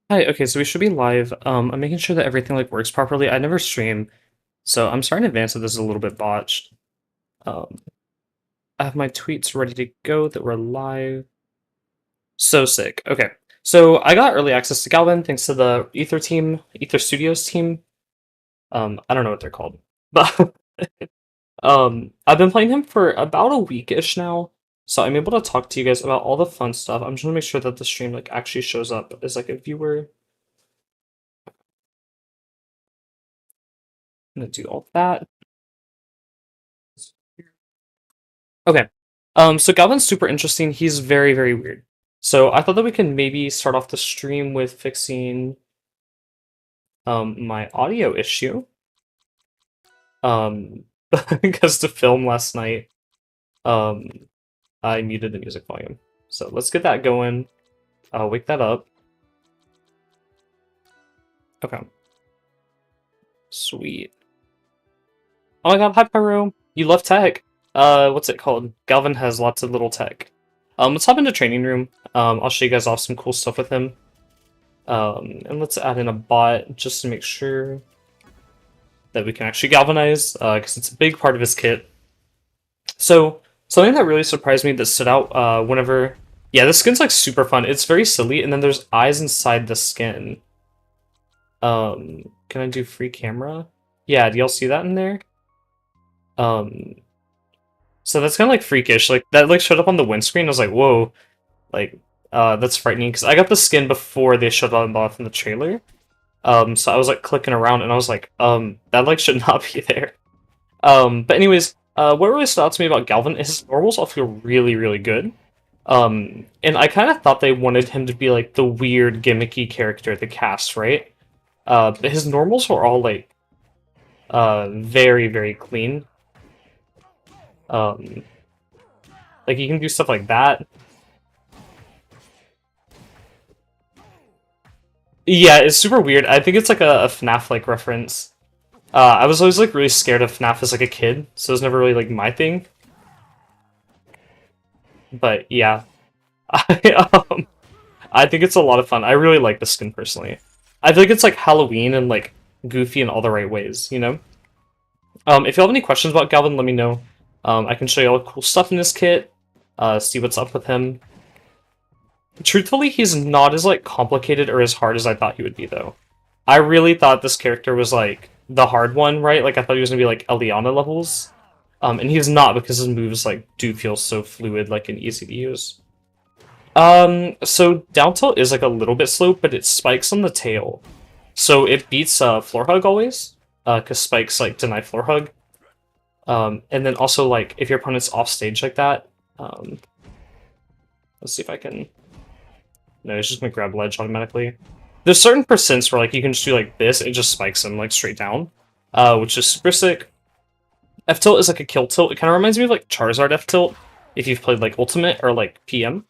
Hi, okay, so we should be live. I'm making sure that everything like works properly. I never stream, so I'm sorry in advance that this is a little bit botched. Um, I have my tweets ready to go that we're live. So sick. Okay. So I got early access to Galvan thanks to the Ether team, Ether Studios team. I don't know what they're called. But I've been playing him for about a week-ish now. So I'm able to talk to you guys about all the fun stuff. I'm just gonna make sure that the stream like actually shows up as like a viewer. I'm gonna do all that. Okay. So Galvin's super interesting. He's very, very weird. So I thought that we can maybe start off the stream with fixing my audio issue. Um because to film last night, um I muted the music volume. So let's get that going. Wake that up. Okay. Sweet. Oh my god, hi Pyro. You love tech. What's it called? Galvin has lots of little tech. Let's hop into training room. I'll show you guys off some cool stuff with him. And let's add in a bot just to make sure that we can actually galvanize, because it's a big part of his kit. So, something that really surprised me that stood out whenever. Yeah, this skin's like super fun. It's very silly, and then there's eyes inside the skin. Can I do free camera? Yeah, do y'all see that in there? Um, so that's kind of like freakish. Like, that like showed up on the windscreen. I was like, whoa, like, that's frightening, because I got the skin before they showed up off in the trailer. So I was like clicking around and I was like, that like should not be there. But anyways, what really stood out to me about Galvan is his normals all feel really, really good. And I kind of thought they wanted him to be like the weird, gimmicky character of the cast, right? But his normals were all like, very, very clean. Um, like you can do stuff like that. Yeah, it's super weird. I think it's like a FNAF like reference. I was always like really scared of FNAF as like a kid, so it was never really like my thing. But yeah, I I think it's a lot of fun. I really like the skin personally. I feel like it's like Halloween and like goofy in all the right ways, you know? If you have any questions about Galvin, let me know. I can show you all the cool stuff in this kit, see what's up with him. Truthfully, he's not as like complicated or as hard as I thought he would be though. I really thought this character was like the hard one, right? Like I thought he was gonna be like Eliana levels. And he's not because his moves like do feel so fluid, like and easy to use. So down tilt is like a little bit slow, but it spikes on the tail. So it beats floor hug always, because spikes like deny floor hug. And then also like if your opponent's off stage like that, let's see if I can. No, it's just gonna grab ledge automatically. There's certain percents where like you can just do like this, it just spikes them like straight down, which is super sick. F tilt is like a kill tilt. It kind of reminds me of like Charizard F tilt if you've played like Ultimate or like PM.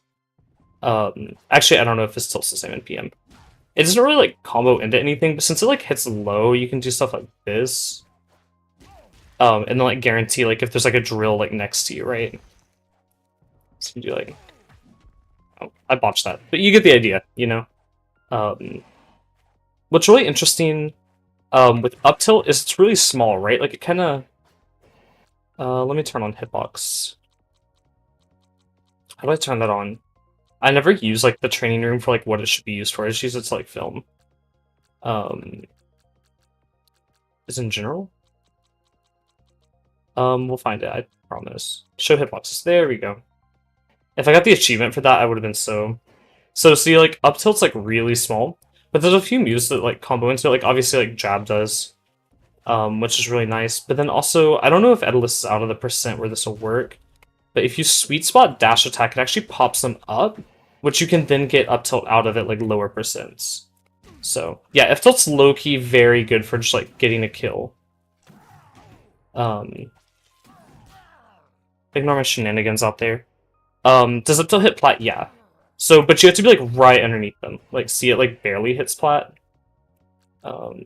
Actually, I don't know if this tilt's the same in PM. It doesn't really like combo into anything, but since it like hits low, you can do stuff like this. And then like guarantee like if there's like a drill like next to you, right? So you can do like, oh, I botched that, but you get the idea, you know. Um, what's really interesting with up tilt is it's really small, right? Like it kind of. Let me turn on hitbox. How do I turn that on? I never use like the training room for like what it should be used for. I just use it to like film. Um, is in general. We'll find it. I promise. Show hitboxes. There we go. If I got the achievement for that, I would have been so. So see, like up tilt's like really small, but there's a few moves that like combo into it. Like obviously like jab does, which is really nice. But then also I don't know if Edalus is out of the percent where this will work, but if you sweet spot dash attack, it actually pops them up, which you can then get up tilt out of it like lower percents. So yeah, F tilt's low key very good for just like getting a kill. Um, Ignore my shenanigans out there. Does it still hit plat? Yeah. So, but you have to be like right underneath them. Like, see it like barely hits plat. Um,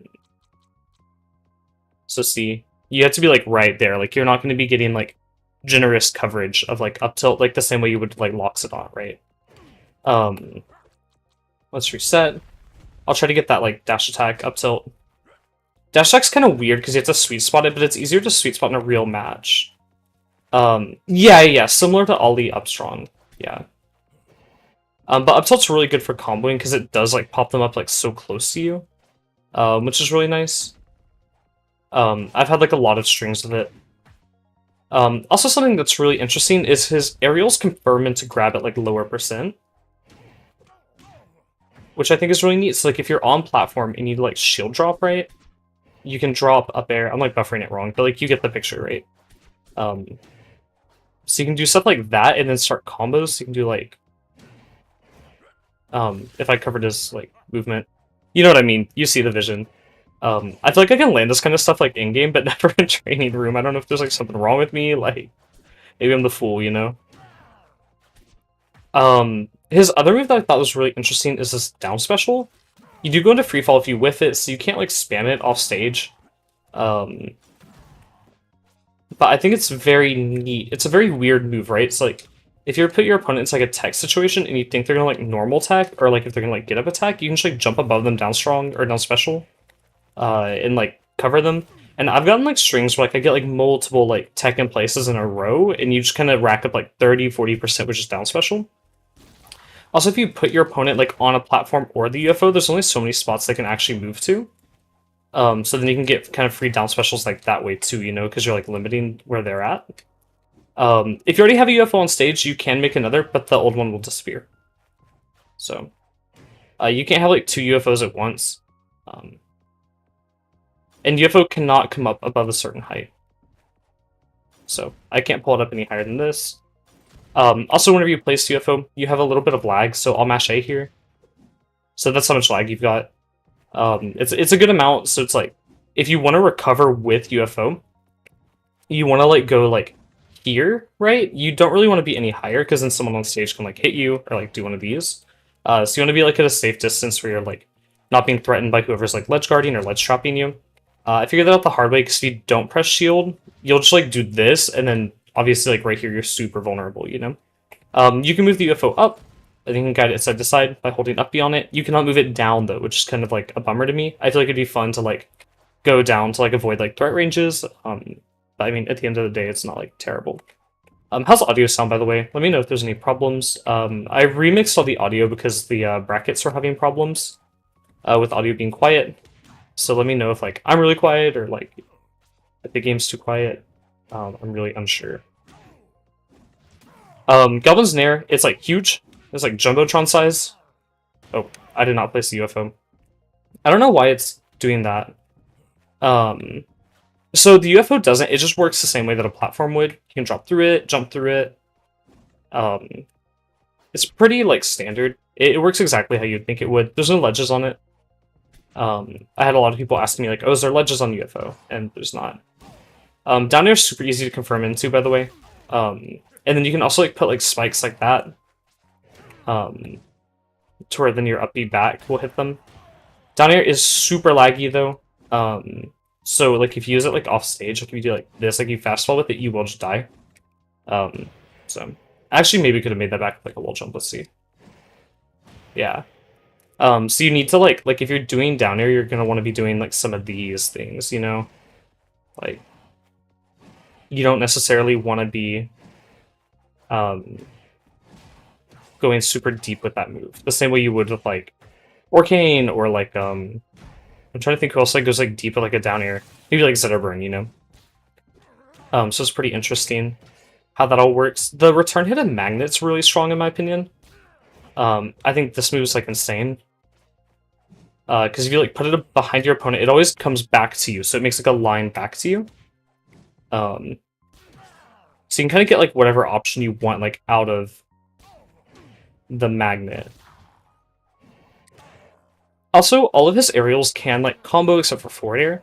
so see, you have to be like right there. Like you're not going to be getting like generous coverage of like up tilt like the same way you would like Loxodon, right? Let's reset. I'll try to get that, like, dash attack up tilt. Dash attack's kind of weird because you have to sweet spot it, but it's easier to sweet spot in a real match. Yeah, similar to Ollie up strong. Yeah. But up tilt's really good for comboing because it does, like, pop them up, like, so close to you. Which is really nice. I've had, like, a lot of strings with it. Also something that's really interesting is his aerials confirm into grab at, like, lower percent. Which I think is really neat. So, like, if you're on platform and you, like, shield drop, right? You can drop up air. I'm, like, buffering it wrong, but, like, you get the picture, right? So you can do stuff like that and then start combos. So you can do, like... if I covered his, like, movement. You know what I mean. You see the vision. I feel like I can land this kind of stuff, like, in-game, but never in training room. I don't know if there's, like, something wrong with me. Like, maybe I'm the fool, you know? His other move that I thought was really interesting is this down special. You do go into free fall if you whiff it, so you can't, like, spam it off stage. But I think it's very neat. It's a very weird move, right? It's like, if you put your opponent into, like, a tech situation and you think they're gonna, like, normal tech, or, like, if they're gonna, like, get up attack, you can just, like, jump above them down strong, or down special, and, like, cover them. And I've gotten, like, strings where, like, I get, like, multiple, like, tech in places in a row, and you just kind of rack up, like, 30-40%, which is down special. Also, if you put your opponent, like, on a platform or the UFO, there's only so many spots they can actually move to. So then you can get kind of free down specials, like, that way, too, you know, because you're, like, limiting where they're at. If you already have a UFO on stage, you can make another, but the old one will disappear. So, you can't have, like, 2 UFOs at once. And UFO cannot come up above a certain height. So, I can't pull it up any higher than this. Also, whenever you place UFO, you have a little bit of lag, so I'll mash A here. So that's how much lag you've got. It's a good amount, so it's like, if you want to recover with UFO, you want to, like, go, like, here, right? You don't really want to be any higher, because then someone on stage can, like, hit you, or, like, do one of these. So you want to be, like, at a safe distance where you're, like, not being threatened by whoever's, like, ledge guarding or ledge trapping you. I figured that out the hard way, because if you don't press shield, you'll just, like, do this, and then obviously, like, right here, you're super vulnerable, you know? You can move the UFO up, and you can guide it side to side by holding up B on it. You cannot move it down, though, which is kind of, like, a bummer to me. I feel like it'd be fun to, like, go down to, like, avoid, like, threat ranges. But, I mean, at the end of the day, it's not, like, terrible. How's audio sound, by the way? Let me know if there's any problems. I remixed all the audio because the brackets are having problems with audio being quiet. So let me know if, like, I'm really quiet or, like, if the game's too quiet. I'm really unsure. Galvan's Nair, it's, like, huge. It's, like, Jumbotron size. Oh, I did not place the UFO. I don't know why it's doing that. So the UFO doesn't, it just works the same way that a platform would. You can drop through it, jump through it. It's pretty, like, standard. It works exactly how you'd think it would. There's no ledges on it. I had a lot of people asking me, like, oh, is there ledges on UFO? And there's not. Down there is super easy to confirm into, by the way. And then you can also, like, put, like, spikes like that. To where then your up B back will hit them. Down air is super laggy, though. So, like, if you use it, like, off stage, like, if you do, like, this, like, you fast fall with it, you will just die. So, actually, maybe could have made that back with, like, a wall jump, let's see. Yeah. So you need to, like, if you're doing down air, you're gonna want to be doing, like, some of these things, you know? Like, you don't necessarily want to be, going super deep with that move. The same way you would with, like, Orcane, or, like, I'm trying to think who else, like, goes, like, deep with, like, a down air. Maybe, like, Zetterburn, you know? So it's pretty interesting how that all works. The return hit of Magnet's really strong, in my opinion. I think this move is, like, insane. Because if you, like, put it behind your opponent, it always comes back to you, so it makes, like, a line back to you. So you can kind of get, like, whatever option you want, like, out of the Magnet. Also, all of his aerials can, like, combo except for forward air,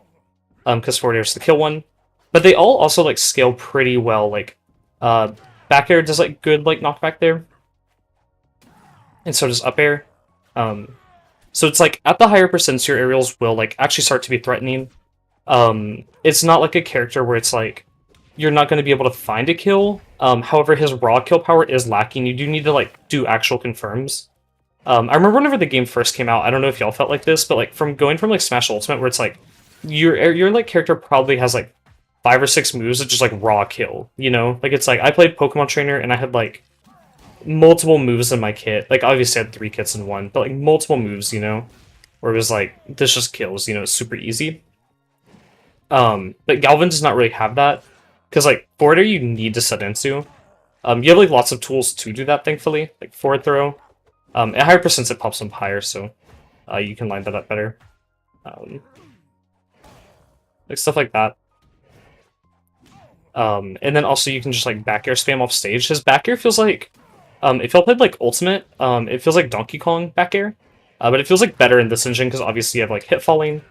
because forward air is the kill one. But they all also, like, scale pretty well. Like, back air does, like, good, like, knockback there. And so does up air. So it's, like, at the higher percents, your aerials will, like, actually start to be threatening. It's not, like, a character where it's, like, you're not going to be able to find a kill. However, his raw kill power is lacking. You do need to, like, do actual confirms. I remember whenever the game first came out, I don't know if y'all felt like this, but like from going from like Smash Ultimate, where it's like your like character probably has like 5 or 6 moves that just like raw kill, you know? Like it's like I played Pokemon Trainer and I had like multiple moves in my kit. Like obviously I had 3 kits in one, but like multiple moves, you know, where it was like this just kills, you know, it's super easy. But Galvan does not really have that because like forwarder you need to set into. You have like lots of tools to do that, thankfully, like forward throw. At higher percents it pops them higher, so you can line that up better. Like stuff like that. And then also you can just like back air spam off stage. His back air feels like, if y'all played like Ultimate, it feels like Donkey Kong back air. But it feels like better in this engine because obviously you have like hit falling.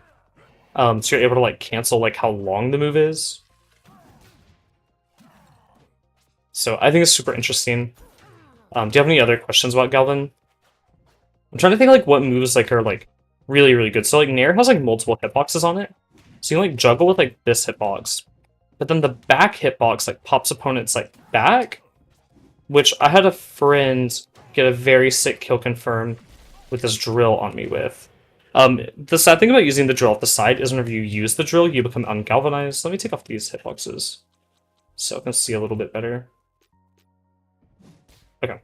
So you're able to like cancel like how long the move is. So I think it's super interesting. Do you have any other questions about Galvan? I'm trying to think like what moves like are like really, really good. So like Nair has like multiple hitboxes on it. So you can like juggle with like this hitbox. But then the back hitbox like pops opponents like back. Which I had a friend get a very sick kill confirmed with this drill on me with. The sad thing about using the drill off the side is whenever you use the drill, you become ungalvanized. Let me take off these hitboxes so I can see a little bit better. Okay.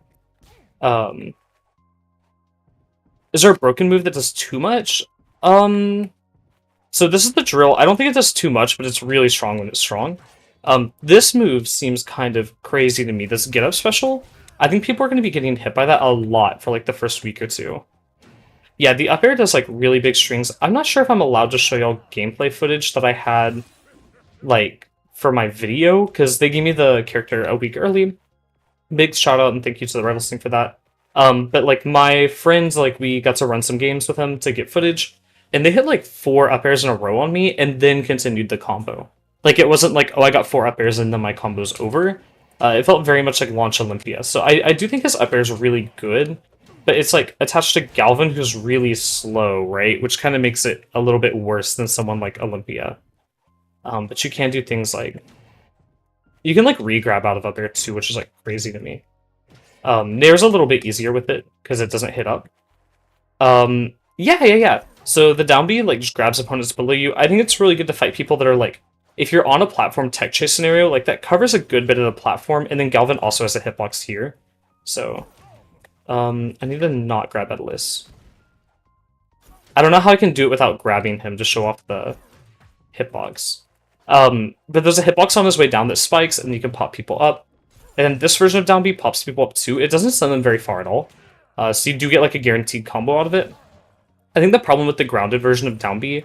Is there a broken move that does too much? So this is the drill. I don't think it does too much, but it's really strong when it's strong. This move seems kind of crazy to me. This get up special, I think people are going to be getting hit by that a lot for like the first week or two. Yeah, the up air does like really big strings. I'm not sure if I'm allowed to show y'all gameplay footage that I had like for my video because they gave me the character a week early. Big shout out and thank you to the Rebels team for that. But like my friends, like we got to run some games with him to get footage, and they hit like 4 up airs in a row on me and then continued the combo. Like it wasn't like, oh, I got 4 up airs and then my combo's over. It felt very much like Launch Olympia. So I do think his up air is really good, but it's like attached to Galvan, who's really slow, right? Which kind of makes it a little bit worse than someone like Olympia. But you can do things like, you can like re-grab out of up air too, which is like crazy to me. Nair's a little bit easier with it because it doesn't hit up. Yeah. So the down B like just grabs opponents below you. I think it's really good to fight people that are like, if you're on a platform tech chase scenario, like that covers a good bit of the platform, and then Galvan also has a hitbox here. So, I need to not grab Edilis. I don't know how I can do it without grabbing him to show off the hitbox. But there's a hitbox on his way down that spikes, and you can pop people up. And this version of down B pops people up too. It doesn't send them very far at all. So you do get like a guaranteed combo out of it. I think the problem with the grounded version of down B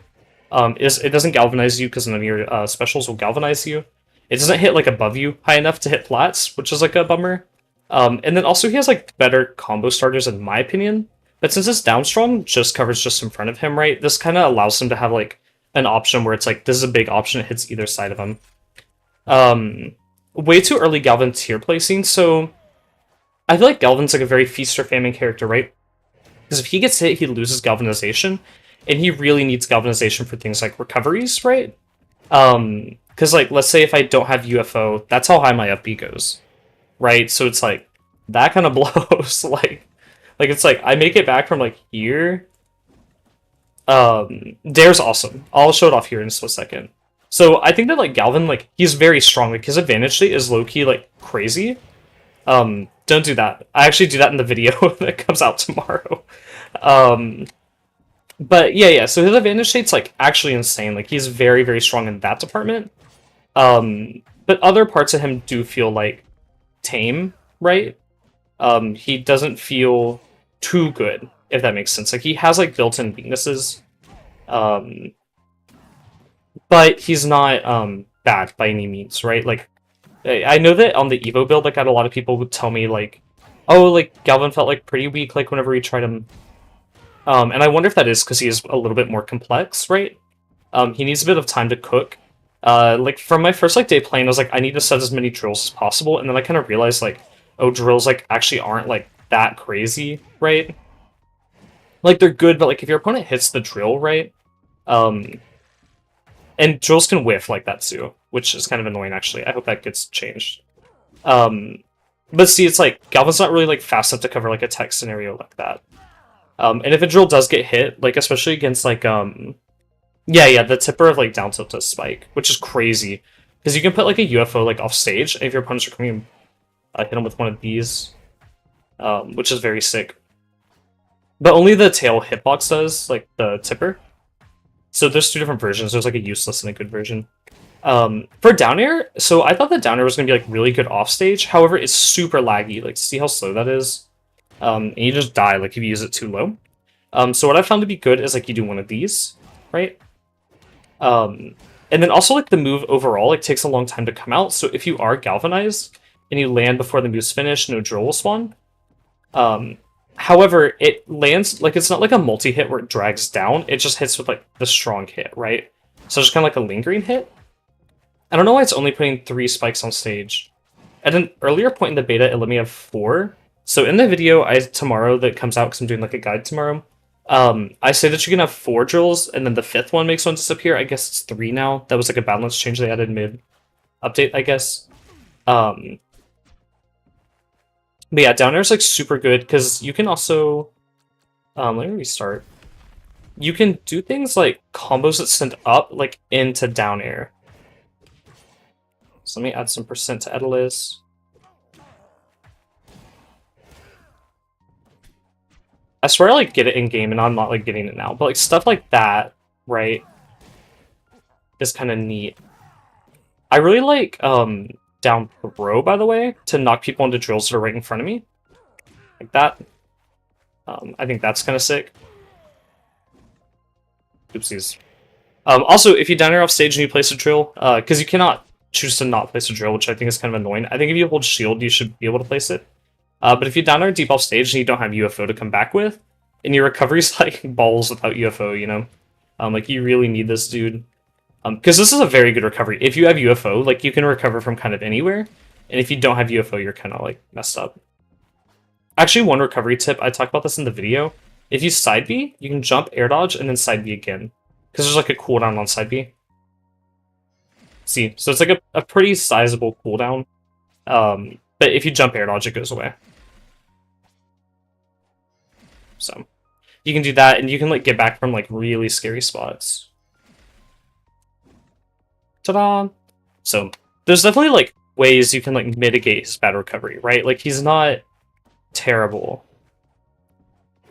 is it doesn't galvanize you because none of your specials will galvanize you. It doesn't hit like above you high enough to hit flats, which is like a bummer. And then also he has like better combo starters in my opinion. But since this down strong just covers just in front of him, right? This kind of allows him to have like an option where it's like, this is a big option, it hits either side of him. Way too early Galvan tier placing, so I feel like Galvan's like a very feast or famine character, right? Because if he gets hit, he loses galvanization, and he really needs galvanization for things like recoveries, right? Because like, let's say if I don't have UFO, that's how high my up B goes, right? So it's like, that kind of blows, like it's like, I make it back from like here. Dare's awesome. I'll show it off here in just a second. So I think that like Galvan, like he's very strong. Like his advantage state is low key like crazy. Don't do that. I actually do that in the video that comes out tomorrow. But yeah. So his advantage state's like actually insane. Like he's very, very strong in that department. But other parts of him do feel like tame, right? He doesn't feel too good, if that makes sense. Like he has like built-in weaknesses. But he's not bad by any means, right? Like, I know that on the Evo build, like, I had a lot of people would tell me, like, oh, like, Galvan felt, like, pretty weak, like, whenever we tried him. And I wonder if that is because he is a little bit more complex, right? He needs a bit of time to cook. Like, from my first, like, day playing, I was like, I need to set as many drills as possible, and then I kind of realized, like, oh, drills, like, actually aren't, like, that crazy, right? Like, they're good, but, like, if your opponent hits the drill, right, and drills can whiff like that too, which is kind of annoying actually. I hope that gets changed. But see, it's like Galvan's not really like fast enough to cover like a tech scenario like that. And if a drill does get hit, like especially against like yeah, the tipper of like down tilt to spike, which is crazy. Because you can put like a UFO like off stage, and if your opponents are coming, hit them with one of these, which is very sick. But only the tail hitbox does, like the tipper. So there's two different versions. There's like a useless and a good version. For down air, so I thought the down air was gonna be like really good off stage. However, it's super laggy. Like, see how slow that is? And you just die like if you use it too low. So what I found to be good is like you do one of these, right? And then also like the move overall like takes a long time to come out. So if you are galvanized and you land before the move's finished, no drill will spawn. However, it lands like it's not like a multi-hit where it drags down. It just hits with like the strong hit, right? So it's kind of like a lingering hit. I don't know why it's only putting 3 spikes on stage. At an earlier point in the beta, it let me have 4. So in the video tomorrow that comes out, because I'm doing like a guide tomorrow, I say that you can have 4 drills, and then the 5th one makes one disappear. I guess it's 3 now. That was like a balance change they added mid-update, I guess. But yeah, down air is like super good, because you can also... let me restart. You can do things like combos that send up, like, into down air. So let me add some percent to Edelis. I swear I like get it in game and I'm not like getting it now, but like stuff like that, right, is kind of neat. I really like down throw, by the way, to knock people into drills that are right in front of me. Like that. I think that's kind of sick. Oopsies. Also, if you down air off stage and you place a drill, because you cannot choose to not place a drill, which I think is kind of annoying. I think if you hold shield, you should be able to place it. But if you down air deep off stage and you don't have UFO to come back with, and your recovery's like balls without UFO, you know? Like you really need this dude. Because this is a very good recovery. If you have UFO, like you can recover from kind of anywhere. And if you don't have UFO, you're kind of like messed up. Actually, one recovery tip, I talked about this in the video. If you side B, you can jump, air dodge, and then side B again. Because there's like a cooldown on side B. See, so it's like a pretty sizable cooldown. But if you jump air dodge, it goes away. So you can do that, and you can like get back from like really scary spots. Ta-da! So there's definitely like ways you can like mitigate his bad recovery, right? Like he's not terrible.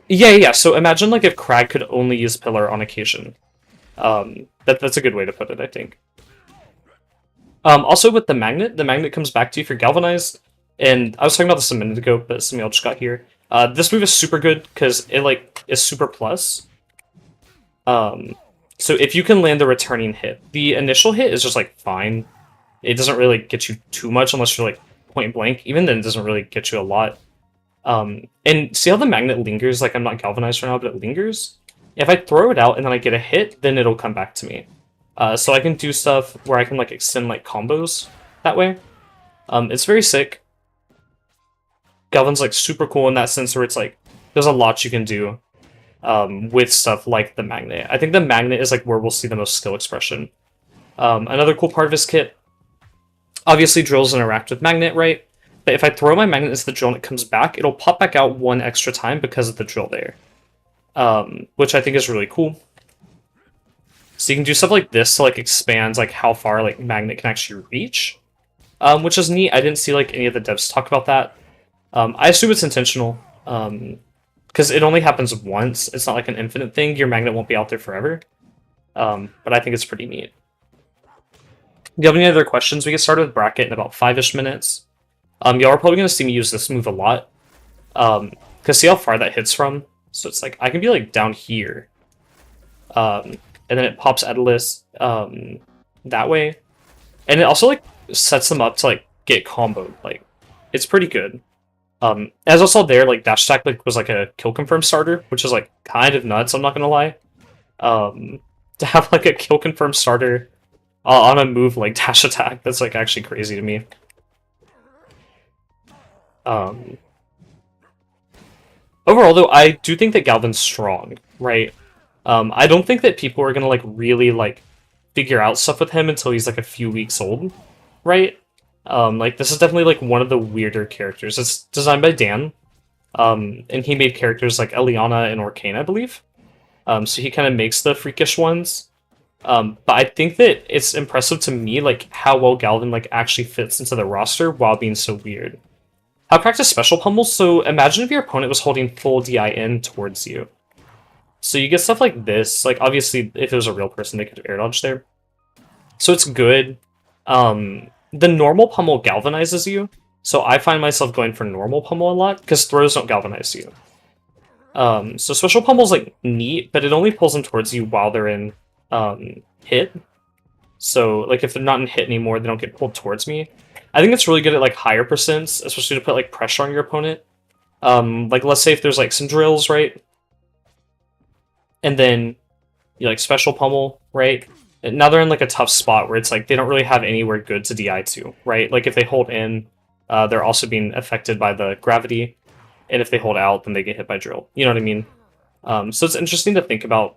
Yeah. So imagine like if Crag could only use Pillar on occasion. That's a good way to put it, I think. Also with the magnet comes back to you for Galvanized, and I was talking about this a minute ago, but something else just got here. This move is super good because it like is super plus. So if you can land the returning hit, the initial hit is just like fine. It doesn't really get you too much unless you're like point blank. Even then, it doesn't really get you a lot. And see how the magnet lingers? Like I'm not galvanized right now, but it lingers. If I throw it out and then I get a hit, then it'll come back to me. So I can do stuff where I can like extend like combos that way. It's very sick. Galvan's like super cool in that sense where it's like there's a lot you can do with stuff like the magnet. I think the magnet is like where we'll see the most skill expression. Another cool part of his kit, obviously drills interact with magnet, right? But if I throw my magnet into the drill and it comes back, it'll pop back out 1 extra time because of the drill there. Which I think is really cool. So you can do stuff like this to like expand like how far like magnet can actually reach, which is neat. I didn't see like any of the devs talk about that. I assume it's intentional because it only happens once. It's not like an infinite thing. Your magnet won't be out there forever. But I think it's pretty neat. Do you have any other questions? We get started with bracket in about 5-ish minutes. Y'all are probably gonna see me use this move a lot. Because see how far that hits from? So it's like I can be like down here. And then it pops Edelis that way. And it also like sets them up to like get comboed. Like it's pretty good. As I saw there, like dash attack like was like a kill confirm starter, which is like kind of nuts, I'm not gonna lie. To have like a kill confirm starter on a move like dash attack, that's like actually crazy to me. Overall though, I do think that Galvan's strong, right? I don't think that people are gonna like really like figure out stuff with him until he's like a few weeks old, right? Like this is definitely like one of the weirder characters. It's designed by Dan, And he made characters like Eliana and Orcane, I believe. So he kind of makes the freakish ones. But I think that it's impressive to me, like, how well Galvan, like, actually fits into the roster while being so weird. How practice special pummels, so imagine if your opponent was holding full DIN towards you. So you get stuff like this, like, obviously, if it was a real person, they could have air dodged there. So it's good. The normal pummel galvanizes you, so I find myself going for normal pummel a lot, because throws don't galvanize you. So special pummel's, like, neat, but it only pulls them towards you while they're in hit. So like if they're not in hit anymore, they don't get pulled towards me. I think it's really good at like higher percents, especially to put like pressure on your opponent. Like let's say if there's like some drills, right? And then you like special pummel, right? And now they're in like a tough spot where it's like they don't really have anywhere good to DI to, right? Like if they hold in, they're also being affected by the gravity. And if they hold out, then they get hit by drill. You know what I mean? So it's interesting to think about.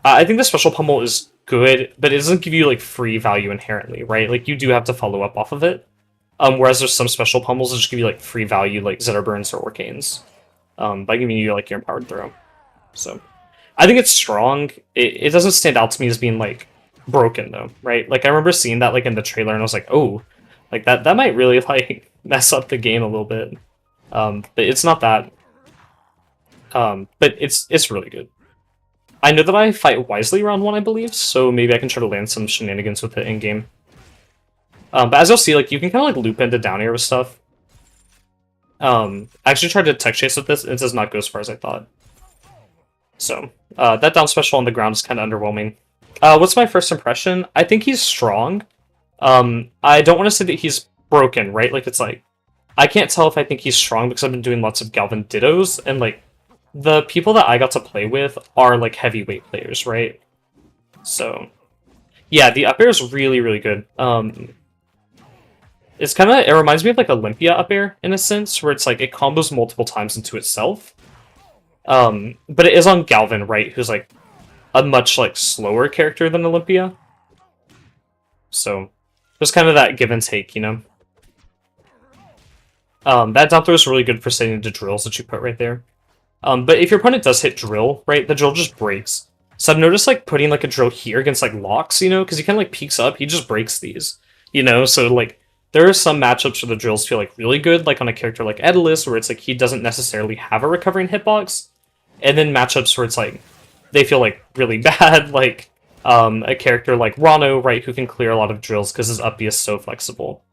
I think the special pummel is good, but it doesn't give you like free value inherently, right? Like you do have to follow up off of it. Whereas there's some special pummels that just give you like free value, like Zeta Burns or Orcanes, by giving you like your empowered throw. So I think it's strong. It doesn't stand out to me as being like broken though, right? Like I remember seeing that like in the trailer and I was like, oh, like that might really like mess up the game a little bit. But it's not that. But it's really good. I know that I fight wisely round 1, I believe, so maybe I can try to land some shenanigans with it in-game. But as you'll see, like, you can kind of, like, loop into down air with stuff. I actually tried to tech chase with this, and it does not go as far as I thought. So, that down special on the ground is kind of underwhelming. What's my first impression? I think he's strong. I don't want to say that he's broken, right? Like, it's like, I can't tell if I think he's strong because I've been doing lots of Galvan Dittos, and, like, the people that I got to play with are, like, heavyweight players, right? So, yeah, the up air is really, really good. It's kind of, it reminds me of, like, Olympia up air, in a sense, where it's, like, it combos multiple times into itself. But it is on Galvan, right, who's, like, a much, like, slower character than Olympia. So, there's kind of that give and take, you know? That down throw is really good for setting into drills that you put right there. But if your opponent does hit drill, right, the drill just breaks. So I've noticed, like, putting, like, a drill here against, like, locks, you know, because he kind of, like, peeks up, he just breaks these, you know? So, like, there are some matchups where the drills feel, like, really good, like on a character like Edalus, where it's, like, he doesn't necessarily have a recovering hitbox. And then matchups where it's, like, they feel, like, really bad, like, a character like Rano, right, who can clear a lot of drills because his up B is so flexible.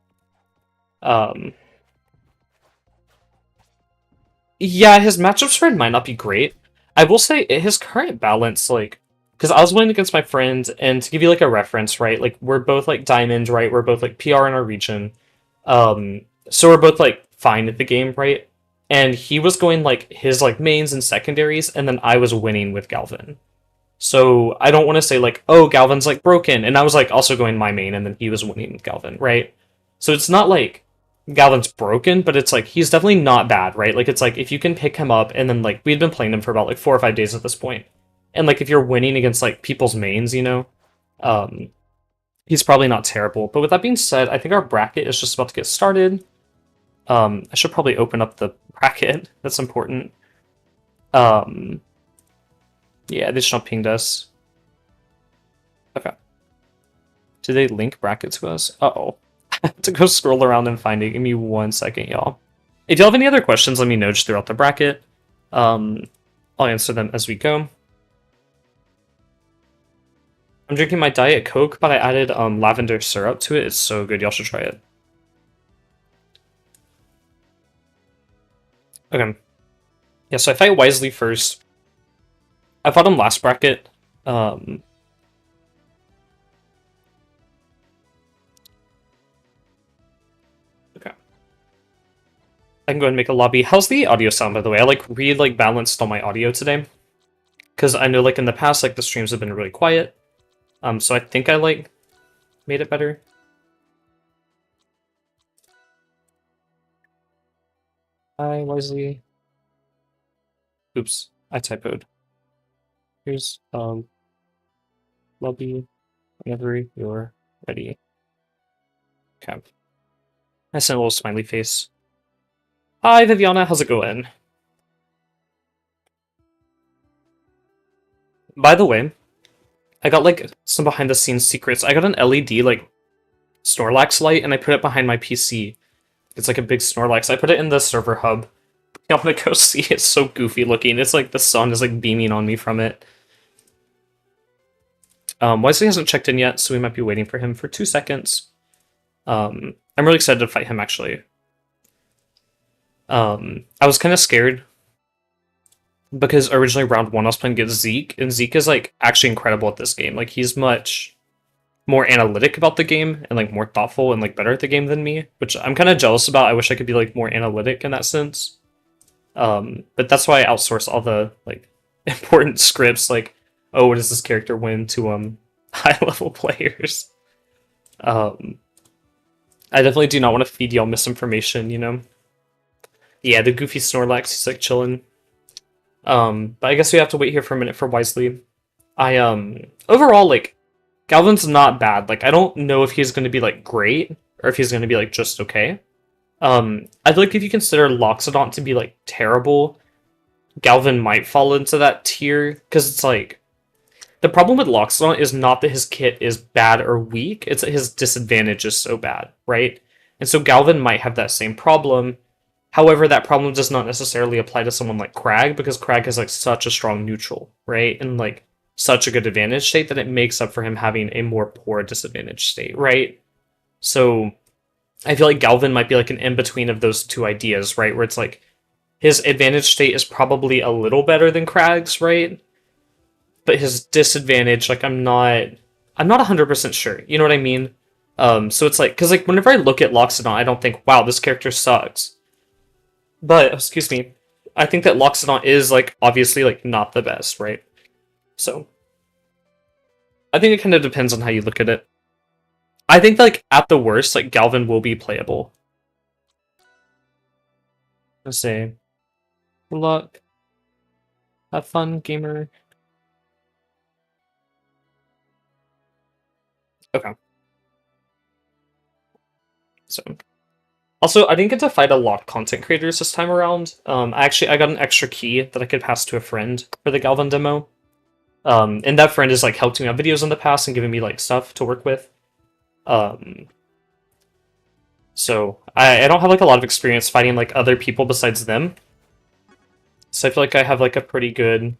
Yeah, his matchup spread might not be great. I will say his current balance, like, because I was playing against my friend, and to give you like a reference, right? Like we're both like diamond, right? We're both like PR in our region, so we're both like fine at the game, right? And he was going like his like mains and secondaries, and then I was winning with Galvan. So I don't want to say like, oh, Galvan's like broken, and I was like also going my main, and then he was winning with Galvan, right? So it's not like Galvan's broken, but it's like he's definitely not bad, right? Like it's like if you can pick him up and then like we'd been playing him for about like 4 or 5 days at this point. And like if you're winning against like people's mains, you know, he's probably not terrible. But with that being said, I think our bracket is just about to get started. I should probably open up the bracket. That's important. Yeah, they just not pinged us. Okay. Did they link bracket to us? Uh-oh. To go scroll around and find it. Give me 1 second, y'all. If you have any other questions, let me know just throughout the bracket. I'll answer them as we go. I'm drinking my Diet Coke, but I added lavender syrup to it. It's so good. Y'all should try it. Okay. Yeah, so I fight wisely first. I fought him last bracket. I can go ahead and make a lobby. How's the audio sound, by the way? I really balanced all my audio today. Because I know like in the past, like the streams have been really quiet. So I think I made it better. I wisely. Oops, I typoed. Here's lobby whenever you're ready. Okay. I sent a little smiley face. Hi Viviana, how's it going? By the way, I got like some behind the scenes secrets. I got an LED like Snorlax light and I put it behind my PC. It's like a big Snorlax. I put it in the server hub. I'm gonna go see. It's so goofy looking. It's like the sun is like beaming on me from it. Wesley hasn't checked in yet, so we might be waiting for him for 2 seconds. I'm really excited to fight him actually. I was kind of scared because originally round 1 I was playing against Zeke, and Zeke is like actually incredible at this game. Like he's much more analytic about the game and like more thoughtful and like better at the game than me, which I'm kind of jealous about. I wish I could be like more analytic in that sense. But that's why I outsource all the like important scripts, like, oh, what does this character win to high level players. I definitely do not want to feed y'all misinformation, you know. Yeah, the goofy Snorlax, he's like chilling. But I guess we have to wait here for a minute for Wisely. Overall, like, Galvan's not bad. Like, I don't know if he's going to be like great or if he's going to be like just okay. I feel like if you consider Loxodon to be like terrible, Galvan might fall into that tier because it's like the problem with Loxodon is not that his kit is bad or weak; it's that his disadvantage is so bad, right? And so Galvan might have that same problem. However, that problem does not necessarily apply to someone like Crag because Crag has like such a strong neutral, right? And like such a good advantage state that it makes up for him having a more poor disadvantage state, right? So I feel like Galvan might be like an in-between of those two ideas, right? Where it's like his advantage state is probably a little better than Crag's, right? But his disadvantage, like I'm not 100% sure. You know what I mean? So it's like, because like whenever I look at Loxodon, I don't think, wow, this character sucks. But, excuse me, I think that Loxodon is like obviously like not the best, right? So I think it kind of depends on how you look at it. I think like at the worst, like Galvan will be playable. Let's say, good luck, have fun, gamer. Okay. So, also, I didn't get to fight a lot of content creators this time around. I got an extra key that I could pass to a friend for the Galvan demo. And that friend has like helped me on videos in the past and given me like stuff to work with. So I don't have like a lot of experience fighting like other people besides them. So I feel like I have like a pretty good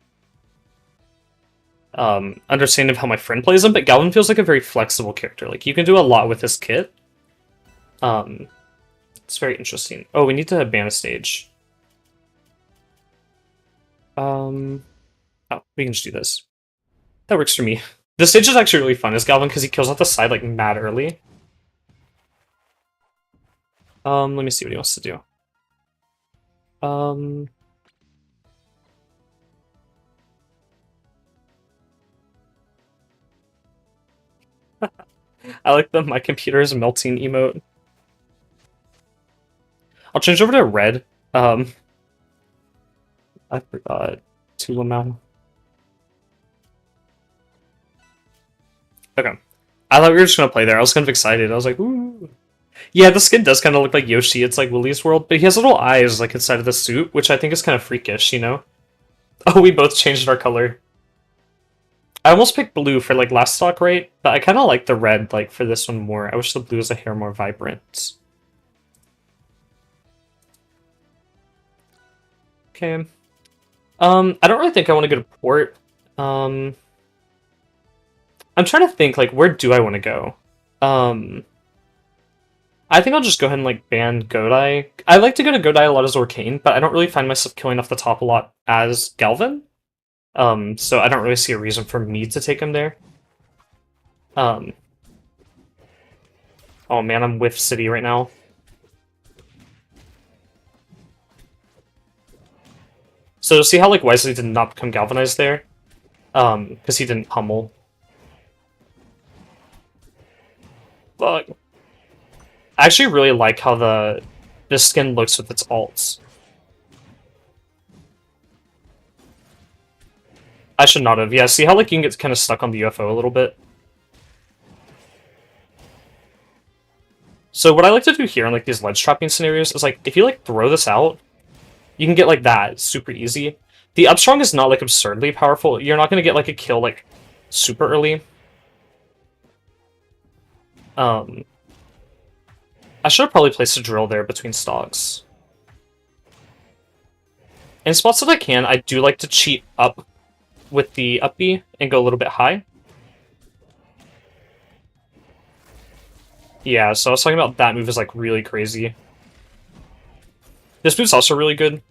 understanding of how my friend plays him, but Galvan feels like a very flexible character. Like you can do a lot with his kit. It's very interesting. Oh, we need to ban a stage. Oh, we can just do this. That works for me. This stage is actually really fun as Galvan because he kills off the side like mad early. Let me see what he wants to do. I like the my computer is melting emote. I'll change over to red. I forgot Tulamau. Okay. I thought we were just gonna play there. I was kind of excited. I was like, ooh. Yeah, the skin does kind of look like Yoshi. It's like Willy's World, but he has little eyes like inside of the suit, which I think is kind of freakish, you know? Oh, we both changed our color. I almost picked blue for like last stock, right? But I kind of like the red like for this one more. I wish the blue was a hair more vibrant. Okay. I don't really think I want to go to port. I'm trying to think like where do I want to go? I think I'll just go ahead and like ban Godai. I like to go to Godai a lot as Orcane, but I don't really find myself killing off the top a lot as Galvan. So I don't really see a reason for me to take him there. Oh man, I'm with City right now. So see how like Wisely did not become galvanized there? Because he didn't pummel. Fuck. I actually really like how the skin looks with its alts. I should not have. Yeah, see how like you can get kind of stuck on the UFO a little bit? So what I like to do here in like these ledge trapping scenarios is like if you like throw this out, you can get like that. It's super easy. The up strong is not like absurdly powerful. You're not gonna get like a kill like super early. I should have probably placed a drill there between stocks. In spots that I can, I do like to cheat up with the up B and go a little bit high. Yeah, so I was talking about that move is like really crazy. This move's also really good.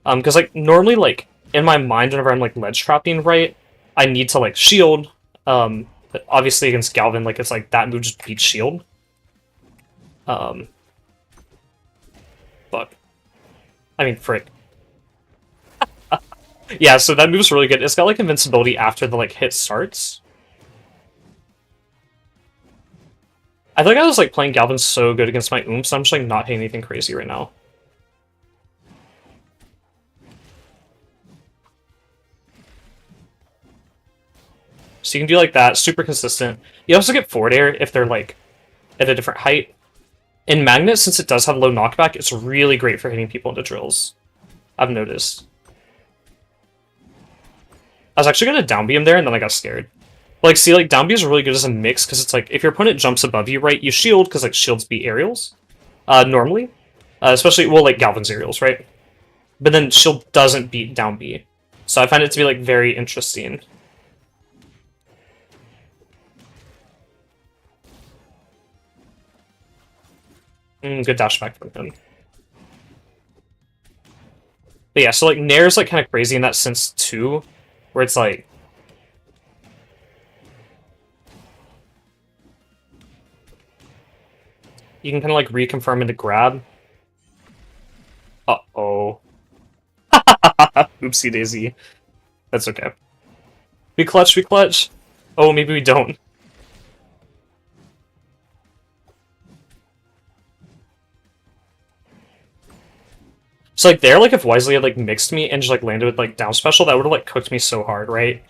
Because like normally like in my mind whenever I'm like ledge trapping, right, I need to like shield. But obviously against Galvan, like it's like that move just beats shield. Fuck. I mean, frick. Yeah, so that move's really good. It's got like invincibility after the like hit starts. I think I was like playing Galvan so good against my Oomps, I'm just like not hitting anything crazy right now. So you can do like that, super consistent. You also get forward air if they're like at a different height. In Magnet, since it does have low knockback, it's really great for hitting people into drills. I've noticed. I was actually gonna down B him there, and then I got scared. Like, see, like, down B is really good as a mix, because it's like, if your opponent jumps above you, right, you shield, because, like, shields beat aerials, normally. Especially, well, like, Galvan's aerials, right? But then shield doesn't beat down B. So I find it to be, like, very interesting. Good dash back from him. But yeah, so, like, Nair's, like, kind of crazy in that sense, too, where it's, like, you can kind of, like, reconfirm into grab. Uh-oh. Oopsie daisy. That's okay. We clutch, we clutch. Oh, maybe we don't. So, like, there, like, if Wisely had, like, mixed me and just, like, landed with, like, down special, that would have, like, cooked me so hard, right?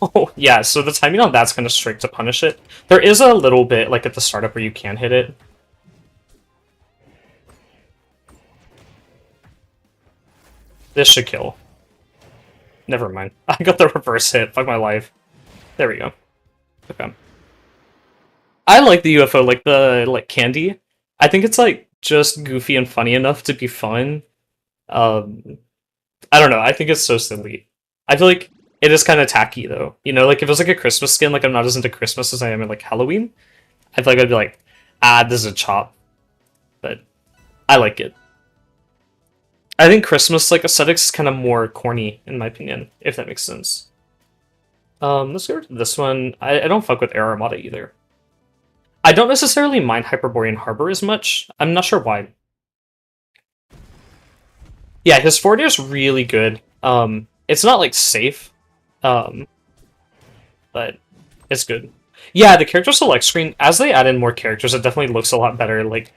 Oh, yeah, so the timing on that's kind of strict to punish it. There is a little bit, like, at the startup where you can hit it. This should kill. Never mind. I got the reverse hit. Fuck my life. There we go. Okay. I like the UFO, like, the, like, candy. I think it's, like, just goofy and funny enough to be fun. I don't know, I think it's so silly. I feel like it is kind of tacky, though. You know, like, if it was, like, a Christmas skin, like, I'm not as into Christmas as I am in, like, Halloween, I feel like I'd be like, ah, this is a chop. But I like it. I think Christmas, like, aesthetics is kind of more corny, in my opinion, if that makes sense. Let's go to this one. I don't fuck with Air Armada either. I don't necessarily mind Hyperborean Harbor as much. I'm not sure why. Yeah, his forward air is really good. It's not, like, safe. But it's good. Yeah, the character select screen, as they add in more characters, it definitely looks a lot better. Like,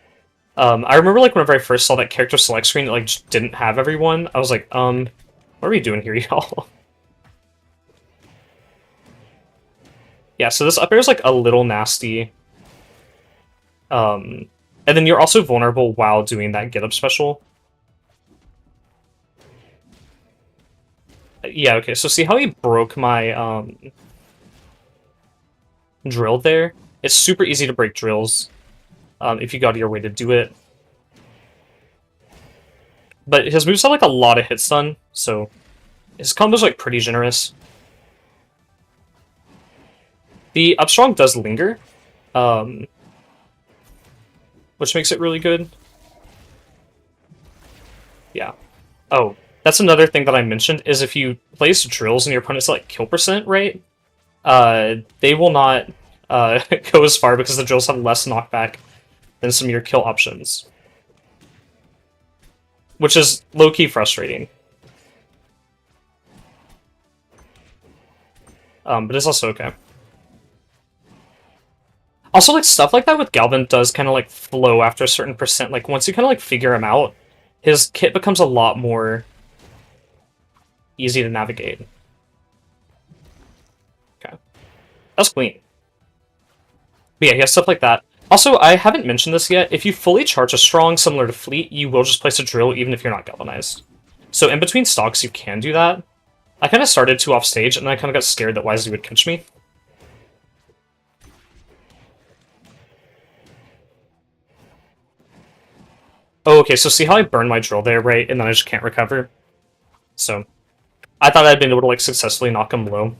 I remember, like, whenever I first saw that character select screen, it, like, just didn't have everyone. I was like, what are we doing here, y'all? Yeah, so this up air is, like, a little nasty. And then you're also vulnerable while doing that get up special. Yeah, okay, so see how he broke my, drill there? It's super easy to break drills, if you go out of your way to do it. But his moves have, like, a lot of hit stun, so his combo's, like, pretty generous. The up strong does linger, which makes it really good. Yeah. Oh, that's another thing that I mentioned, is if you place drills and your opponent's, like, kill percent, right? They will not go as far because the drills have less knockback than some of your kill options. Which is low-key frustrating. But it's also okay. Also, like, stuff like that with Galvan does kind of, like, flow after a certain percent. Like, once you kind of, like, figure him out, his kit becomes a lot more easy to navigate. Okay. That's clean. But yeah, he has stuff like that. Also, I haven't mentioned this yet. If you fully charge a strong, similar to Fleet, you will just place a drill even if you're not galvanized. So in between stocks, you can do that. I kind of started too off stage, and I kind of got scared that Wisely would catch me. Oh, okay, so see how I burned my drill there, right? And then I just can't recover? So, I thought I'd been able to, like, successfully knock him low.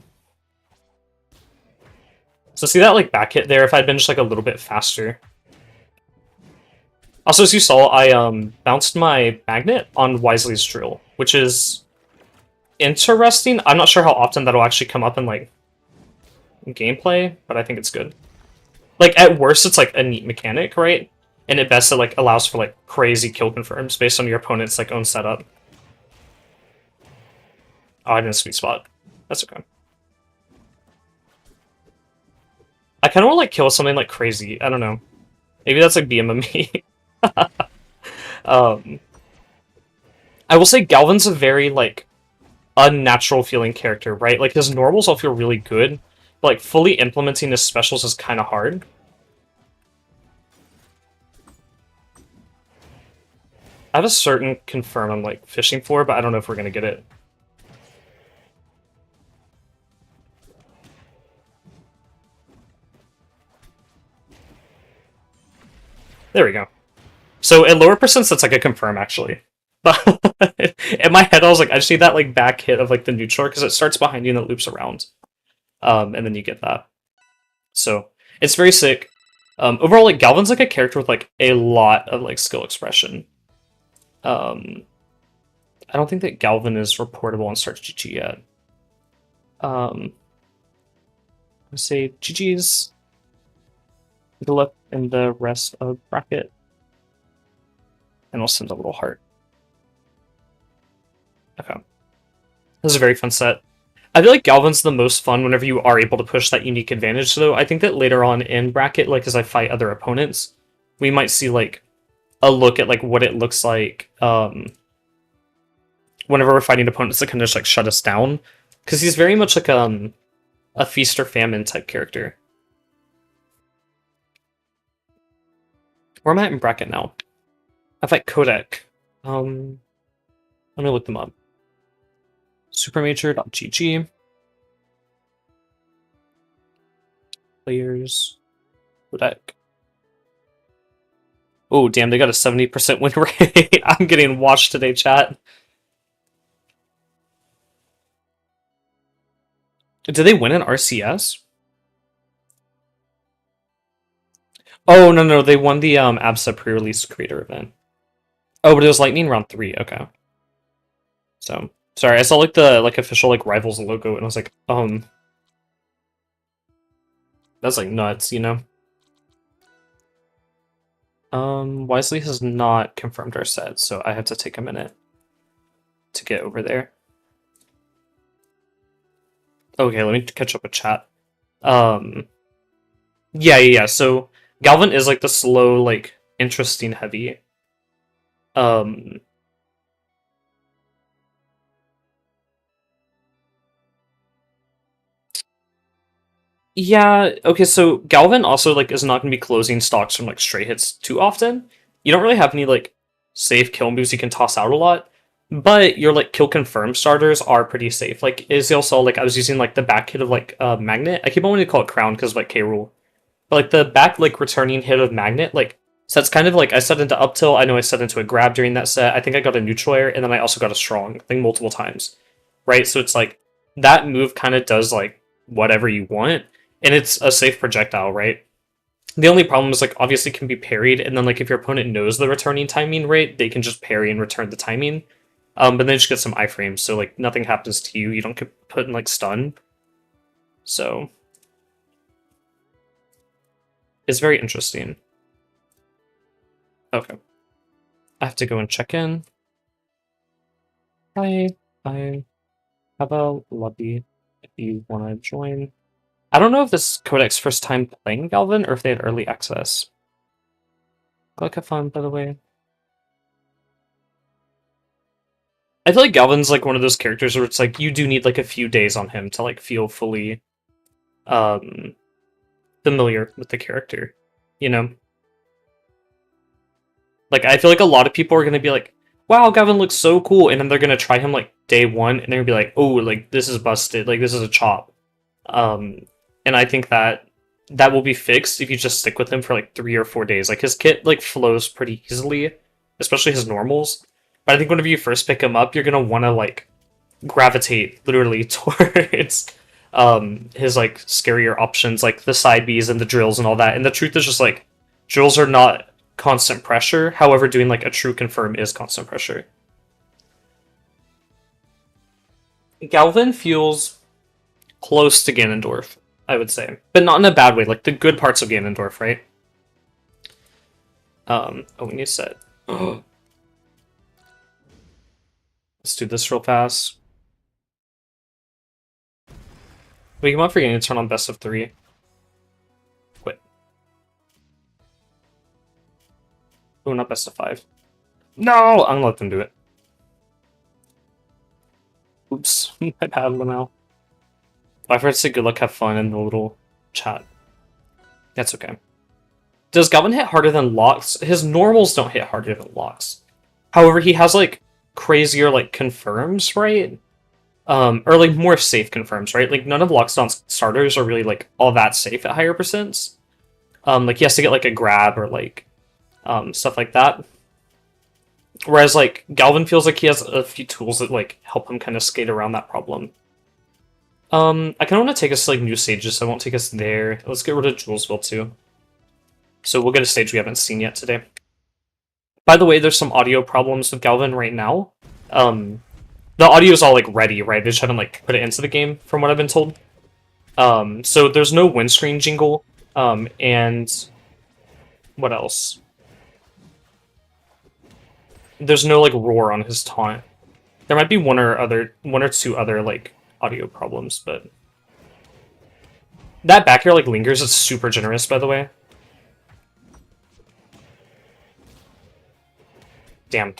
So see that, like, back hit there? If I'd been just, like, a little bit faster. Also, as you saw, I, bounced my magnet on Wisely's drill, which is interesting. I'm not sure how often that'll actually come up in, like, gameplay, but I think it's good. Like, at worst, it's, like, a neat mechanic, right? And at best, it, like, allows for, like, crazy kill confirms based on your opponent's, like, own setup. Oh, I didn't sweet spot. That's okay. I kind of want to, like, kill something, like, crazy. I don't know. Maybe that's, like, BMME. I will say Galvan's a very, like, unnatural feeling character, right? Like, his normals all feel really good, but, like, fully implementing his specials is kind of hard. I have a certain confirm I'm, like, fishing for, but I don't know if we're gonna get it. There we go. So at lower percents, that's like a confirm, actually. But in my head, I was like, I just need that like back hit of like the neutral, because it starts behind you and it loops around. And then you get that. So it's very sick. Overall, like Galvan's like a character with like a lot of like skill expression. I don't think that Galvan is reportable on Start GG yet. Let's say GG's. Good luck in the rest of bracket. And we'll send a little heart. Okay. This is a very fun set. I feel like Galvan's the most fun whenever you are able to push that unique advantage, though. I think that later on in bracket, like as I fight other opponents, we might see like a look at like what it looks like whenever we're fighting opponents that can just like shut us down. Because he's very much like a feast or famine type character. Where am I at in bracket now? I fight Codec. Let me look them up. Supermajor.gg. Players. Codec. Oh, damn, they got a 70% win rate. I'm getting watched today, chat. Did they win an RCS? Oh, no, they won the ABSA pre-release creator event. Oh, but it was Lightning round 3, okay. So, sorry, I saw like the official like Rivals logo and I was like, that's like nuts, you know? Wisely has not confirmed our set, so I have to take a minute to get over there. Okay, let me catch up with chat. Yeah, so Galvan is like the slow, like, interesting heavy. Yeah, okay, so Galvan also, like, is not going to be closing stocks from, like, straight hits too often. You don't really have any, like, safe kill moves you can toss out a lot, but your, like, kill confirm starters are pretty safe. Like, Izzy also, like, I was using, like, the back hit of, like, Magnet. I keep on wanting to call it Crown because of, like, K-Rule. But, like, the back, like, returning hit of Magnet, like, sets kind of, like, I set into up tilt, I know I set into a grab during that set, I think I got a neutral air, and then I also got a strong, I think multiple times. Right, so it's, like, that move kind of does, like, whatever you want. And it's a safe projectile, right? The only problem is, like, obviously can be parried, and then, like, if your opponent knows the returning timing rate, they can just parry and return the timing. But then you just get some iframes, so, like, nothing happens to you. You don't get put in, like, stun. So, it's very interesting. Okay. I have to go and check in. Hi. I have a lobby if you want to join. I don't know if this Codec's first time playing Galvan or if they had early access. Like, have fun, by the way. I feel like Galvan's like one of those characters where it's like you do need like a few days on him to like feel fully familiar with the character, you know? Like, I feel like a lot of people are gonna be like, wow, Galvan looks so cool, and then they're gonna try him like day one, and they're gonna be like, oh, like this is busted, like this is a chop. And I think that that will be fixed if you just stick with him for like 3 or 4 days. Like his kit like flows pretty easily, especially his normals. But I think whenever you first pick him up, you're gonna want to like gravitate literally towards his like scarier options, like the side Bs and the drills and all that. And the truth is just like drills are not constant pressure. However, doing like a true confirm is constant pressure. Galvan feels close to Ganondorf, I would say, but not in a bad way. Like the good parts of Ganondorf, right? Oh, we need to set. Let's do this real fast. We come up forgetting to turn on best of 3. Quit. Oh, not best of 5. No, I'm gonna let them do it. Oops, my bad now. I forgot to say good luck, have fun in the little chat. That's okay. Does Galvan hit harder than Locks? His normals don't hit harder than Locks. However, he has like crazier like confirms, right? Or like more safe confirms, right? Like none of Lockstone's starters are really like all that safe at higher percents. Like he has to get like a grab or like stuff like that. Whereas like Galvan feels like he has a few tools that like help him kind of skate around that problem. I kind of want to take us to like new stages, so I won't take us there. Let's get rid of Julesville too. So we'll get a stage we haven't seen yet today. By the way, there's some audio problems with Galvan right now. The audio is all like ready, right? They just haven't like put it into the game, from what I've been told. So there's no windscreen jingle, and what else? There's no like roar on his taunt. There might be one or two other like audio problems, but that back air like lingers. It's super generous, by the way. Damn.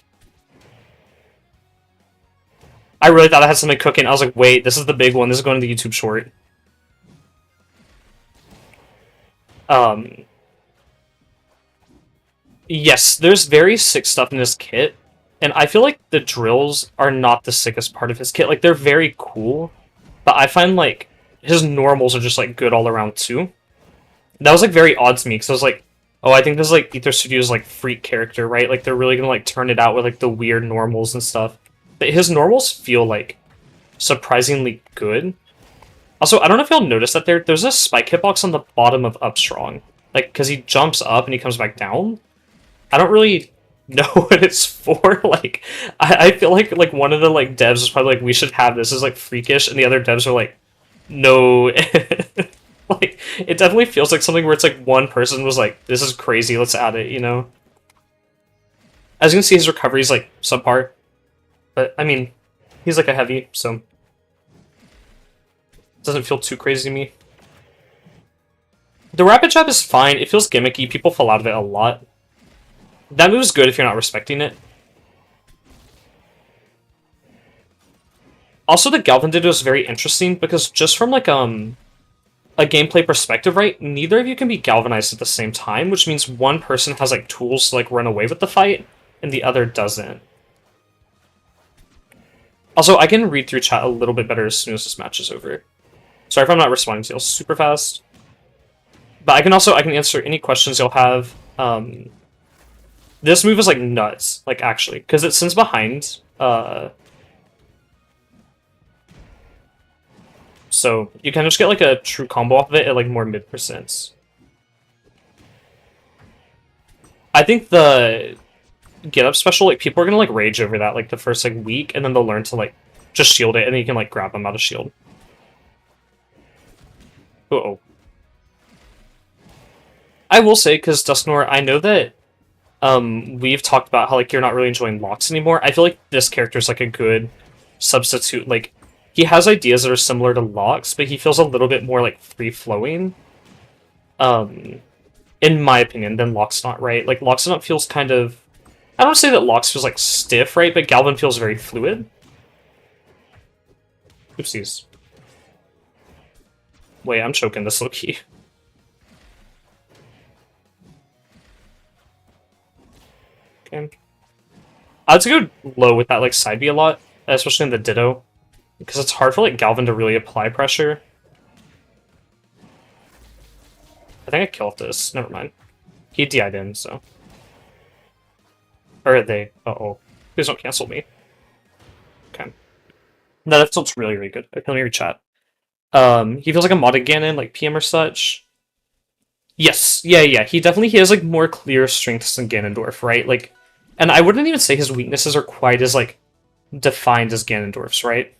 I really thought I had something cooking. I was like, wait, this is the big one. This is going to the YouTube short. Yes, there's very sick stuff in this kit, and I feel like the drills are not the sickest part of his kit. Like, they're very cool, but I find, like, his normals are just, like, good all around, too. That was, like, very odd to me, because I was like, oh, I think this is, like, Ether Studio's, like, freak character, right? Like, they're really gonna, like, turn it out with, like, the weird normals and stuff. But his normals feel, like, surprisingly good. Also, I don't know if y'all noticed that there's a spike hitbox on the bottom of Upstrong. Like, because he jumps up and he comes back down. I don't really know what it's for. Like, I feel like one of the, like, devs is probably like, we should have this as, like, freakish, and the other devs are like, no. Like, it definitely feels like something where it's like one person was like, this is crazy, let's add it, you know? As you can see, his recovery is, like, subpar. But, I mean, he's, like, a heavy, so... doesn't feel too crazy to me. The rapid jab is fine. It feels gimmicky. People fall out of it a lot. That move is good if you're not respecting it. Also, the Galvan did was very interesting because just from like a gameplay perspective, right? Neither of you can be galvanized at the same time, which means one person has like tools to like run away with the fight, and the other doesn't. Also, I can read through chat a little bit better as soon as this match is over. Sorry if I'm not responding to y'all super fast. But I can answer any questions you'll have. This move is like nuts, like actually, because it sends behind. So you can just get like a true combo off of it at like more mid percents. I think the get up special, like people are gonna like rage over that like the first like week, and then they'll learn to like just shield it, and then you can like grab them out of shield. Uh-oh. I will say, because Dusknor, I know that we've talked about how like you're not really enjoying Locks anymore. I feel like this character is like a good substitute. Like he has ideas that are similar to Locks, but he feels a little bit more like free flowing. In my opinion, than Locksnot, right? Like Locksnot feels kind of, I don't say that Locks feels like stiff, right? But Galvan feels very fluid. Oopsies. Wait, I'm choking this low-key. Okay. I have to go low with that like side B a lot, especially in the Ditto, because it's hard for like Galvan to really apply pressure. I think I killed this. Never mind. He DI'd in, so. Or they. Uh-oh. Please don't cancel me. Okay. No, that tilt's really, really good. I can hear your chat. He feels like a modded Ganon, like PM or such. Yes, yeah. He has like more clear strengths than Ganondorf, right? Like, and I wouldn't even say his weaknesses are quite as like defined as Ganondorf's, right?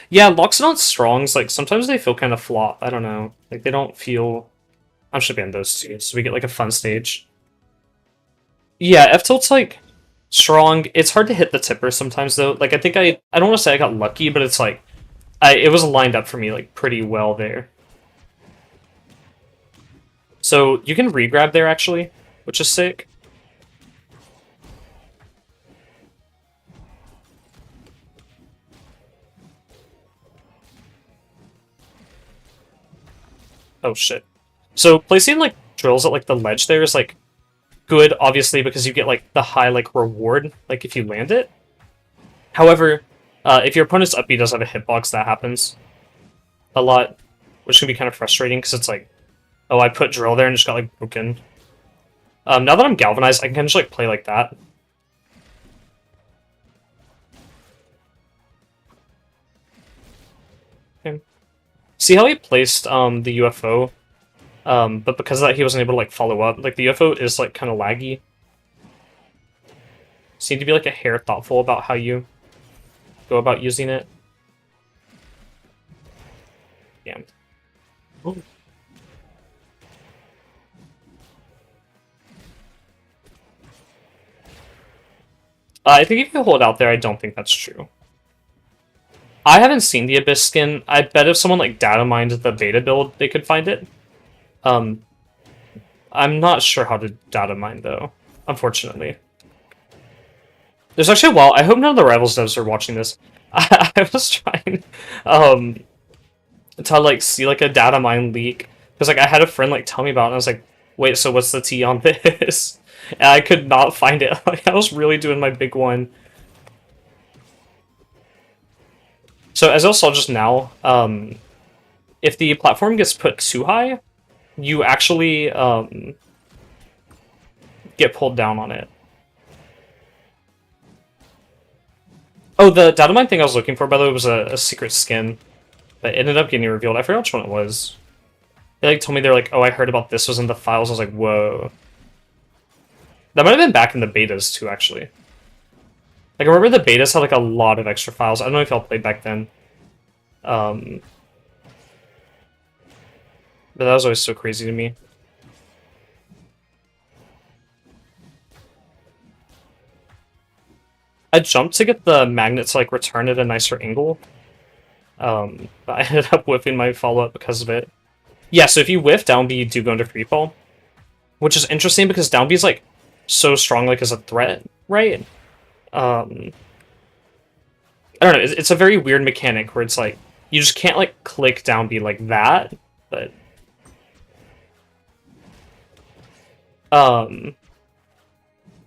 Yeah, Loxodon Strongs, like sometimes they feel kind of flop. I don't know. Like they don't feel. I'm just gonna ban those two, so we get like a fun stage. Yeah, F tilt's like strong. It's hard to hit the tipper sometimes though. Like I think I don't want to say I got lucky, but it's like it was lined up for me like pretty well there. So you can regrab there actually, which is sick. Oh shit. So placing like drills at like the ledge there is like good, obviously, because you get like the high like reward, like if you land it. However, if your opponent's up B does have a hitbox, that happens a lot, which can be kind of frustrating because it's like, oh, I put drill there and just got like broken. Now that I'm galvanized, I can just like play like that. Okay. See how he placed the UFO, but because of that he wasn't able to like follow up. Like the UFO is like kind of laggy. So you need to be like a hair thoughtful about how you go about using it. Damn. Ooh. I think if you hold out there, I don't think that's true. I haven't seen the Abyss skin. I bet if someone like data mined the beta build, they could find it. I'm not sure how to data mine though, unfortunately. There's actually I hope none of the Rivals devs are watching this. I was trying to like see like a data mine leak because like I had a friend like tell me about it and I was like, wait, so what's the T on this? And I could not find it. Like I was really doing my big one. So as I saw just now, if the platform gets put too high, you actually get pulled down on it. Oh, the data mine thing I was looking for, by the way, was a secret skin that ended up getting revealed. I forgot which one it was. They like told me they're like, oh, I heard about this was in the files. I was like, whoa. That might have been back in the betas too, actually. Like I remember the betas had like a lot of extra files. I don't know if y'all played back then. But that was always so crazy to me. I jumped to get the magnet to like return at a nicer angle. But I ended up whiffing my follow-up because of it. Yeah, so if you whiff down B, you do go into free fall. Which is interesting because down B is like so strong like as a threat, right? I don't know, it's a very weird mechanic where it's like you just can't like click down B like that, but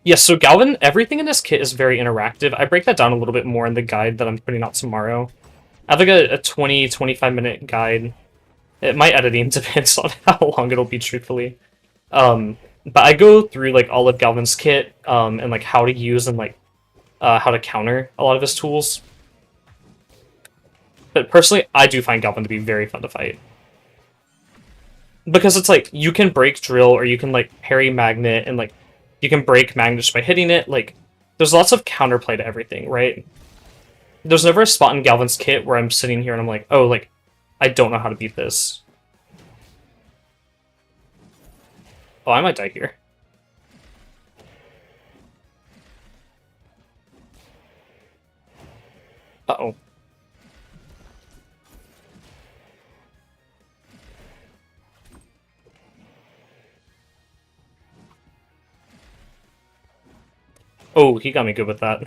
yeah, so Galvan, everything in this kit is very interactive. I break that down a little bit more in the guide that I'm putting out tomorrow. I have like a 20-25 minute guide. My editing depends on how long it'll be, truthfully. But I go through like all of Galvan's kit, and like how to use and like how to counter a lot of his tools. But personally, I do find Galvan to be very fun to fight. Because it's like, you can break drill, or you can like parry magnet, and like, you can break magnet just by hitting it. Like, there's lots of counterplay to everything, right? There's never a spot in Galvan's kit where I'm sitting here and I'm like, oh, like, I don't know how to beat this. Oh, I might die here. Uh-oh. Oh, he got me good with that.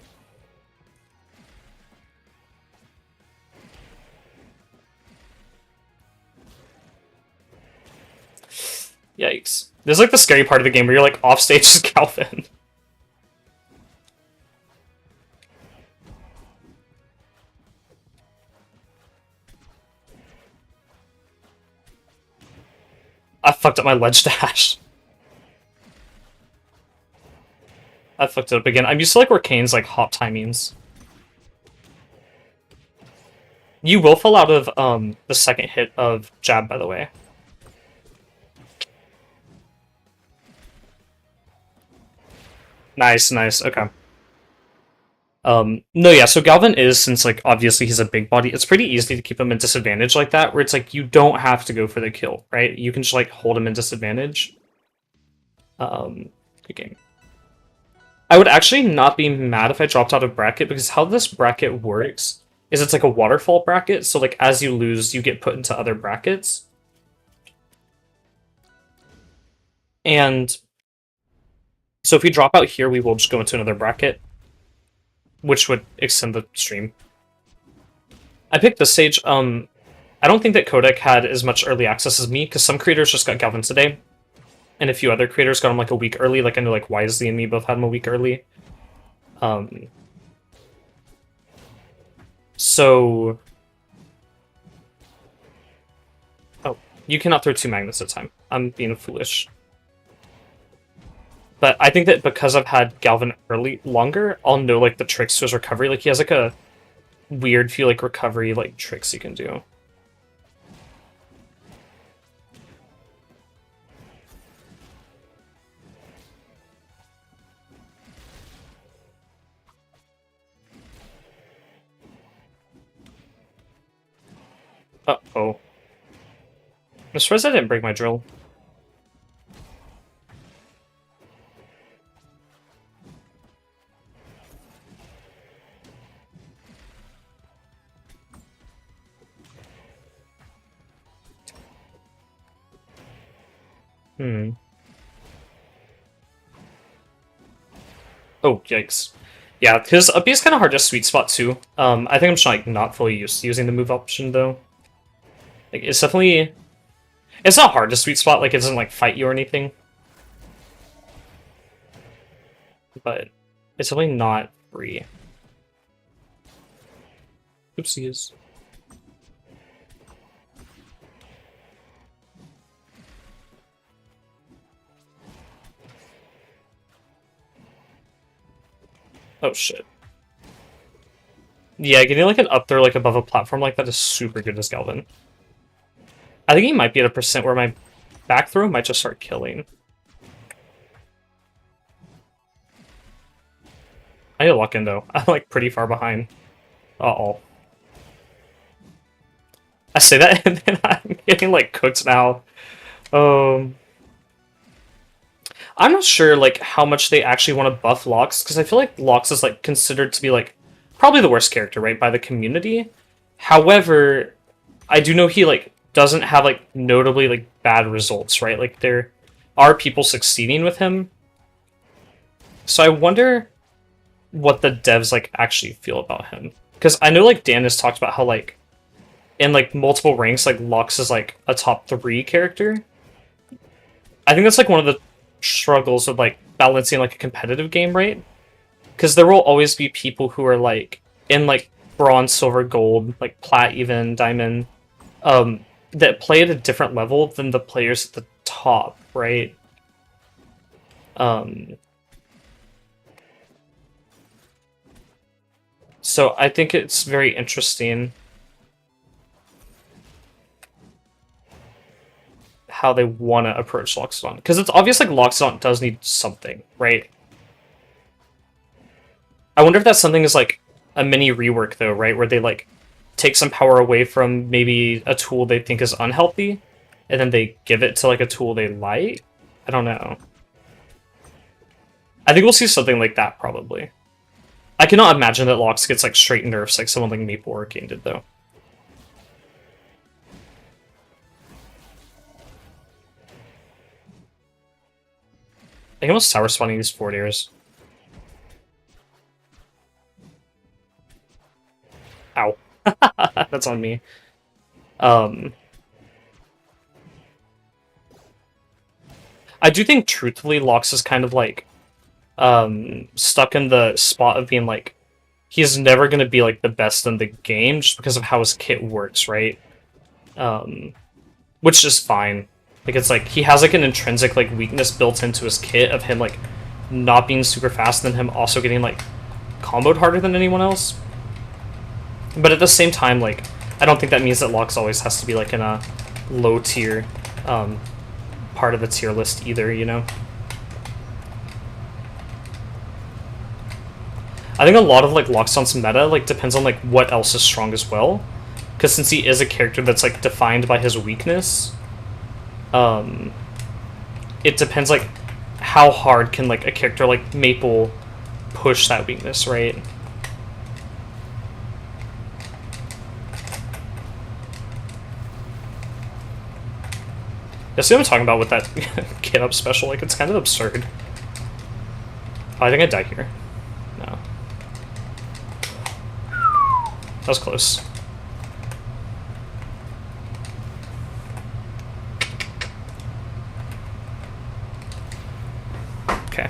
Yikes. This is like the scary part of the game where you're like off stage as Galvan. I fucked up my ledge dash. I fucked it up again. I'm used to like Arcane's like hop timings. You will fall out of the second hit of jab, by the way. Nice, nice. Okay. No, yeah, so Galvan is, since, like, obviously he's a big body, it's pretty easy to keep him in disadvantage like that, where it's like, you don't have to go for the kill, right? You can just, like, hold him in disadvantage. Good game. I would actually not be mad if I dropped out of bracket, because how this bracket works is it's like a waterfall bracket, so, like, as you lose, you get put into other brackets. And so if we drop out here, we will just go into another bracket, which would extend the stream. I picked this stage. I don't think that Kodak had as much early access as me, because some creators just got Galvan today, and a few other creators got him like a week early. Like I know like Wisely and me both had him a week early. So... Oh, you cannot throw 2 magnets at a time. I'm being foolish. But I think that because I've had Galvan longer, I'll know like the tricks to his recovery. Like he has like a weird few like recovery like tricks he can do. Uh-oh. I'm surprised I didn't break my drill. Oh, yikes. Yeah, his up B is kind of hard to sweet spot too. I think I'm just like not fully used to using the move option though. Like it's definitely, it's not hard to sweet spot. Like it doesn't like fight you or anything, but it's definitely not free. Oopsies. Oh shit. Yeah, getting like an up throw like above a platform like that is super good as Galvan. I think he might be at a percent where my back throw might just start killing. I need to lock in though. I'm like pretty far behind. Uh-oh. I say that and then I'm getting like cooked now. I'm not sure like how much they actually want to buff Lox, because I feel like Lox is like considered to be like probably the worst character, right, by the community. However, I do know he like doesn't have like notably like bad results, right? Like there are people succeeding with him. So I wonder what the devs like actually feel about him. Because I know like Dan has talked about how like in like multiple ranks like Lox is like a top 3 character. I think that's like one of the struggles with like balancing like a competitive game, right? Because there will always be people who are like in like bronze, silver, gold, like plat, even diamond, that play at a different level than the players at the top, right? So I think it's very interesting how they want to approach Loxodon. Because it's obvious like Loxodon does need something, right? I wonder if that something is like a mini rework though, right? Where they like take some power away from maybe a tool they think is unhealthy, and then they give it to like a tool they like? I don't know. I think we'll see something like that probably. I cannot imagine that Lox gets like straight nerfs like someone like Maple or Arcane did though. I think I'm almost tower spawning these forward airs. Ow. That's on me. I do think truthfully Lux is kind of like stuck in the spot of being like he's never gonna be like the best in the game just because of how his kit works, right? Um, which is fine. Like it's like he has like an intrinsic like weakness built into his kit of him like not being super fast and then him also getting like comboed harder than anyone else. But at the same time, like I don't think that means that Lux always has to be like in a low tier part of the tier list either, you know? I think a lot of like Loxodon's meta like depends on like what else is strong as well. Because since he is a character that's like defined by his weakness, it depends like how hard can like a character like Maple push that weakness, right? Yeah, see what I'm talking about with that get up special? Like, it's kind of absurd. Oh, I think I die here. No. That was close. Okay.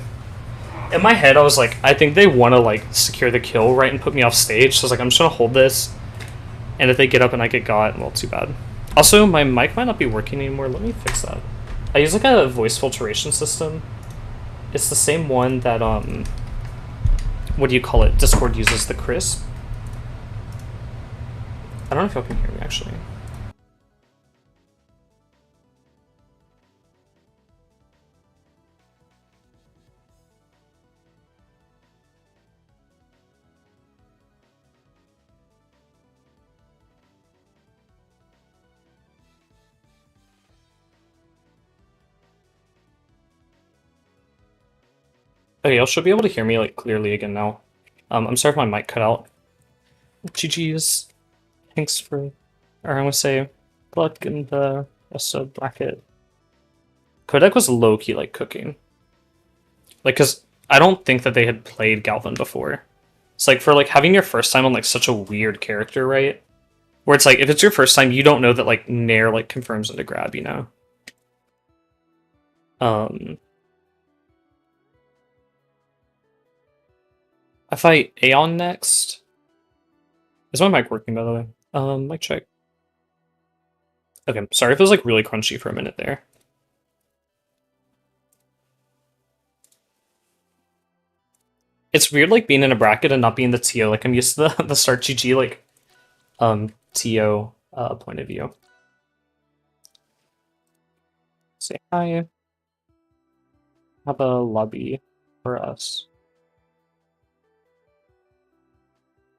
In my head, I was like, I think they want to, like, secure the kill, right, and put me off stage. So I was like, I'm just going to hold this. And if they get up and I get got, well, too bad. Also, my mic might not be working anymore. Let me fix that. I use, like, a voice filtration system. It's the same one that, what do you call it? Discord uses, the crisp. I don't know if y'all can hear me, actually. Okay, y'all should be able to hear me, like, clearly again now. I'm sorry if my mic cut out. GG's. Thanks for... Or I'm gonna say, luck in the sub bracket. Kodak was low-key, like, cooking. Like, because I don't think that they had played Galvan before. It's like, for, like, having your first time on, like, such a weird character, right? Where it's like, if it's your first time, you don't know that, like, Nair, like, confirms into grab, you know? I fight Aeon next. Is my mic working, by the way? Mic check. Okay, sorry if it was, like, really crunchy for a minute there. It's weird, like, being in a bracket and not being the TO. Like, I'm used to the start GG, like, TO point of view. Say hi. Have a lobby for us.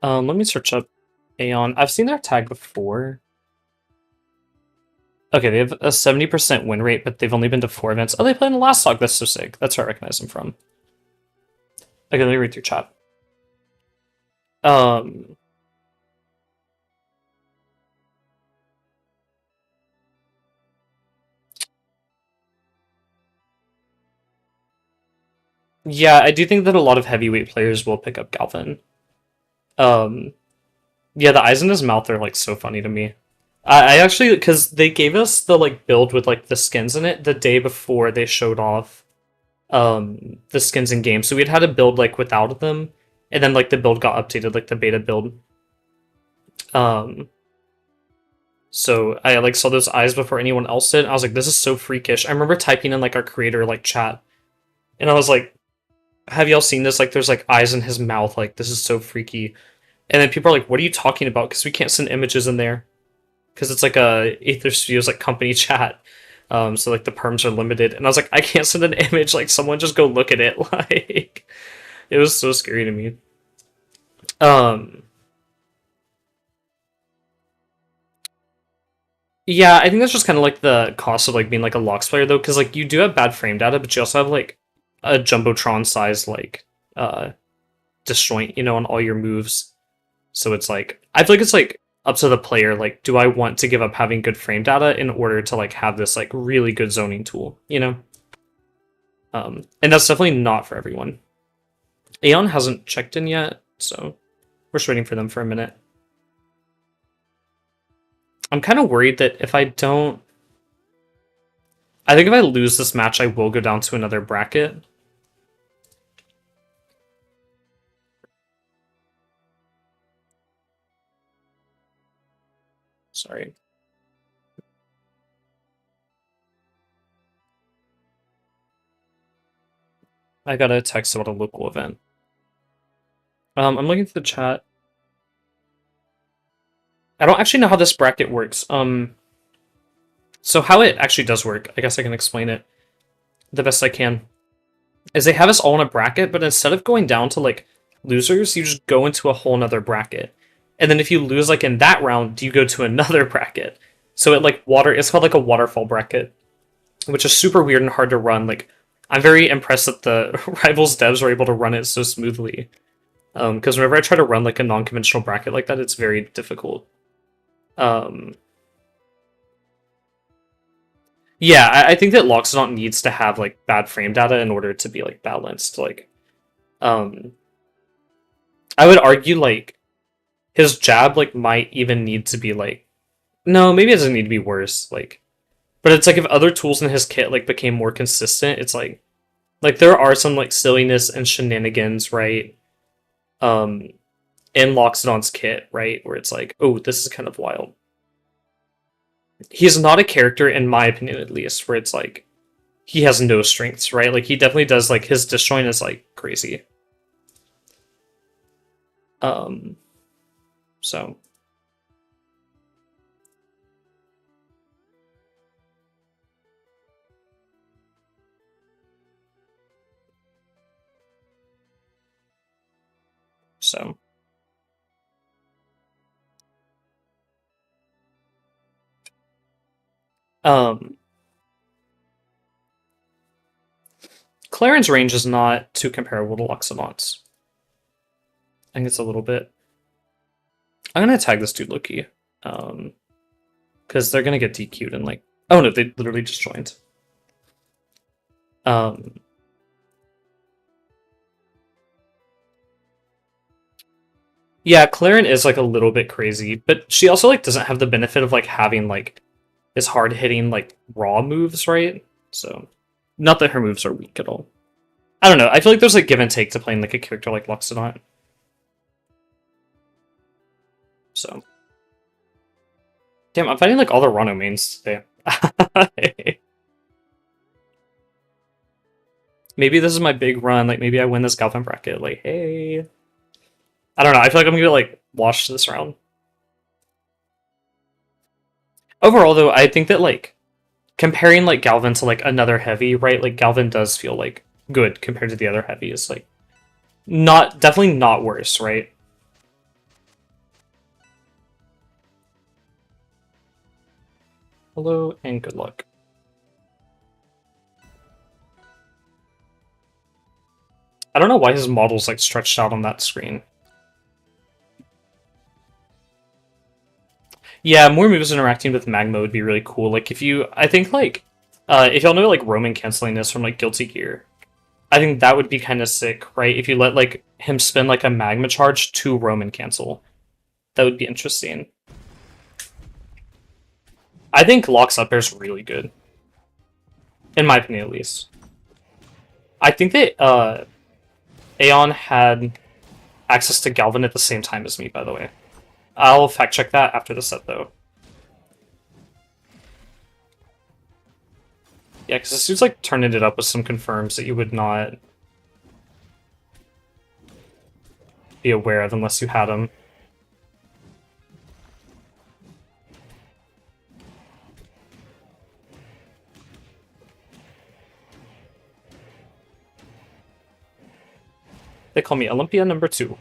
Let me search up Aeon. I've seen their tag before. Okay, they have a 70% win rate, but they've only been to 4 events. Oh, they played in the last talk. That's so sick. That's where I recognize them from. Okay, let me read through chat. Yeah, I do think that a lot of heavyweight players will pick up Galvan. Yeah, the eyes in his mouth are, like, so funny to me. I actually, because they gave us the, like, build with, like, the skins in it the day before they showed off the skins in game. So we'd had a build, like, without them, and then, like, the build got updated, like, the beta build. So I, like, saw those eyes before anyone else did. I was like, this is so freakish. I remember typing in, like, our creator, like, chat, and I was like, have y'all seen this? Like, there's, like, eyes in his mouth. Like, this is so freaky. And then people are like, what are you talking about? Because we can't send images in there. Because it's like a Aether Studios like company chat. So like the perms are limited. And I was like, I can't send an image. Like someone just go look at it. Like it was so scary to me. Yeah, I think that's just kind of like the cost of like being like a Lux player though, because like you do have bad frame data, but you also have like a Jumbotron size like disjoint, you know, on all your moves. So it's like I feel like it's like up to the player, like, do I want to give up having good frame data in order to like have this like really good zoning tool, you know? And that's definitely not for everyone. Aeon hasn't checked in yet, so we're just waiting for them for a minute. I'm kind of worried that if I don't... I think if I lose this match, I will go down to another bracket. Sorry. I got a text about a local event. I'm looking through the chat. I don't actually know how this bracket works. So how it actually does work, I guess I can explain it the best I can, is they have us all in a bracket, but instead of going down to, like, losers, you just go into a whole nother bracket. And then if you lose, like, in that round, you go to another bracket. So it's called, like, a waterfall bracket, which is super weird and hard to run. Like, I'm very impressed that the Rivals devs were able to run it so smoothly. Because whenever I try to run, like, a non-conventional bracket like that, it's very difficult. Yeah, I think that Loxodon needs to have, like, bad frame data in order to be, like, balanced. Like, I would argue, like, his jab, like, might even need to be, like, no, maybe it doesn't need to be worse. Like, but it's like if other tools in his kit, like, became more consistent, it's like there are some, like, silliness and shenanigans, right? Um, in Loxodon's kit, right, where it's like, oh, this is kind of wild. He's not a character, in my opinion at least, where it's like he has no strengths, right? Like, he definitely does, like, his disjoint is, like, crazy. Um, so so um Claren's range is not too comparable to Loxodon's. I think it's a little bit. I'm gonna tag this dude Loki. Because they're gonna get DQ'd and, like, oh no, they literally just joined. Yeah, Claren is, like, a little bit crazy, but she also, like, doesn't have the benefit of, like, having, like, his hard hitting, like, raw moves, right? So, not that her moves are weak at all. I don't know. I feel like there's, like, give and take to playing, like, a character like Loxodon. So, damn, I'm fighting, like, all the Rano mains today. Maybe this is my big run. Like, maybe I win this Galvan bracket. Like, hey. I don't know. I feel like I'm gonna, like, watch this round. Overall, though, I think that, like, comparing, like, Galvan to, like, another heavy, right? Like, Galvan does feel, like, good compared to the other heavies. Like, definitely not worse, right? Hello and good luck. I don't know why his model's, like, stretched out on that screen. Yeah, more moves interacting with Magma would be really cool. Like, I think, like, if y'all know, like, Roman canceling this from, like, Guilty Gear, I think that would be kind of sick, right? If you let, like, him spin, like, a Magma charge to Roman cancel. That would be interesting. I think Locks Up Air's really good. In my opinion, at least. I think that, Aeon had access to Galvan at the same time as me, by the way. I'll fact check that after the set, though. Yeah, because this dude's, like, turning it up with some confirms that you would not be aware of unless you had them. They call me Olympia number 2.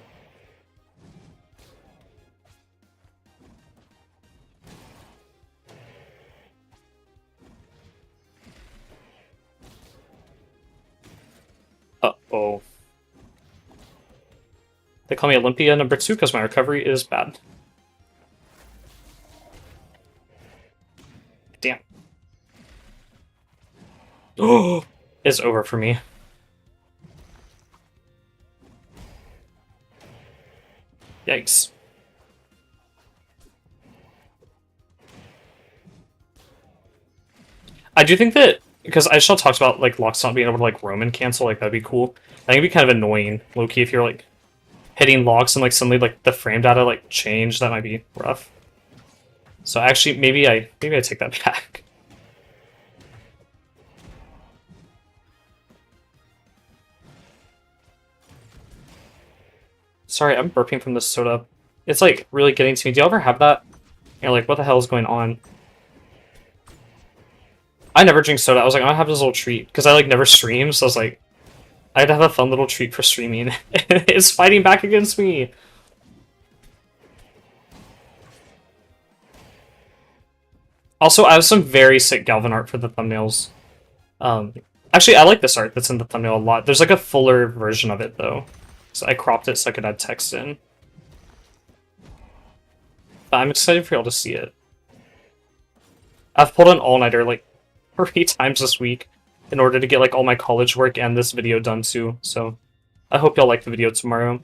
Uh-oh. They call me Olympia number 2 because my recovery is bad. Damn. Oh, it's over for me. Yikes. I do think that because I still talked about like locks not being able to like roam and cancel, like that'd be cool. I think it'd be kind of annoying, low-key, if you're like hitting locks and like suddenly like the frame data like change, that might be rough. So actually maybe I take that back. Sorry, I'm burping from this soda. It's like really getting to me. Do you ever have that? You're like, what the hell is going on? I never drink soda. I was like, I'll have this little treat because I like never stream, so I was like, I'd have a fun little treat for streaming. It's fighting back against me. Also, I have some very sick Galvan art for the thumbnails. Um, Actually, I like this art that's in the thumbnail a lot. There's like a fuller version of it though, so I cropped it so I could add text in. But I'm excited for y'all to see it. I've pulled an all-nighter like 3 times this week in order to get like all my college work and this video done too, so I hope y'all like the video tomorrow.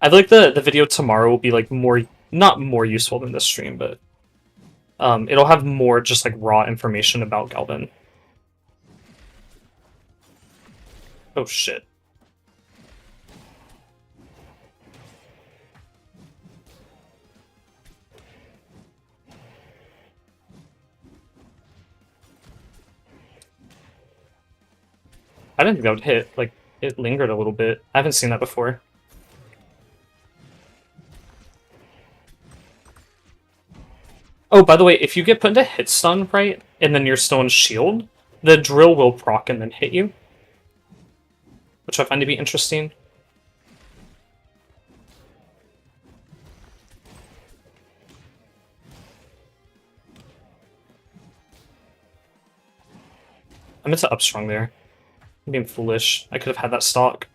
I feel like the video tomorrow will be like more, not more useful than this stream, but it'll have more just like raw information about Galvan. Oh shit. I didn't think that would hit. Like, it lingered a little bit. I haven't seen that before. Oh, by the way, if you get put into hit stun, right, and then you're still in shield, the drill will proc and then hit you. Which I find to be interesting. I meant to up strong there. I'm being foolish. I could have had that stock.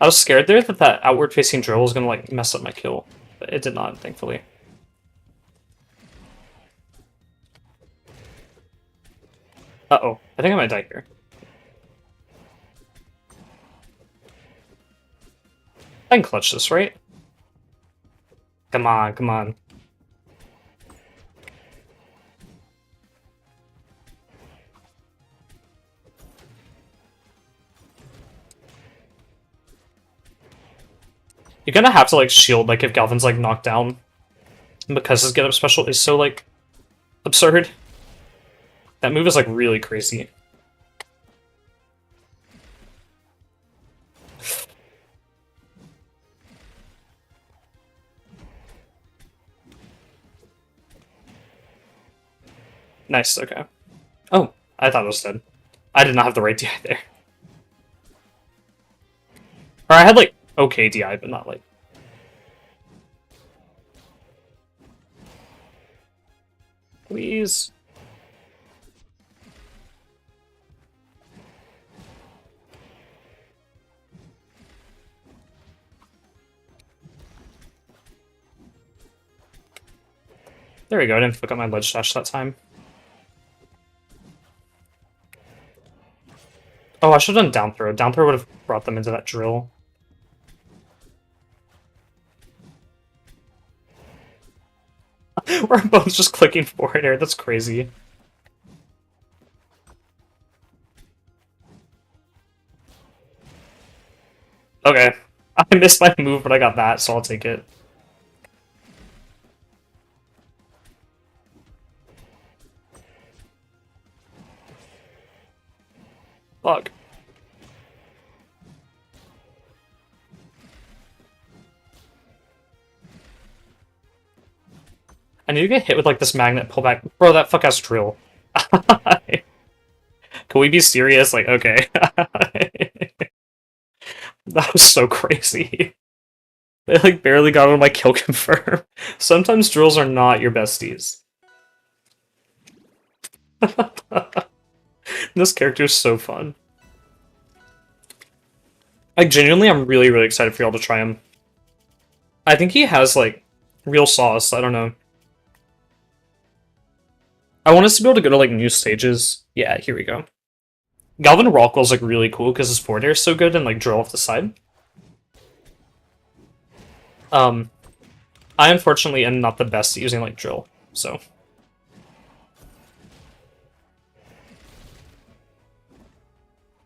I was scared there that that outward-facing drill was gonna like mess up my kill, but it did not, thankfully. Uh-oh, I think I might die here. I can clutch this, right? Come on, come on. You're gonna have to like shield like if Galvan's like knocked down, because his get up special is so like absurd. That move is like really crazy. Nice, okay. Oh, I thought it was dead. I did not have the right DI there. Or I had like okay DI, but not like... Please. There we go, I didn't fuck up my ledge dash that time. Oh, I should have done down throw. Down throw would have brought them into that drill. We're both just clicking forward air, that's crazy. Okay. I missed my move, but I got that, so I'll take it. Fuck. I need to get hit with like this magnet pullback. Bro, that fuck ass drill. Can we be serious? Like, okay. That was so crazy. They like barely got on my kill confirm. Sometimes drills are not your besties. This character is so fun. Like, genuinely, I'm really, really excited for y'all to try him. I think he has, like, real sauce. I don't know. I want us to be able to go to like new stages. Yeah, here we go. Galvan Rockwell's like really cool because his forward air is so good and like drill off the side. I unfortunately am not the best at using like drill, so.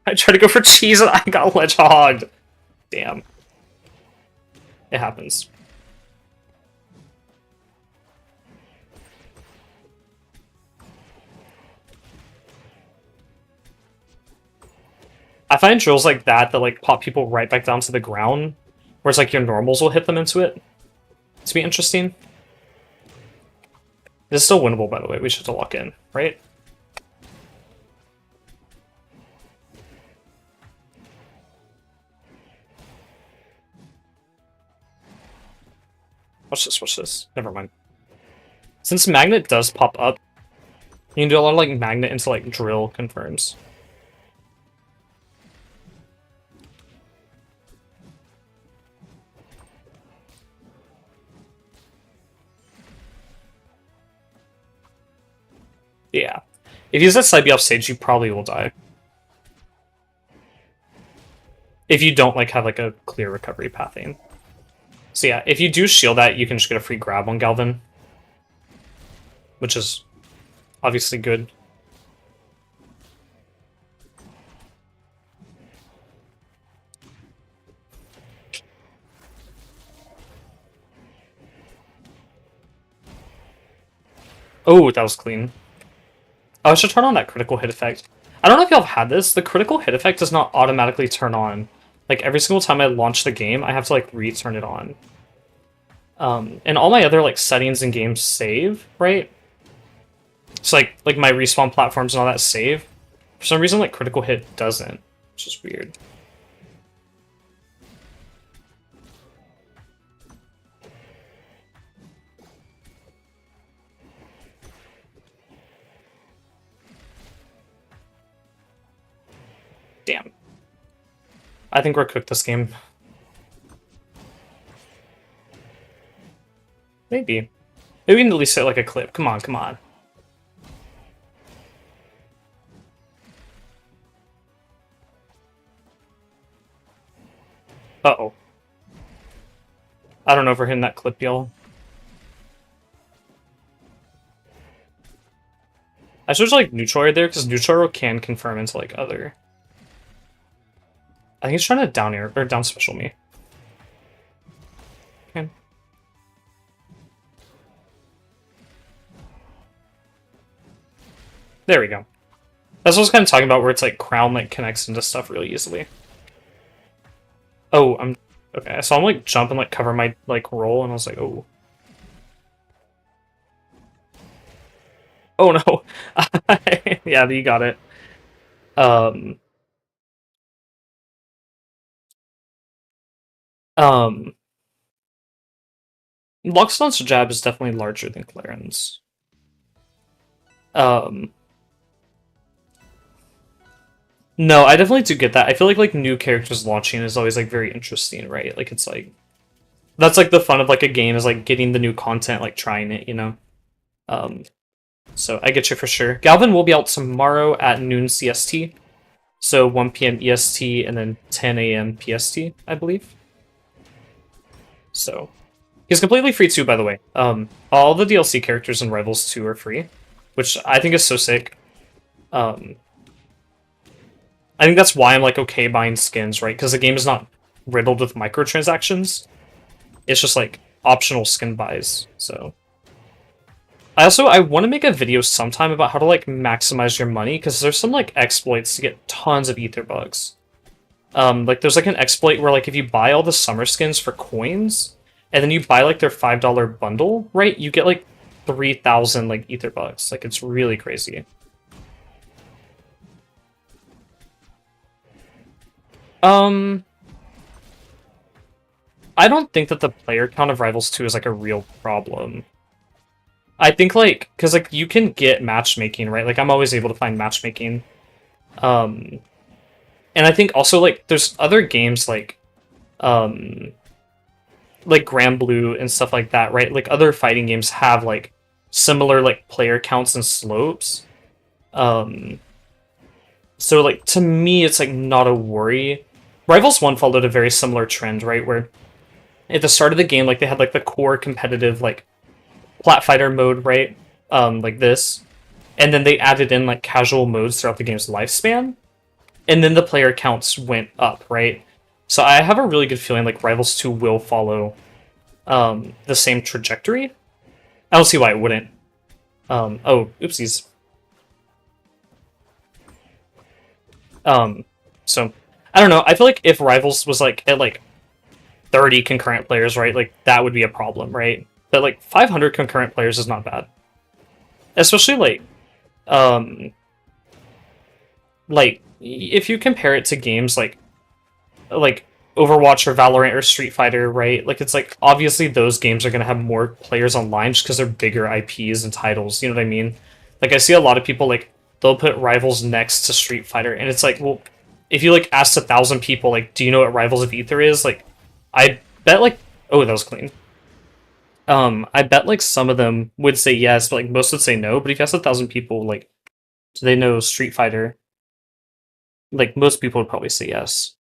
I tried to go for cheese and I got ledge hogged. Damn. It happens. I find drills like that like pop people right back down to the ground, whereas like your normals will hit them into it. To be interesting. This is still winnable, by the way. We should have to lock in, right? Watch this, watch this. Never mind. Since Magnet does pop up, you can do a lot of like Magnet into like drill confirms. Yeah. If he's at side B off stage, you probably will die. If you don't like have like a clear recovery pathing. So yeah, if you do shield that, you can just get a free grab on Galvan. Which is obviously good. Oh, that was clean. Oh, I should turn on that critical hit effect. I don't know if y'all have had this. The critical hit effect does not automatically turn on. Like, every single time I launch the game, I have to, like, re-turn it on. And all my other, like, settings in games save, right? So, like my respawn platforms and all that save. For some reason, like, critical hit doesn't, which is weird. Damn. I think we're cooked this game. Maybe. Maybe we can at least hit like a clip. Come on, come on. Uh-oh. I don't know if we're hitting that clip, y'all. I should like neutral right there, because neutral can confirm into like other. I think he's trying to down air or down special me. Okay. There we go. That's what I was kind of talking about, where it's like crown like connects into stuff really easily. Oh, I'm okay. So I'm like jump and like cover my like roll, and I was like, oh. Oh no. Yeah, you got it. Lockstone's jab is definitely larger than Claren's. No, I definitely do get that. I feel like new characters launching is always like very interesting, right? Like it's like that's like the fun of like a game is like getting the new content, like trying it, you know. So I get you for sure. Galvan will be out tomorrow at noon CST. So 1 p.m. EST and then 10 a.m. PST, I believe. So he's completely free too, by the way. All the DLC characters in Rivals 2 are free, which I think is so sick. I think that's why I'm like okay buying skins, right? Because the game is not riddled with microtransactions. It's just like optional skin buys. So I want to make a video sometime about how to like maximize your money, because there's some like exploits to get tons of ether bugs. Like there's like an exploit where like if you buy all the summer skins for coins and then you buy like their $5 bundle, right? You get like 3,000 like ether bugs. Like it's really crazy. I don't think that the player count of Rivals 2 is like a real problem. I think like because like you can get matchmaking, right? Like I'm always able to find matchmaking. And I think also like there's other games like Grand Blue and stuff like that, right? Like other fighting games have like similar like player counts and slopes. Um, so like to me, it's like not a worry. Rivals 1 followed a very similar trend, right? Where at the start of the game, like they had like the core competitive like plat fighter mode, right? Like this, and then they added in like casual modes throughout the game's lifespan, and then the player counts went up, right? So I have a really good feeling like Rivals 2 will follow the same trajectory. I don't see why it wouldn't. Oh, oopsies. So I don't know. I feel like if Rivals was like at like 30 concurrent players, right, like that would be a problem, right? But like 500 concurrent players is not bad, especially um, like if you compare it to games like Overwatch or Valorant or Street Fighter, right? Like it's like obviously those games are gonna have more players online just because they're bigger IPs and titles. You know what I mean? Like I see a lot of people like they'll put Rivals next to Street Fighter, and it's like, well, if you like asked 1,000 people, like, do you know what Rivals of Ether is? Like, I bet like, oh, that was clean. I bet like some of them would say yes, but like most would say no. But if you ask 1,000 people, like, do they know Street Fighter? Like most people would probably say yes.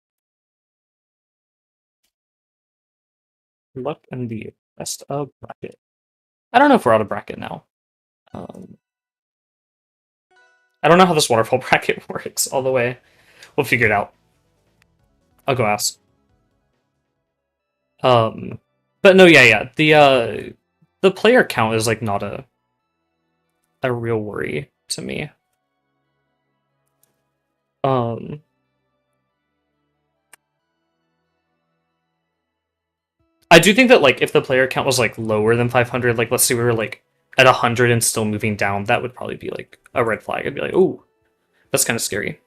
Luck and the best of bracket. I don't know if we're out of bracket now. Um, I don't know how this waterfall bracket works all the way. We'll figure it out. I'll go ask. Um, but no, yeah. The player count is like not a real worry to me. Um, I do think that like if the player count was like lower than 500, like let's say we were like at 100 and still moving down, that would probably be like a red flag. I'd be like, oh, that's kind of scary.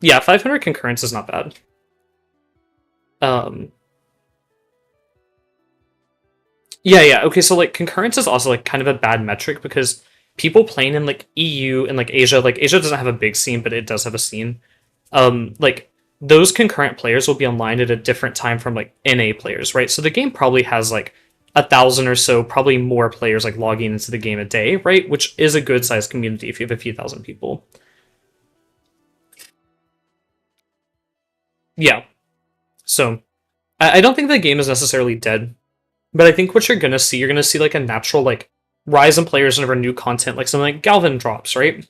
Yeah, 500 concurrence is not bad. Um, yeah. Okay, so like concurrence is also like kind of a bad metric because people playing in like EU and like Asia doesn't have a big scene, but it does have a scene. Like those concurrent players will be online at a different time from like NA players, right? So the game probably has like 1,000 or so, probably more players like logging into the game a day, right? Which is a good sized community if you have a few thousand people. Yeah. So I don't think the game is necessarily dead, but I think what you're gonna see like a natural like rise in players whenever new content, like something like Galvan drops, right?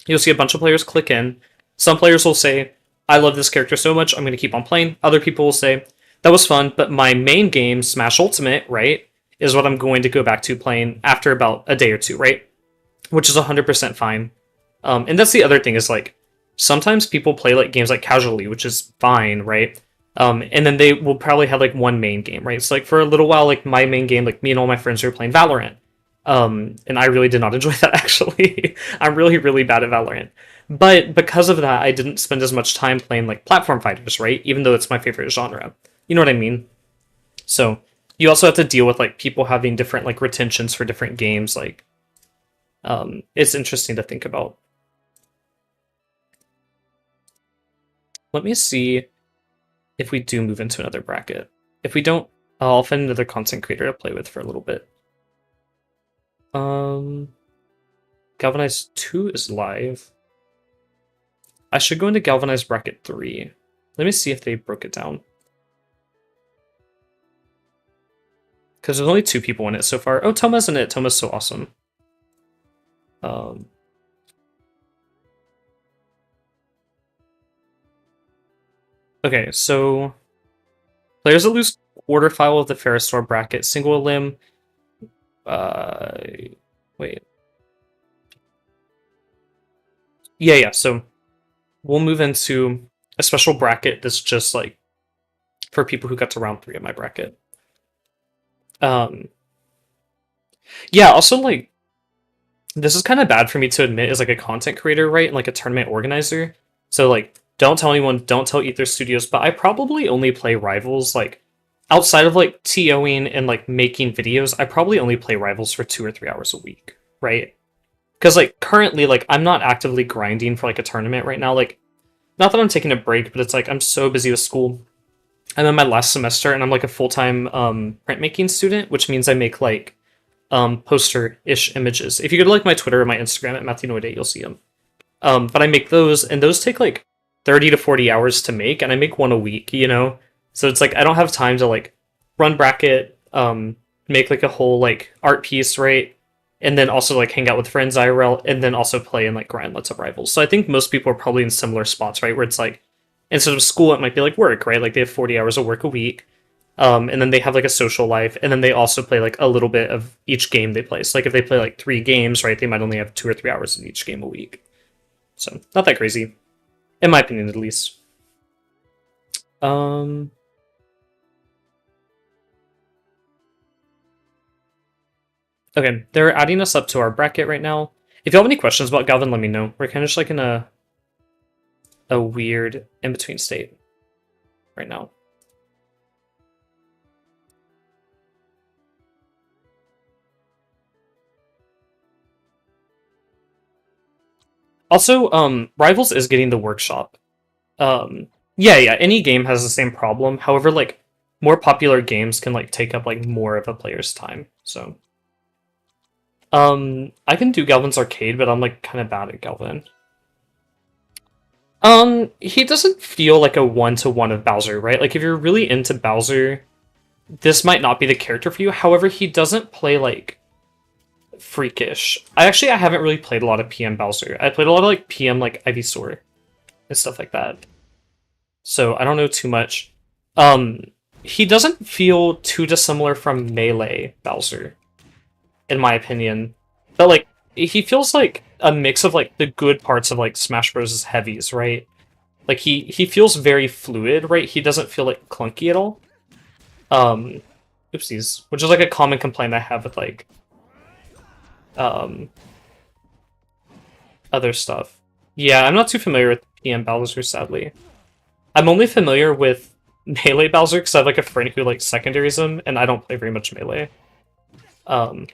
You'll see a bunch of players click in. Some players will say, I love this character so much, I'm going to keep on playing. Other people will say, that was fun, but my main game, Smash Ultimate, right, is what I'm going to go back to playing after about a day or two, right? Which is 100% fine. And that's the other thing is like, sometimes people play like games like casually, which is fine, right? And then they will probably have like one main game, right? So like for a little while, like my main game, like me and all my friends were playing Valorant. And I really did not enjoy that actually. I'm really, really bad at Valorant. But because of that, I didn't spend as much time playing like platform fighters, right? Even though it's my favorite genre. You know what I mean? So you also have to deal with like people having different like retentions for different games. Like, it's interesting to think about. Let me see if we do move into another bracket. If we don't, I'll find another content creator to play with for a little bit. Galvanized 2 is live. I should go into Galvanized bracket 3. Let me see if they broke it down. Because there's only 2 people in it so far. Oh, Toma's in it. Toma's so awesome. Okay, so players that lose quarter file of the Ferrosaur bracket, single elim. Wait. Yeah. So we'll move into a special bracket that's just like for people who got to round 3 of my bracket. Yeah. Also, like this is kind of bad for me to admit as like a content creator, right? And like a tournament organizer. So like, don't tell anyone. Don't tell Ether Studios. But I probably only play Rivals like outside of like TOing and like making videos. I probably only play Rivals for 2 or 3 hours a week, right? Because like currently, like I'm not actively grinding for like a tournament right now. Like, not that I'm taking a break, but it's like I'm so busy with school. I'm in my last semester, and I'm like a full-time printmaking student, which means I make like poster-ish images. If you go to like my Twitter or my Instagram at Matthew Noide, you'll see them. But I make those, and those take like 30 to 40 hours to make, and I make one a week, you know? So it's like I don't have time to like run bracket, make like a whole like art piece, right? And then also like hang out with friends IRL, and then also play and like grind lots of rivals. So I think most people are probably in similar spots, right? Where it's like instead of school, it might be like work, right? Like they have 40 hours of work a week. And then they have like a social life, and then they also play like a little bit of each game they play. So like if they play like 3 games, right, they might only have 2 or 3 hours in each game a week. So not that crazy, in my opinion, at least. Um, okay, they're adding us up to our bracket right now. If you have any questions about Galvan, let me know. We're kind of just like in a weird in between state right now. Also, Rivals is getting the workshop. Yeah, any game has the same problem. However, like more popular games can like take up like more of a player's time. So, I can do Galvan's arcade, but I'm like kind of bad at Galvan. He doesn't feel like a one-to-one of Bowser, right? Like if you're really into Bowser, this might not be the character for you. However, he doesn't play like freakish. I haven't really played a lot of PM Bowser. I played a lot of like PM like Ivysaur and stuff like that. So I don't know too much. He doesn't feel too dissimilar from Melee Bowser, in my opinion. But like he feels like a mix of like the good parts of like Smash Bros. Heavies, right? Like he feels very fluid, right? He doesn't feel like clunky at all. Um, Oopsies, which is like a common complaint I have with like other stuff. Yeah, I'm not too familiar with PM Bowser, sadly. I'm only familiar with Melee Bowser because I have like a friend who like secondaries him, and I don't play very much Melee. Um,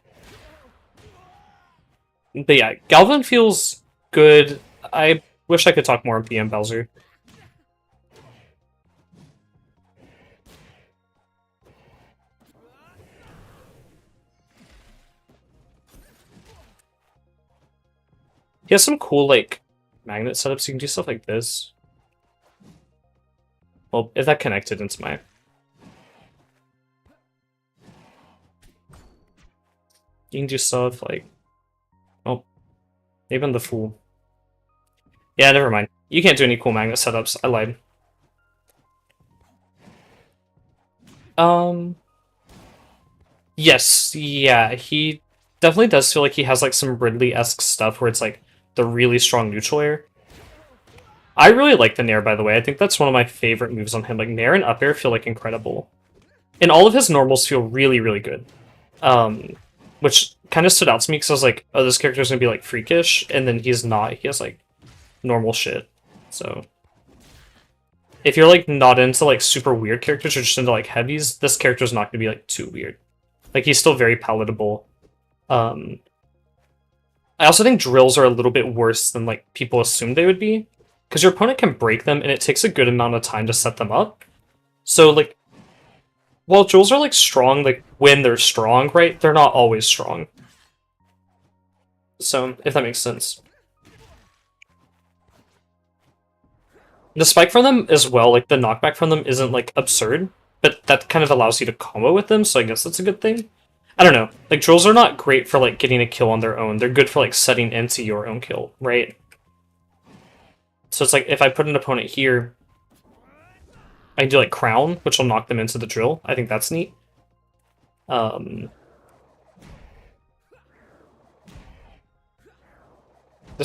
but yeah, Galvan feels good. I wish I could talk more on PM Bowser. He has some cool like magnet setups. You can do stuff like this. Well, if that connected into my... You can do stuff like... Oh, maybe I'm the fool. Yeah, never mind. You can't do any cool magnet setups. I lied. Yes, yeah, he definitely does feel like he has like some Ridley-esque stuff where it's like the really strong neutral air. I really like the Nair, by the way. I think that's one of my favorite moves on him. Like, Nair and up air feel like incredible. And all of his normals feel really, really good. Which kind of stood out to me because I was like, oh, this character's gonna be like freakish, and then he's not. He has like normal shit. So if you're like not into like super weird characters or just into like heavies, this character's not gonna be like too weird. Like he's still very palatable. I also think drills are a little bit worse than like people assume they would be, because your opponent can break them and it takes a good amount of time to set them up. So like, while drills are like strong, like when they're strong, right? They're not always strong. So if that makes sense. The spike from them as well, like the knockback from them isn't like absurd, but that kind of allows you to combo with them, so I guess that's a good thing. I don't know. Like, drills are not great for, like, getting a kill on their own. They're good for, like, setting into your own kill, right? So it's like, if I put an opponent here, I can do, like, Crown, which will knock them into the drill. I think that's neat. This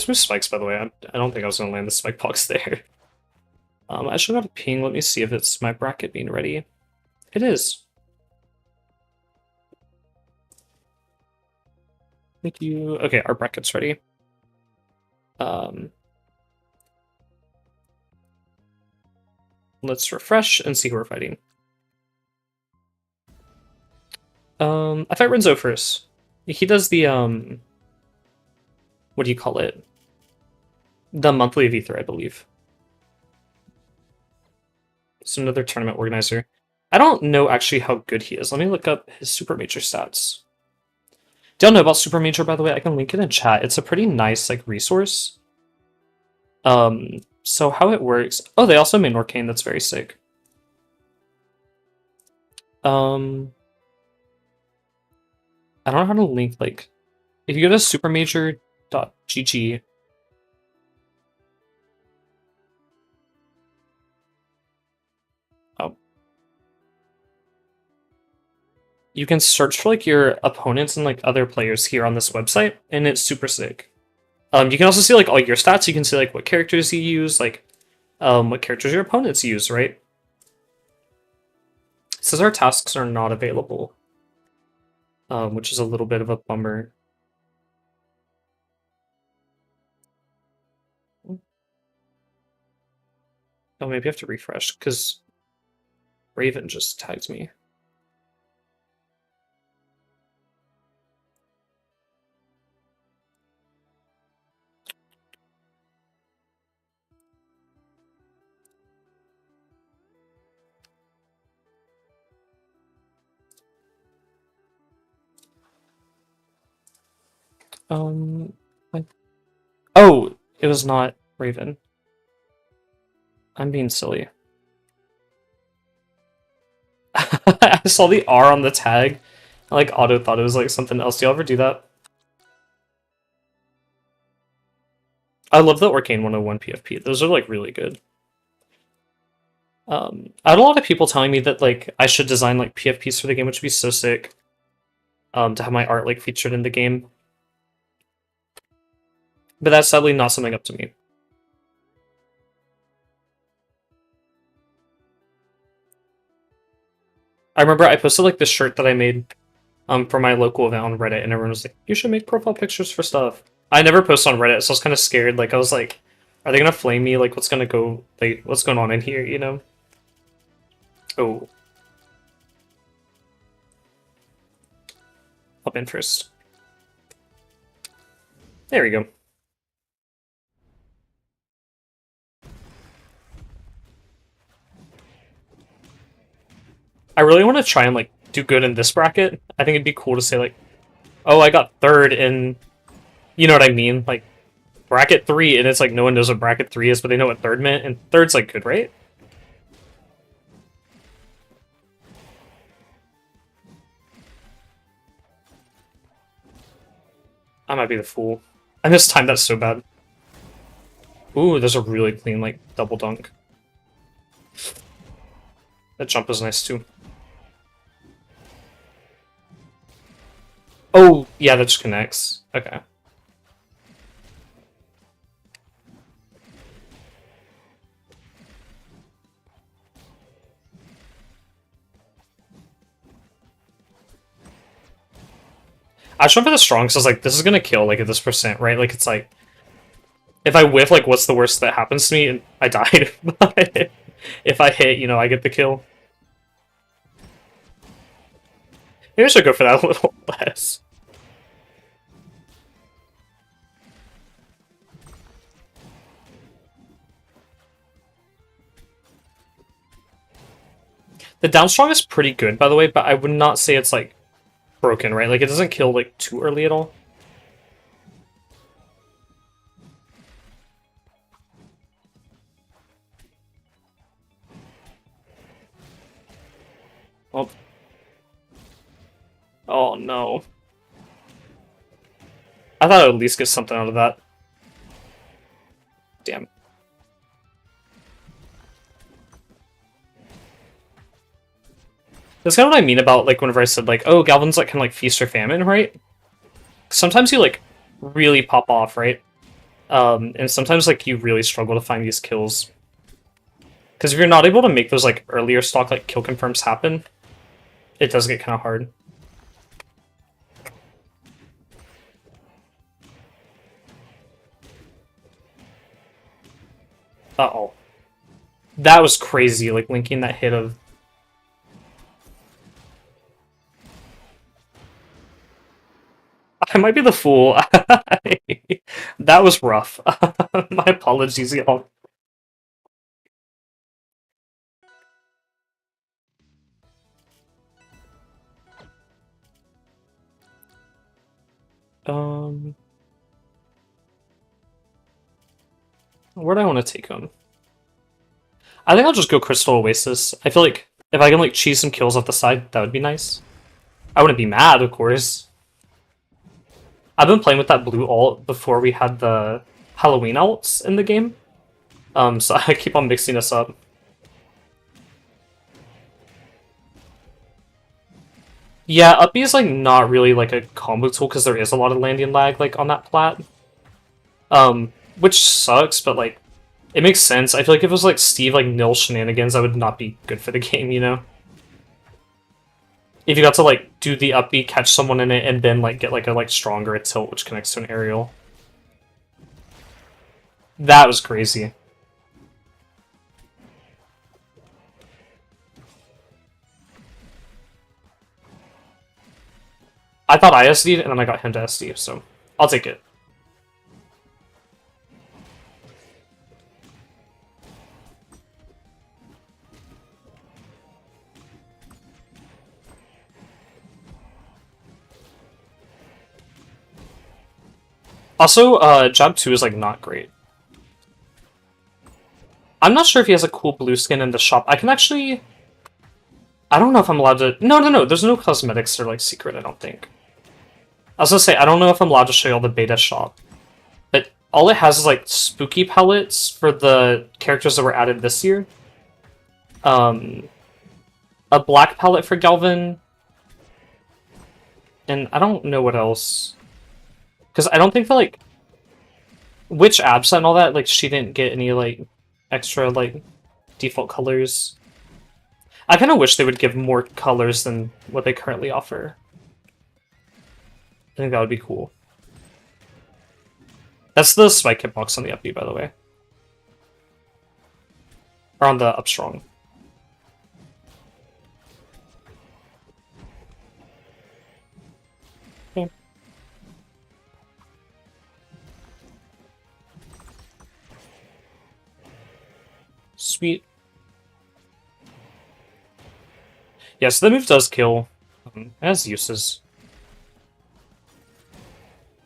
move spikes, by the way. I don't think I was going to land the spike box there. I should have a ping. Let me see if it's my bracket being ready. It is. Thank you. Okay, our bracket's ready. Let's refresh and see who we're fighting. I fight Renzo first. He does the, what do you call it? The monthly of Ether, I believe. So another tournament organizer. I don't know actually how good he is. Let me look up his Super Major stats. Do y'all know about Super Major, by the way? I can link it in chat. It's a pretty nice like resource. So how it works. Oh, they also made Norcane, that's very sick. I don't know how to link like if you go to supermajor.gg. Oh. You can search for like your opponents and like other players here on this website, and it's super sick. You can also see like all your stats. You can see like what characters you use, like what characters your opponents use, right? It says our tasks are not available, which is a little bit of a bummer. Oh, maybe I have to refresh because Raven just tagged me. What? Oh, it was not Raven. I'm being silly. I saw the R on the tag. I like auto thought it was like something else. Do you ever do that? I love the Arcane 101 PFP. Those are like really good. I had a lot of people telling me that like I should design like PFPs for the game, which would be so sick. To have my art like featured in the game. But that's sadly not something up to me. I remember I posted like this shirt that I made for my local event on Reddit, and everyone was like, "You should make profile pictures for stuff." I never post on Reddit, so I was kind of scared. Like I was like, "Are they gonna flame me? Like what's gonna go? Like what's going on in here?" You know? Oh, up in first. There we go. I really want to try and like do good in this bracket. I think it'd be cool to say like, "Oh, I got third in," you know what I mean? Like bracket 3, and it's like no one knows what bracket 3 is, but they know what third meant, and third's like good, right? I might be the fool. I mistimed that so bad. Ooh, there's a really clean like double dunk. That jump is nice too. Oh, yeah, that just connects. Okay. I just went for the strong, so I was like, this is gonna kill, like, at this percent, right? Like, it's like, if I whiff, like, what's the worst that happens to me? And I died. But if I hit, you know, I get the kill. Maybe I should go for that a little less. The down strong is pretty good, by the way, but I would not say it's, like, broken, right? Like, it doesn't kill, like, too early at all. Oh. Oh, no. I thought I'd at least get something out of that. Damn. That's kind of what I mean about, like, whenever I said, like, oh, Galvan's, like, kind of like feast or famine, right? Sometimes you, like, really pop off, right? And sometimes, like, you really struggle to find these kills. Because if you're not able to make those, like, earlier stock, like, kill confirms happen, it does get kind of hard. Uh-oh. That was crazy, like, linking that hit of... I might be the fool. That was rough. My apologies, y'all. Where do I want to take him? I think I'll just go Crystal Oasis. I feel like if I can like cheese some kills off the side, that would be nice. I wouldn't be mad, of course. I've been playing with that blue ult before we had the Halloween ults in the game. So I keep on mixing this up. Yeah, up B is like not really like a combo tool because there is a lot of landing lag like on that plat. Which sucks, but like it makes sense. I feel like if it was like Steve like nil shenanigans, that would not be good for the game, you know? If you got to like do the up B, catch someone in it, and then like get like a like stronger tilt which connects to an aerial. That was crazy. I thought I SD'd, and then I got him to SD, so I'll take it. Also, Job 2 is like not great. I'm not sure if he has a cool blue skin in the shop. I can actually... I don't know if I'm allowed to... No, there's no cosmetics or like secret, I don't think. I was gonna say, I don't know if I'm allowed to show you all the beta shop. But all it has is like spooky palettes for the characters that were added this year. A black palette for Galvan. And I don't know what else. Because I don't think that like... Witch Absa and all that, like she didn't get any like extra like default colors. I kind of wish they would give more colors than what they currently offer. I think that would be cool. That's the spike hitbox on the up B, by the way. Or on the up strong. Okay. Sweet. Yes, the move does kill. It has uses.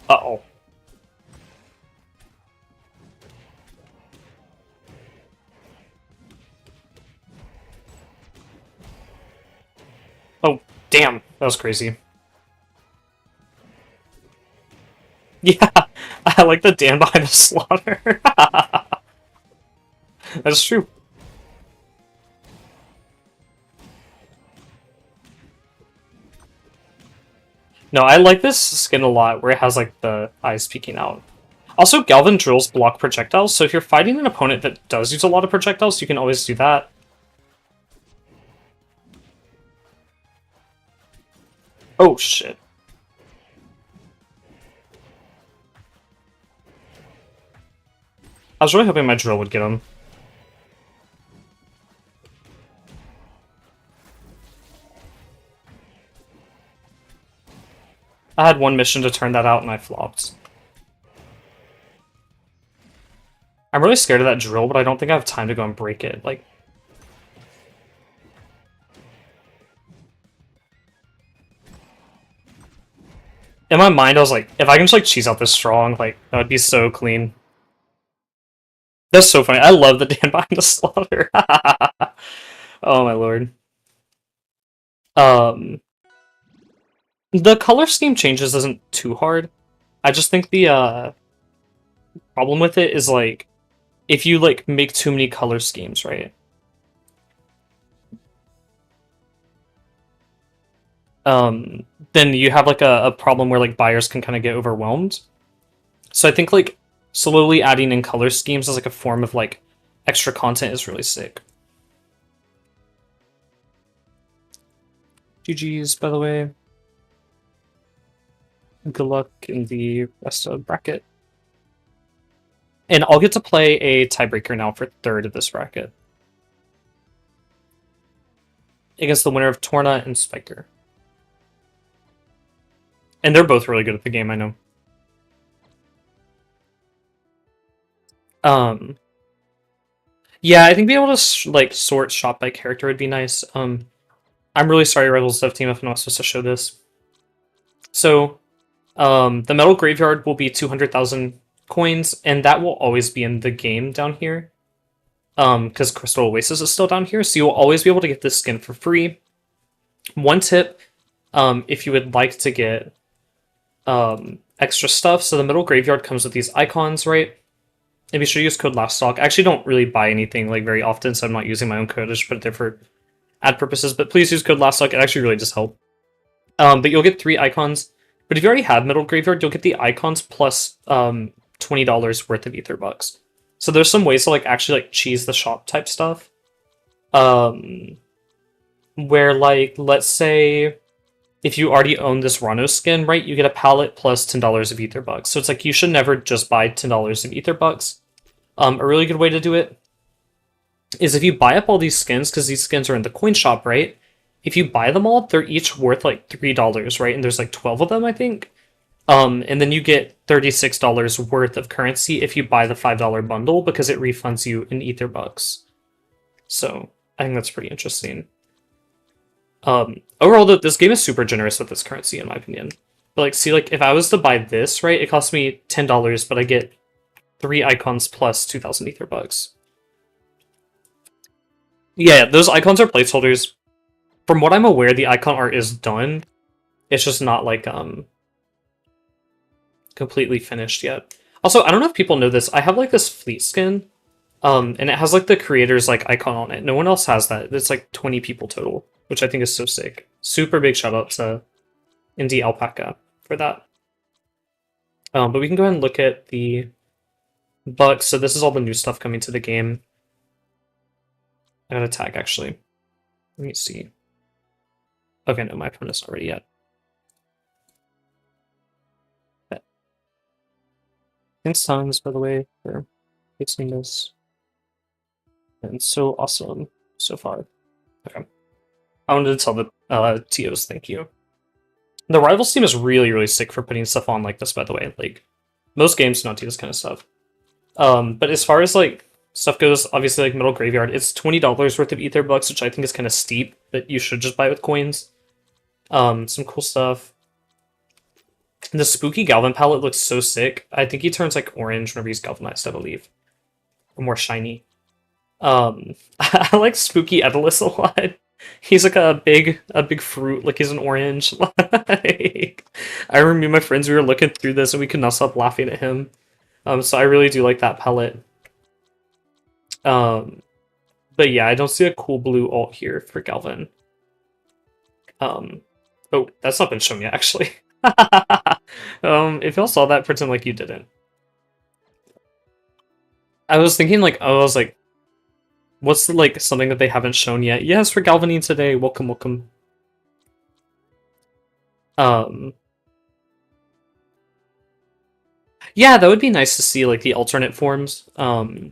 Uh-oh. Oh, damn. That was crazy. Yeah, I like the Dan behind the slaughter. That's true. No, I like this skin a lot, where it has, like, the eyes peeking out. Also, Galvan drills block projectiles, so if you're fighting an opponent that does use a lot of projectiles, you can always do that. Oh, shit. I was really hoping my drill would get him. I had one mission to turn that out and I flopped. I'm really scared of that drill, but I don't think I have time to go and break it. Like, in my mind, I was like, if I can just like cheese out this strong, like that would be so clean. That's so funny. I love the Dan behind the slaughter. Oh my lord. The color scheme changes isn't too hard. I just think the problem with it is like if you like make too many color schemes, right? Then you have like a problem where like buyers can kind of get overwhelmed. So I think like slowly adding in color schemes as like a form of like extra content is really sick. GG's, by the way. Good luck in the rest of the bracket. And I'll get to play a tiebreaker now for third of this bracket. Against the winner of Torna and Spiker. And they're both really good at the game, I know. Yeah, I think being able to like sort shot by character would be nice. I'm really sorry, Rebels Dev Team, if I'm not supposed to show this. So, The metal graveyard will be 200,000 coins, and that will always be in the game down here. Because Crystal Oasis is still down here, so you will always be able to get this skin for free. One tip, if you would like to get extra stuff, so the metal graveyard comes with these icons, right? And be sure to use code LASTSTOCK. I actually don't really buy anything like very often, so I'm not using my own code. I just put it there for ad purposes, but please use code LASTSTOCK. It actually really does help. But you'll get 3 icons. But if you already have Metal Graveyard, you'll get the icons plus $20 worth of Ether Bucks. So there's some ways to like actually like cheese the shop type stuff. Where like, let's say if you already own this Rano skin, right, you get a palette plus $10 of Ether Bucks. So it's like you should never just buy $10 of Ether Bucks. A really good way to do it is if you buy up all these skins, because these skins are in the coin shop, right? If you buy them all, they're each worth like $3, right? And there's like 12 of them, I think. And then you get $36 worth of currency if you buy the $5 bundle because it refunds you in Ether Bucks. So I think that's pretty interesting. Overall, though, this game is super generous with its currency, in my opinion. But like, see, like if I was to buy this, right, it costs me $10, but I get 3 icons plus 2,000 Ether Bucks. Yeah, those icons are placeholders. From what I'm aware, the icon art is done. It's just not like completely finished yet. Also, I don't know if people know this. I have like this fleet skin, and it has like the creator's like icon on it. No one else has that. It's like 20 people total, which I think is so sick. Super big shout out to Indie Alpaca for that. But we can go ahead and look at the bucks. So this is all the new stuff coming to the game. I got a tag actually. Let me see. Okay, no, my opponent's not ready yet. Okay. Thanks, Tongs, by the way, for fixing this. And so awesome so far. Okay. I wanted to tell the TOs thank you. The Rivals team is really, really sick for putting stuff on like this, by the way. Like, most games do not do this kind of stuff. But as far as like stuff goes, obviously like Metal Graveyard, it's $20 worth of Ether Bucks, which I think is kind of steep, but you should just buy with coins. Some cool stuff. The spooky Galvan palette looks so sick. I think he turns like orange whenever he's galvanized, I believe. Or more shiny. I like spooky Edalus a lot. He's like a big fruit, like he's an orange. Like, I remember me and my friends, we were looking through this and we could not stop laughing at him. So I really do like that palette. But yeah, I don't see a cool blue ult here for Galvan. Oh, that's not been shown yet, actually. If y'all saw that, pretend like you didn't. I was thinking, like, what's the, like, something that they haven't shown yet? Yes, for Galvanine today. Welcome, welcome. Yeah, that would be nice to see, like, the alternate forms. That'd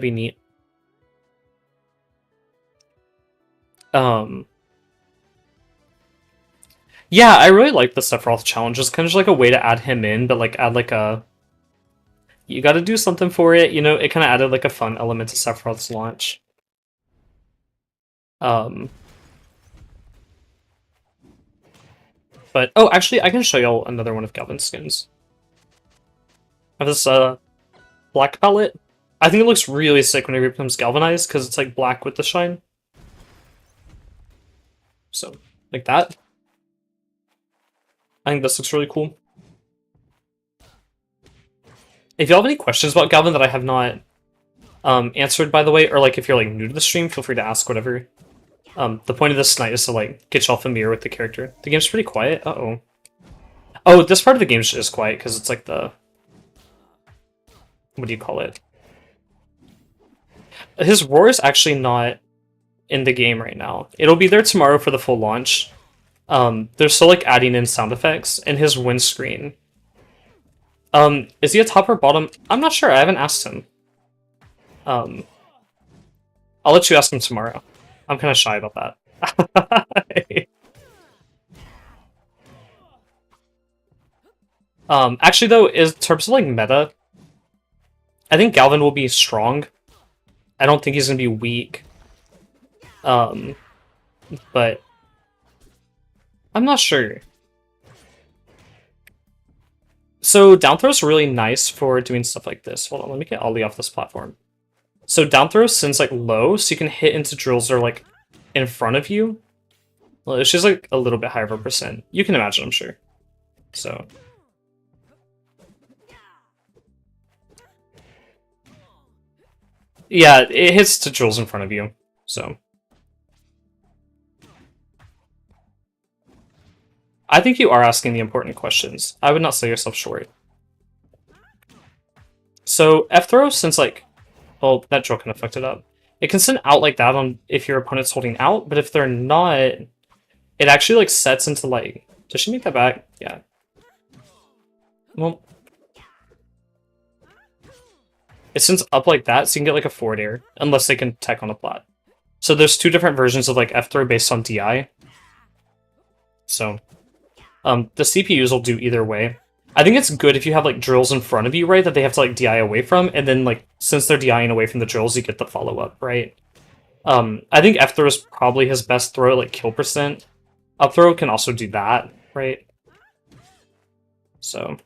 be neat. Yeah, I really like the Sephiroth challenge. It's kind of just like a way to add him in, but like add like a... You gotta do something for it, you know? It kind of added like a fun element to Sephiroth's launch. But, oh, actually, I can show y'all another one of Galvan's skins. I have this black palette. I think it looks really sick whenever it becomes galvanized, because it's like black with the shine. So, like that. I think this looks really cool. If y'all have any questions about Galvan that I have not answered, by the way, or like if you're like new to the stream, feel free to ask whatever. The point of this night is to like get y'all familiar with the character. The game's pretty quiet. Uh-oh. Oh, this part of the game is quiet because it's like the... What do you call it? His roar is actually not in the game right now. It'll be there tomorrow for the full launch. They're still like adding in sound effects, and his windscreen. Is he a top or bottom? I'm not sure. I haven't asked him. I'll let you ask him tomorrow. I'm kind of shy about that. Actually, though, in terms of like meta, I think Galvan will be strong. I don't think he's gonna be weak. But I'm not sure. So down throw is really nice for doing stuff like this. Hold on, let me get Ollie off this platform. So down throw sends like low, so you can hit into drills that are like in front of you. Well, it's just like a little bit higher of a percent. You can imagine, I'm sure. So. Yeah, it hits to drills in front of you, so. I think you are asking the important questions. I would not sell yourself short. So F-throw, since like, well, that drill kind of fucked it up. It can send out like that on if your opponent's holding out, but if they're not, it actually like sets into like, does she make that back? Yeah. Well, it sends up like that, so you can get like a forward air, unless they can tech on a plat. So there's two different versions of like F-throw based on DI. So, the CPUs will do either way. I think it's good if you have like drills in front of you, right, that they have to like DI away from, and then like since they're DIing away from the drills, you get the follow-up, right? I think F-throw is probably his best throw, like kill percent. Up-throw can also do that, right? So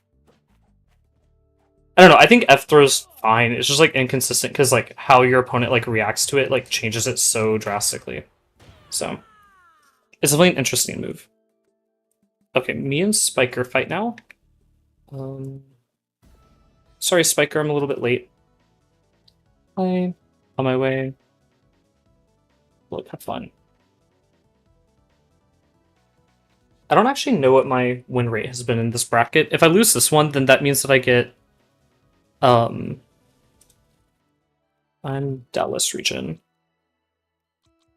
I don't know, I think F-throw's fine. It's just like inconsistent because like how your opponent like reacts to it like changes it so drastically. So it's definitely an interesting move. Okay, me and Spiker fight now. Sorry, Spiker, I'm a little bit late. Hi, on my way. Look, have fun. I don't actually know what my win rate has been in this bracket. If I lose this one, then that means that I get, I'm Dallas region.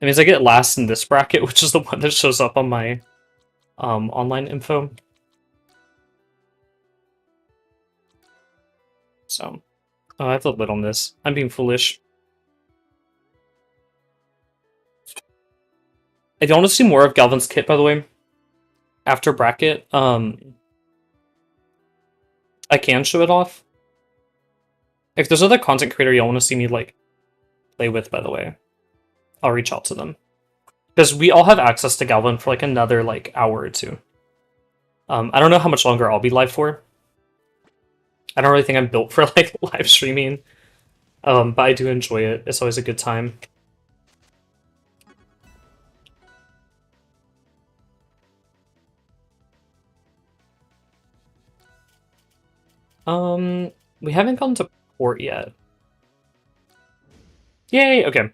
It means I get last in this bracket, which is the one that shows up on my online info. So, oh, I have the lid on this. I'm being foolish. I don't want to see more of Galvan's kit, by the way. After bracket, I can show it off. If there's other content creator y'all want to see me like play with, by the way, I'll reach out to them. Because we all have access to Galvan for like another like hour or two. I don't know how much longer I'll be live for. I don't really think I'm built for like live streaming. But I do enjoy it. It's always a good time. We haven't gone to port yet. Yay, okay.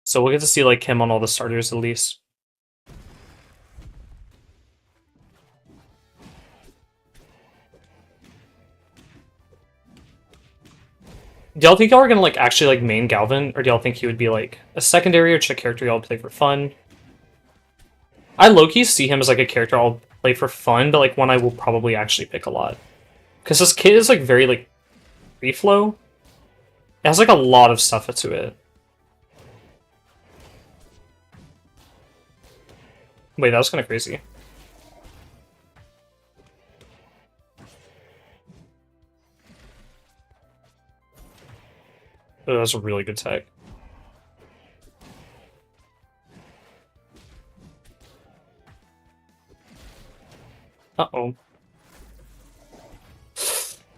So we'll get to see like him on all the starters at least. Do y'all think y'all are gonna like actually like main Galvan, or do y'all think he would be like a secondary or just a character y'all play for fun? I low-key see him as like a character I'll play for fun, but like one I will probably actually pick a lot. Because this kit is like very like free flow. It has like a lot of stuff to it. Wait, that was kind of crazy. Oh, that's a really good tech. Uh-oh.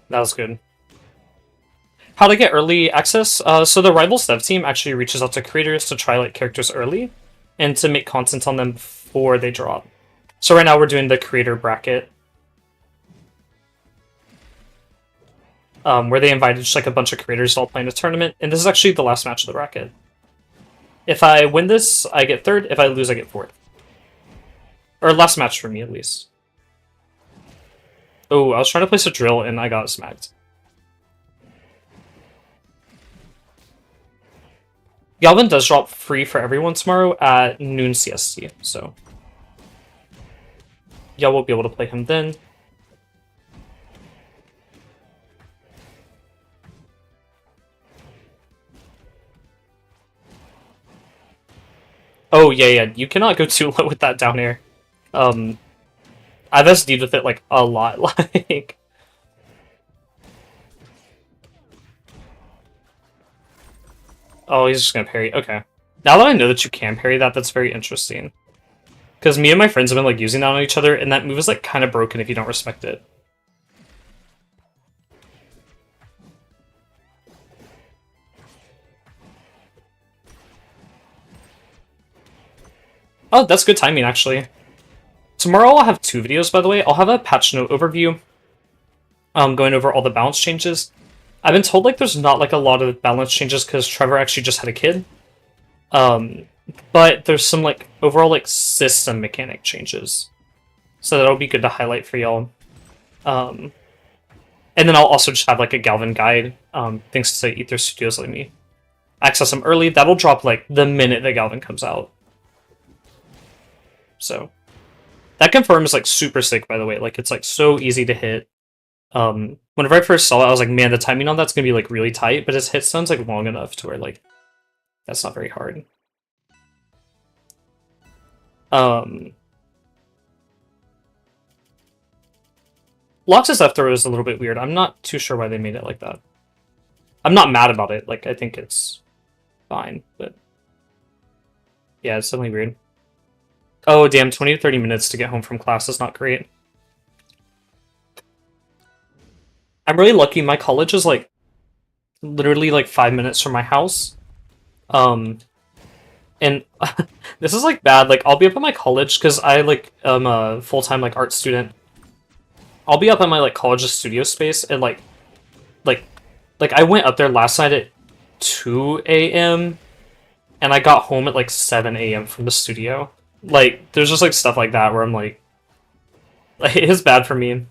That was good. How to get early access? So the Rivals dev team actually reaches out to creators to try like characters early and to make content on them before they drop. So right now we're doing the creator bracket. Where they invited just like a bunch of creators all playing a tournament, and this is actually the last match of the bracket. If I win this, I get third. If I lose, I get fourth. Or last match for me, at least. Oh, I was trying to place a drill and I got smacked. Galvan does drop free for everyone tomorrow at noon CST, so y'all will be able to play him then. Oh, yeah, you cannot go too low with that down air. I've SD'd with it, like, a lot, like... Oh, he's just gonna parry, okay. Now that I know that you can parry that, that's very interesting. Because me and my friends have been, like, using that on each other, and that move is, like, kind of broken if you don't respect it. Oh, that's good timing, actually. Tomorrow I'll have 2 videos, by the way. I'll have a patch note overview, going over all the balance changes. I've been told, like, there's not, like, a lot of balance changes because Trevor actually just had a kid. But there's some, like, overall, like, system mechanic changes. So that'll be good to highlight for y'all. And then I'll also just have, like, a Galvan guide, thanks to Ether Studios letting me access them early. That'll drop, like, the minute that Galvan comes out. So that confirm is, like, super sick, by the way. Like, it's, like, so easy to hit. Whenever I first saw it, I was like, man, the timing on that's gonna be, like, really tight, but his hit stuns, like, long enough to where, like, that's not very hard. Lox's F throw is a little bit weird. I'm not too sure why they made it like that. I'm not mad about it. Like, I think it's fine, but yeah, it's definitely weird. Oh, damn, 20 to 30 minutes to get home from class is not great. I'm really lucky. My college is, like, literally, like, 5 minutes from my house. And this is, like, bad. Like, I'll be up at my college, because I, like, am a full-time, like, art student. I'll be up at my, like, college's studio space, and, like, I went up there last night at 2 a.m., and I got home at, like, 7 a.m. from the studio. Like, there's just, like, stuff like that where I'm, like, it is bad for me.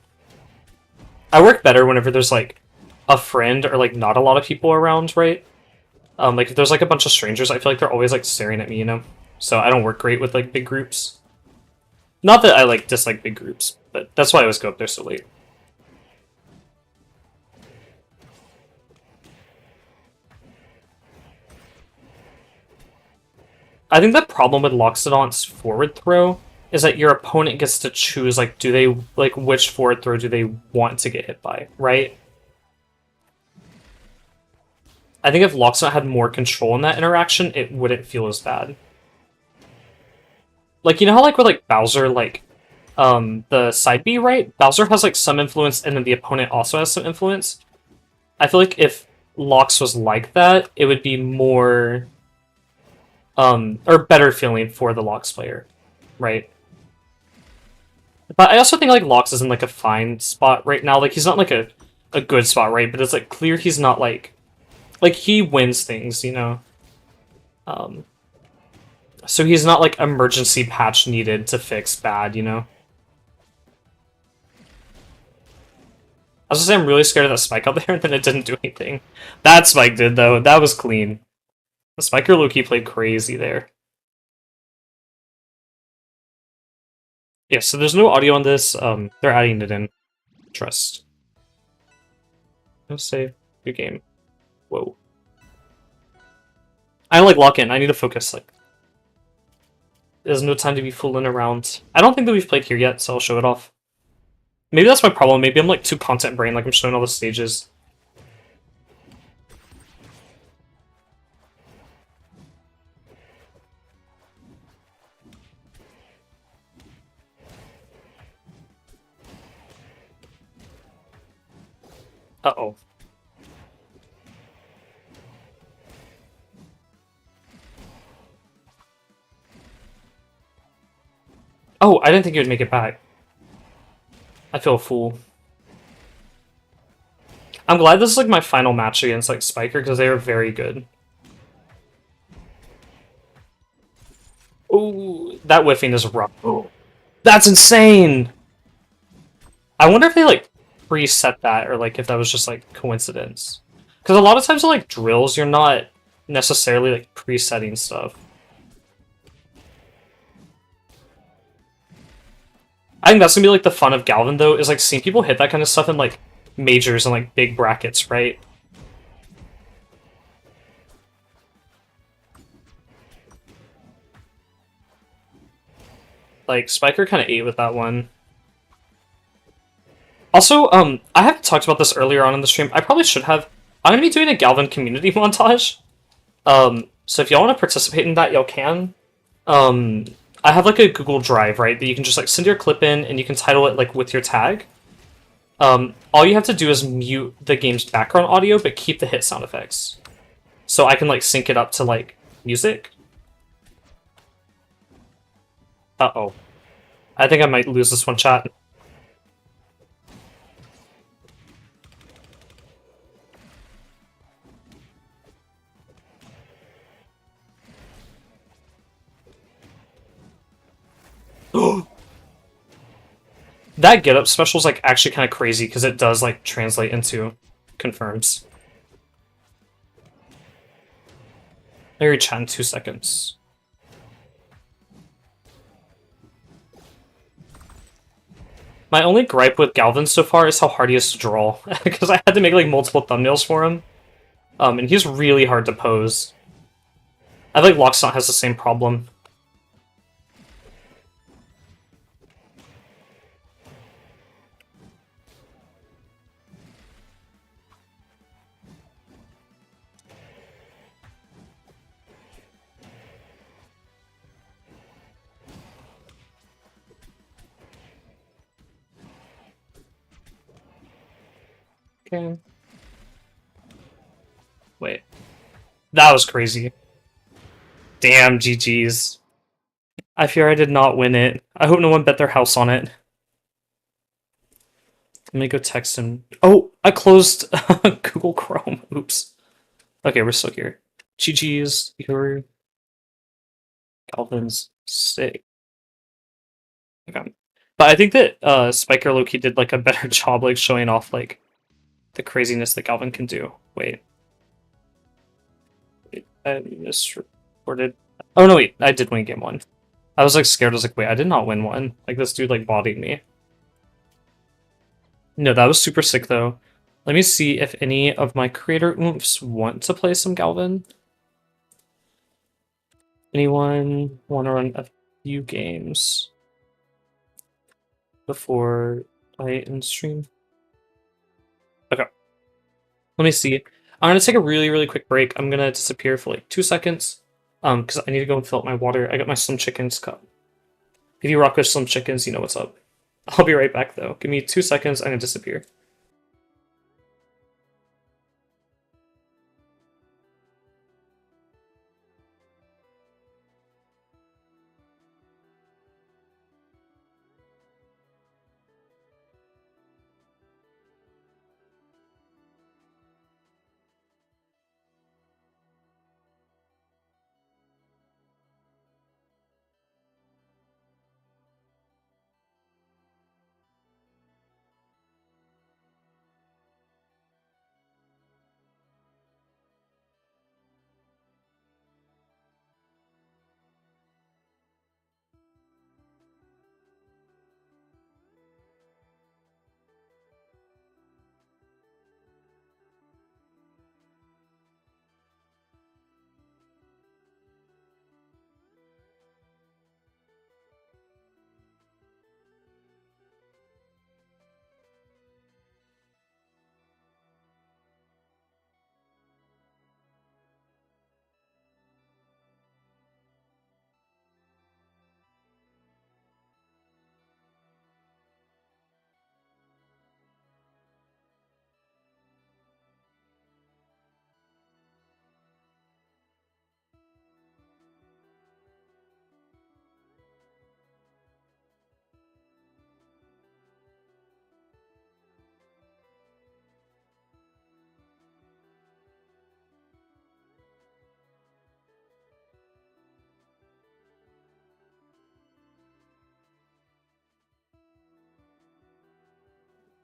I work better whenever there's, like, a friend or, like, not a lot of people around, right? Like, if there's, like, a bunch of strangers, I feel like they're always, like, staring at me, you know? So I don't work great with, like, big groups. Not that I, like, dislike big groups, but that's why I always go up there so late. I think the problem with Loxodon's forward throw is that your opponent gets to choose, like, do they, like, which forward throw do they want to get hit by, right? I think if Loxodon had more control in that interaction, it wouldn't feel as bad. Like, you know how, like, with, like, Bowser, like, the side B, right? Bowser has, like, some influence, and then the opponent also has some influence. I feel like if Lox was like that, it would be more, or better feeling for the Lox player, right? But I also think, like, Lox is in, like, a fine spot right now. Like, he's not, like, a good spot, right? But it's, like, clear he's not, like, he wins things, you know? So he's not, like, emergency patch needed to fix bad, you know? I was gonna say, I'm really scared of that spike out there, and then it didn't do anything. That spike did, though. That was clean. The spiker Loki played crazy there. Yeah, so there's no audio on this. They're adding it in. Trust. No save. Good game. Whoa. I don't, like, lock in. I need to focus, like. There's no time to be fooling around. I don't think that we've played here yet, so I'll show it off. Maybe that's my problem. Maybe I'm, like, too content brain, like I'm showing all the stages. Uh-oh. Oh, I didn't think you would make it back. I feel a fool. I'm glad this is, like, my final match against, like, Spiker, because they are very good. Ooh, that whiffing is rough. Oh, that's insane! I wonder if they, like, preset that, or, like, if that was just, like, coincidence. Because a lot of times with, like, drills, you're not necessarily, like, presetting stuff. I think that's gonna be, like, the fun of Galvan, though, is, like, seeing people hit that kind of stuff in, like, majors and, like, big brackets, right? Like, Spiker kind of ate with that one. Also, I haven't talked about this earlier on in the stream. I probably should have. I'm gonna be doing a Galvan community montage. So if y'all want to participate in that, y'all can. I have, like, a Google Drive, right, that you can just, like, send your clip in, and you can title it, like, with your tag. All you have to do is mute the game's background audio, but keep the hit sound effects. So I can, like, sync it up to, like, music. Uh-oh. I think I might lose this one, chat. That get up special is like actually kind of crazy because it does like translate into confirms. I reach chat in 2 seconds. My only gripe with Galvan so far is how hard he is to draw, because I had to make like multiple thumbnails for him. And he's really hard to pose. I think Lockstone has the same problem. Okay. Wait. That was crazy. Damn, GG's. I fear I did not win it. I hope no one bet their house on it. Let me go text him. Oh, I closed Google Chrome. Oops. Okay, we're still here. GG's. Your Galvan's sick. Okay. But I think that Spiker Loki did like a better job like showing off like the craziness that Galvan can do. Wait. I misreported. Oh no, wait, I did win game 1. I was like scared. I was like, wait, I did not win one. Like this dude like bodied me. No, that was super sick though. Let me see if any of my creator oomphs want to play some Galvan. Anyone want to run a few games before I end stream? Okay. Let me see. I'm gonna take a really quick break. I'm gonna disappear for like 2 seconds. Because I need to go and fill up my water. I got my Slim Chickens cup. If you rock with Slim Chickens, you know what's up. I'll be right back though. Give me 2 seconds, I'm gonna disappear.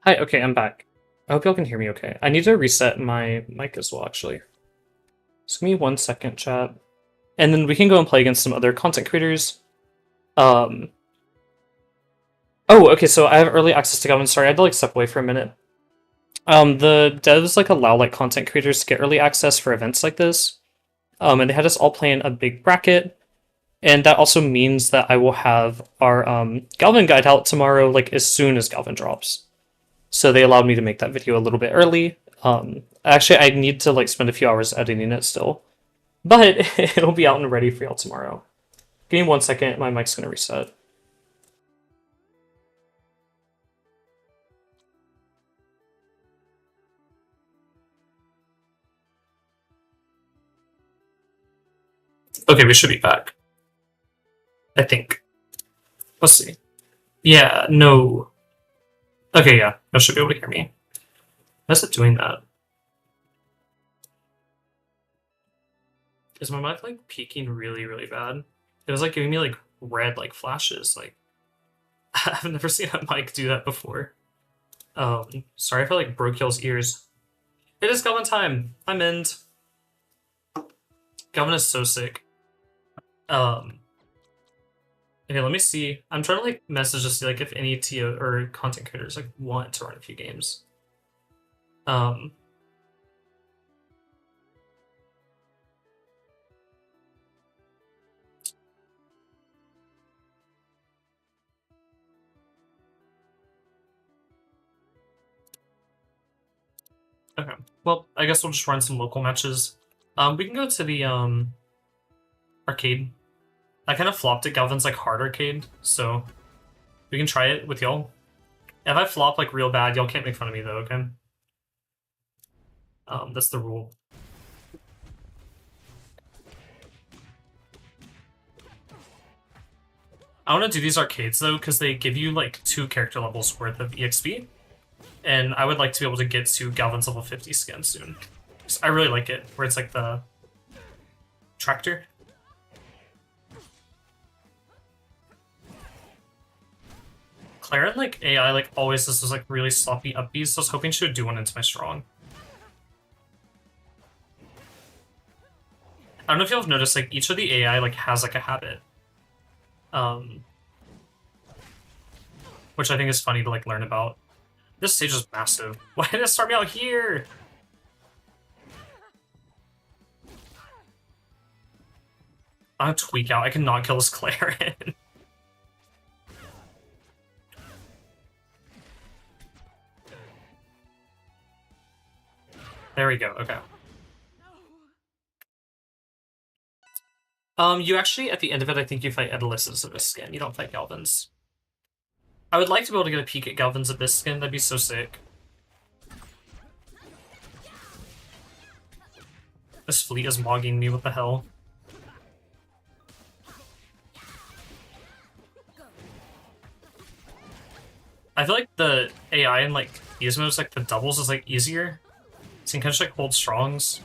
Hi, okay, I'm back. I hope y'all can hear me okay. I need to reset my mic as well, actually. Just give me 1 second, chat. And then we can go and play against some other content creators. Oh, okay, so I have early access to Galvan. Sorry, I had to like step away for a minute. The devs like allow like content creators to get early access for events like this. And they had us all play in a big bracket. And that also means that I will have our Galvan guide out tomorrow, like as soon as Galvan drops. So they allowed me to make that video a little bit early. Actually, I need to like spend a few hours editing it still, but it'll be out and ready for y'all tomorrow. Give me 1 second, my mic's gonna reset. Okay, we should be back. I think. Let's see. Yeah, no. Okay, yeah. I should be able to hear me. Why is it doing that? Is my mic like peaking really, really bad? It was like giving me like red like flashes. Like I've never seen a mic do that before. Sorry if I like broke y'all's ears. It is Galvan time. I'm in. Galvan is so sick. Okay, let me see. I'm trying to like message to see like if any TO or content creators like want to run a few games. Um, okay. Well, I guess we'll just run some local matches. We can go to the arcade. I kind of flopped at Galvan's like hard arcade, so we can try it with y'all. If I flop like real bad, y'all can't make fun of me though, okay? That's the rule. I want to do these arcades though, because they give you like 2 character levels worth of EXP. And I would like to be able to get to Galvan's level 50 skin soon. I really like it, where it's like the tractor. Claren, like, AI, like, always does those, like, really sloppy upbeats, so I was hoping she would do one into my strong. I don't know if y'all have noticed, like, each of the AI, like, has, like, a habit. Which I think is funny to, like, learn about. This stage is massive. Why did it start me out here? I'm gonna tweak out. I cannot kill this Claren. There we go, okay. You actually, at the end of it, I think you fight Edalis's Abyss skin. You don't fight Galvan's. I would like to be able to get a peek at Galvan's Abyss skin. That'd be so sick. This fleet is mogging me. What the hell? I feel like the AI in, like, these moves, like, the doubles is, like, easier. So you can kind of just, like, hold strongs.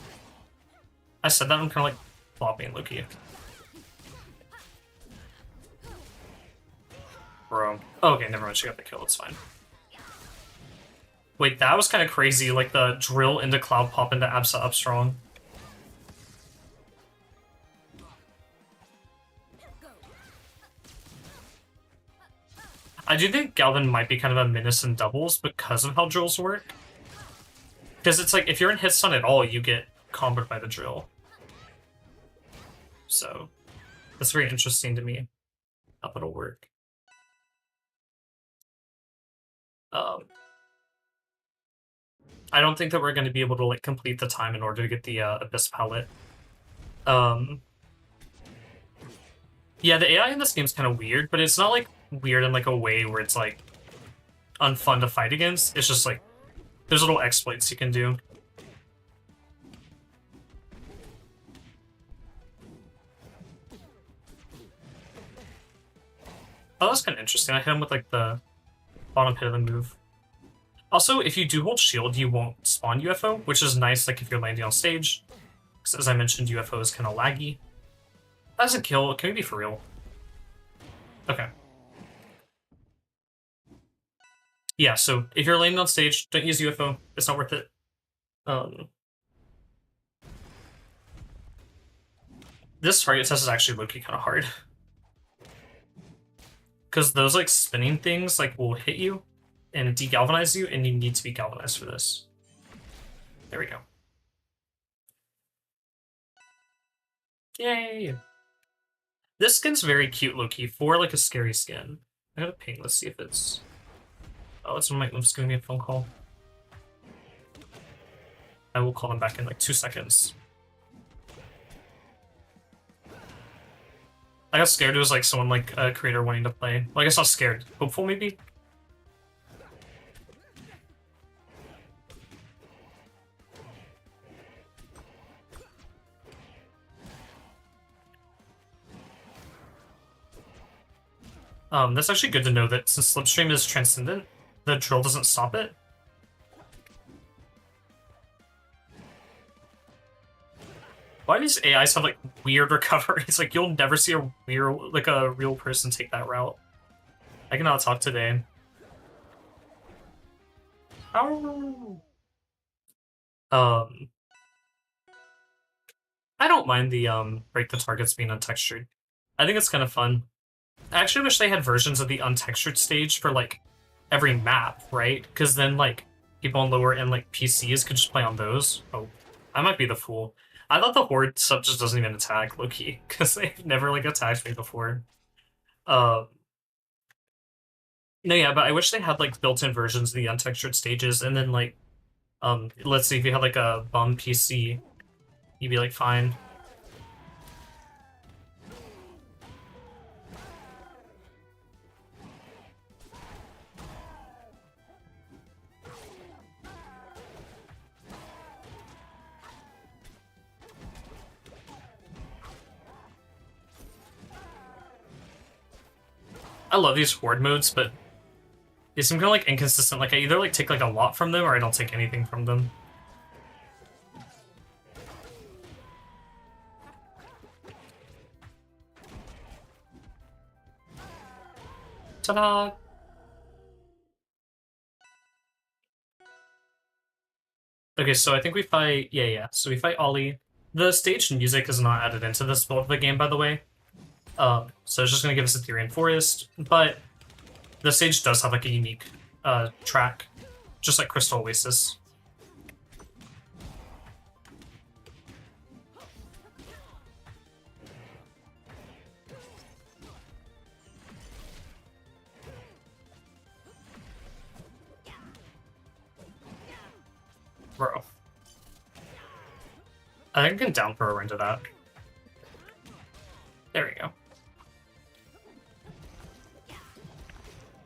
I said that, I'm kind of, like, flopping Loki. Bro. Oh, okay, never mind. She got the kill. It's fine. Wait, that was kind of crazy. Like, the drill into Cloud Pop into Absa up strong. I do think Galvan might be kind of a menace in doubles because of how drills work. Because it's like, if you're in hit stun at all, you get comboed by the drill. So, that's very interesting to me, how it'll work. I don't think that we're going to be able to like complete the time in order to get the Abyss palette. Yeah, the AI in this game is kind of weird, but it's not like weird in like a way where it's like unfun to fight against. It's just like there's little exploits you can do. Oh, that's kind of interesting. I hit him with like the bottom hit of the move. Also, if you do hold shield, you won't spawn UFO, which is nice like if you're landing on stage. Because as I mentioned, UFO is kind of laggy. That's a kill. Can we be for real? Okay. Yeah, so if you're landing on stage, don't use UFO. It's not worth it. This target test is actually low-key kind of hard. Because those like spinning things like will hit you and degalvanize you, and you need to be galvanized for this. There we go. Yay! This skin's very cute, low-key, for like a scary skin. I gotta ping, let's see if it's... Oh, it's one of my moves giving me a phone call. I will call him back in like 2 seconds. I got scared it was like someone like a creator wanting to play. Well, I guess not scared. Hopeful, maybe? That's actually good to know that since Slipstream is transcendent, the drill doesn't stop it. Why do these AIs have like weird recoveries? Like you'll never see a real person take that route. I cannot talk today. Oh. I don't mind the break the targets being untextured. I think it's kind of fun. I actually wish they had versions of the untextured stage for like every map, right? Because then like people on lower end like PCs could just play on those. Oh, I might be the fool. I thought the Horde sub just doesn't even attack low-key because they've never like attacked me before. No, yeah, but I wish they had like built-in versions of the untextured stages, and then like let's see, if you had like a bum PC, you'd be like fine. I love these horde modes, but they seem kind of like inconsistent. Like I either like take like a lot from them or I don't take anything from them. Ta-da! Okay, so I think we fight... Yeah. So we fight Ollie. The stage music is not added into this build of the game, by the way. So it's just going to give us Ethereal Forest, but the stage does have like a unique track, just like Crystal Oasis. Bro. I think I can down throw into that. There we go.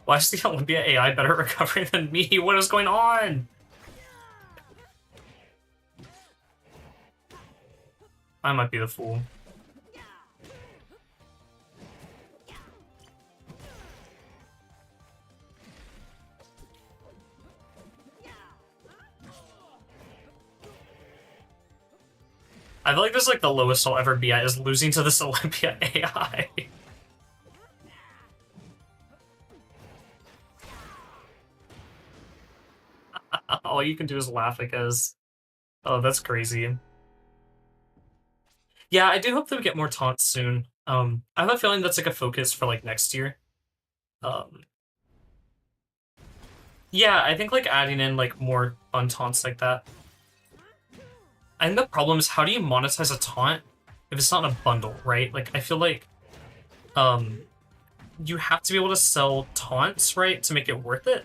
Why is the Olympia AI better recovery than me? What is going on? I might be the fool. I feel like this is like the lowest I'll ever be at, is losing to this Olympia AI. All you can do is laugh because... Oh, that's crazy. Yeah, I do hope that we get more taunts soon. I have a feeling that's like a focus for like next year. Yeah, I think like adding in like more fun taunts like that. I think the problem is, how do you monetize a taunt if it's not in a bundle, right? Like I feel like you have to be able to sell taunts, right, to make it worth it.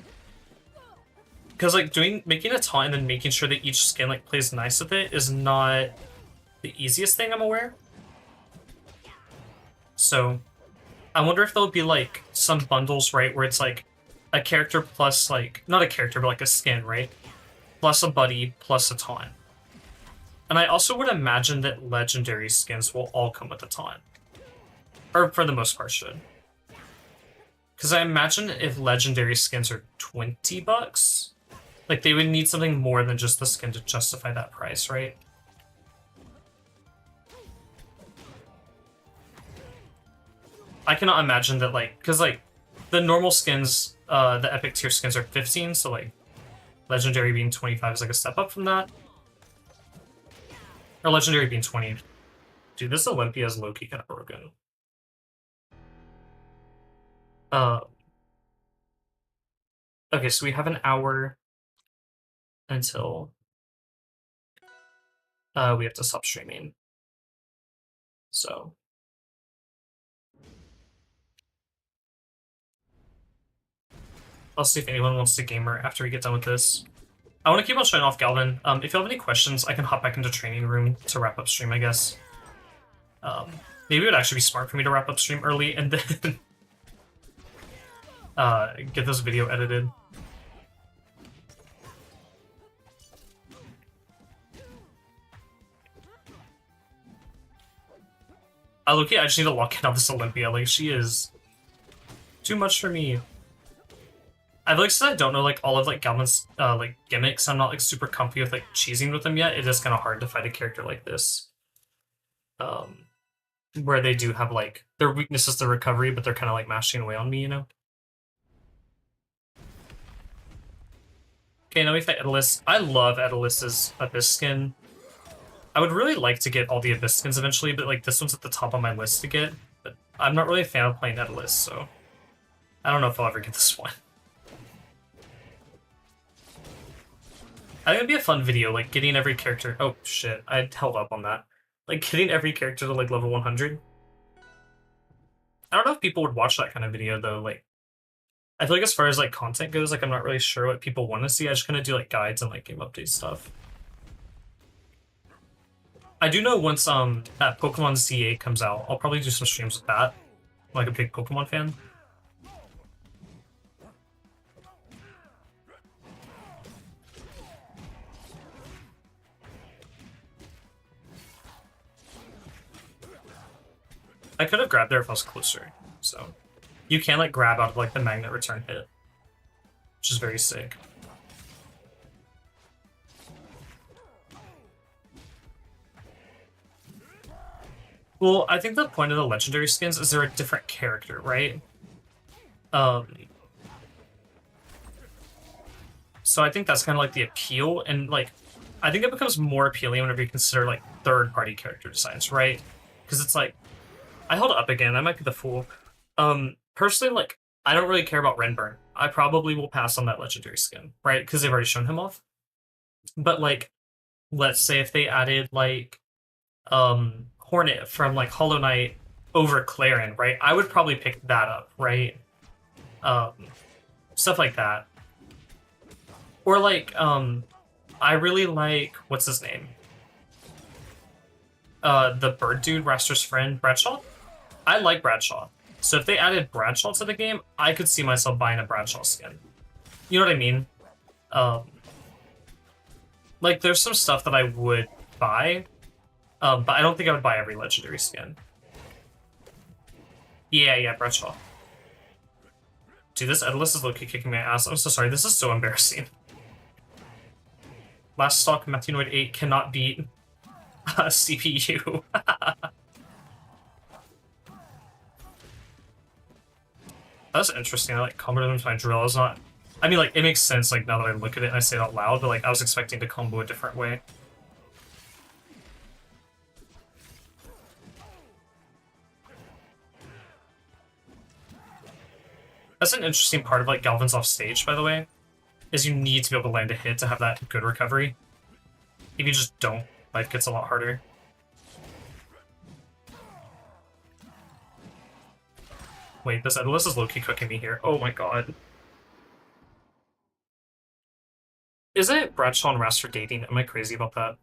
Because like making a taunt and then making sure that each skin like plays nice with it is not the easiest thing, I'm aware. So I wonder if there'll be like some bundles, right, where it's like a character plus like, not a character, but like a skin, right? Plus a buddy, plus a taunt. And I also would imagine that legendary skins will all come with a taunt. Or for the most part should. Because I imagine if legendary skins are $20, like they would need something more than just the skin to justify that price, right? I cannot imagine that, like, because like the normal skins, the epic tier skins are 15, so like legendary being 25 is like a step up from that. Or legendary being 20. Dude, this Olympia is low-key kind of broken. Okay, so we have an hour until we have to stop streaming. So I'll see if anyone wants to gamer after we get done with this. I want to keep on showing off Galvan. If you have any questions, I can hop back into training room to wrap up stream, I guess. Maybe it would actually be smart for me to wrap up stream early and then get this video edited. Loki, I just need to lock in on this Olympia. Like, she is Too much for me. I feel like since I don't know like all of like Galvan's like gimmicks, I'm not like super comfy with like cheesing with them yet. It is kind of hard to fight a character like this. Where they do have like their weakness is the recovery, but they're kind of like mashing away on me, you know? Okay, now we fight Edelus. I love Edelus's Abyss skin. I would really like to get all the Abyss skins eventually, but like this one's at the top of my list to get. But I'm not really a fan of playing Edelus, so I don't know if I'll ever get this one. I think it'd be a fun video, like getting every character. Oh shit, I held up on that. Like getting every character to like level 100. I don't know if people would watch that kind of video though. Like, I feel like as far as like content goes, like I'm not really sure what people want to see. I just kind of do like guides and like game update stuff. I do know once that Pokemon Z8 comes out, I'll probably do some streams with that. I'm like a big Pokemon fan. I could have grabbed there if I was closer, so. You can like grab out of like the magnet return hit, which is very sick. Well, I think the point of the legendary skins is they're a different character, right? So I think that's kind of like the appeal, and like, I think it becomes more appealing whenever you consider like third-party character designs, right? Because it's like, I held it up again. I might be the fool. Personally, like, I don't really care about Renburn. I probably will pass on that legendary skin, right? Because they've already shown him off. But like, let's say if they added like, Hornet from like Hollow Knight over Clarin, right? I would probably pick that up, right? Stuff like that. Or like, I really like, what's his name? The bird dude, Raster's friend, Bradshaw? I like Bradshaw. So if they added Bradshaw to the game, I could see myself buying a Bradshaw skin. You know what I mean? Like, there's some stuff that I would buy, but I don't think I would buy every legendary skin. Yeah, Bradshaw. Dude, this Edelus is low-key kicking my ass. I'm so sorry, this is so embarrassing. Last stock Matinoid 8 cannot beat CPU. That's interesting. I like comboed into my drill. It's not. I mean, like, it makes sense, like, now that I look at it and I say it out loud, but, like, I was expecting to combo a different way. That's an interesting part of, like, Galvan's off stage, by the way, is you need to be able to land a hit to have that good recovery. If you just don't, life gets a lot harder. Wait, this Edelus is low-key cooking me here. Oh my god. Isn't Bradshaw and Raster dating? Am I crazy about that?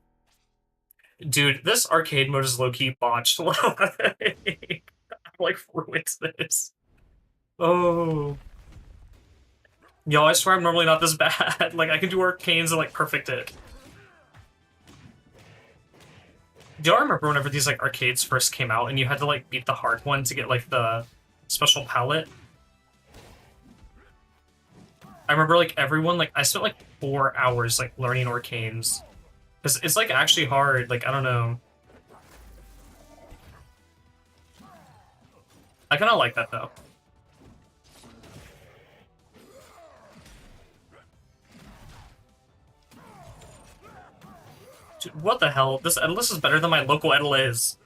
Dude, this arcade mode is low-key botched. I'm like ruined this. Oh. Yo, I swear I'm normally not this bad. Like, I can do arcanes and, like, perfect it. Do y'all remember whenever these, like, arcades first came out and you had to, like, beat the hard one to get, like, the special palette? I remember, like, everyone, like, I spent, like, 4 hours, like, learning arcanes. Because it's, like, actually hard. Like, I don't know. I kind of like that, though. Dude, what the hell? This Edelus is better than my local Edelus.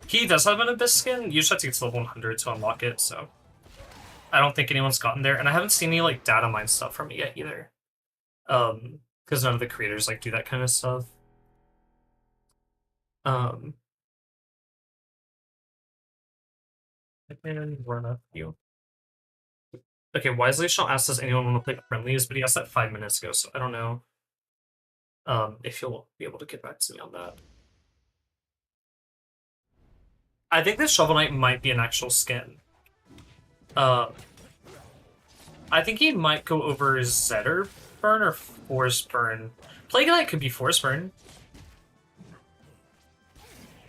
He does have an Abyss skin. You just have to get to level 100 to unlock it, so... I don't think anyone's gotten there, and I haven't seen any, like, data mine stuff from it yet, either. Because none of the creators, like, do that kind of stuff. I can run up you. Okay, Wisely Shall ask, does anyone want to play Friendlies? But he asked that 5 minutes ago, so I don't know if you'll be able to get back to me on that. I think this Shovel Knight might be an actual skin. I think he might go over Zetterburn or Forceburn. Plague Knight could be Forceburn.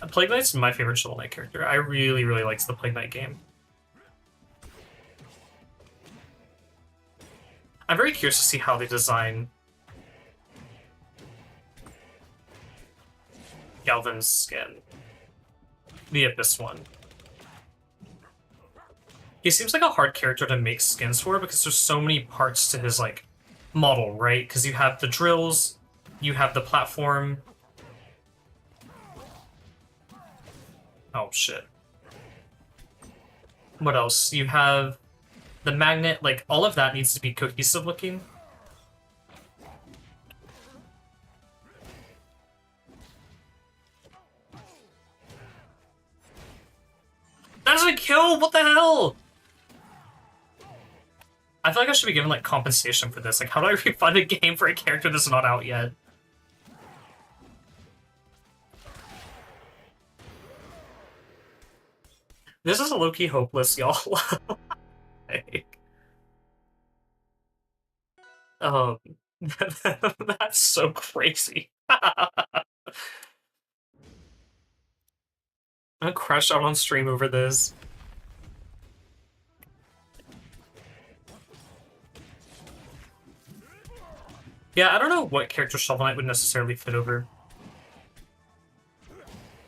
Plague Knight's my favorite Shovel Knight character. I really, really liked the Plague Knight game. I'm very curious to see how they design Galvan's skin. The Abyss one. He seems like a hard character to make skins for because there's so many parts to his, like, model, right? Because you have the drills, you have the platform. Oh, shit. What else? You have the magnet, like, all of that needs to be cohesive looking. That doesn't kill! What the hell? I feel like I should be given, like, compensation for this. Like, how do I refund a game for a character that's not out yet? This is low-key hopeless, y'all. Like, that's so crazy. I'm gonna crash out on stream over this. Yeah, I don't know what character Shovel Knight would necessarily fit over.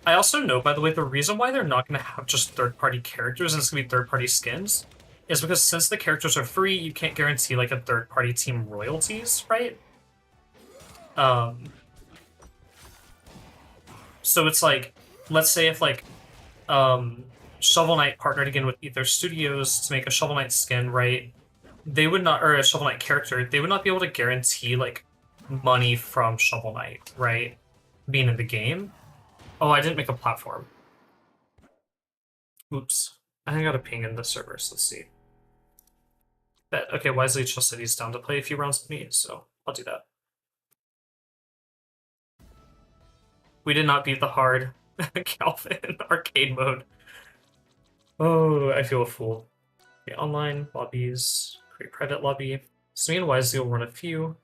I also know, by the way, the reason why they're not going to have just third-party characters and it's going to be third-party skins is because since the characters are free, you can't guarantee, like, a third-party team royalties, right? So it's like, let's say if, like, Shovel Knight partnered again with Ether Studios to make a Shovel Knight skin, right? They would not, or a Shovel Knight character, they would not be able to guarantee, like, money from Shovel Knight, right? Being in the game. Oh, I didn't make a platform. Oops. I think I got a ping in the servers. Let's see. Bet. Okay, Wisely just said he's down to play a few rounds with me, so I'll do that. We did not beat the hard Galvan arcade mode. Oh, I feel a fool. Okay, online lobbies, create private lobby. So me and Wisely will run a few.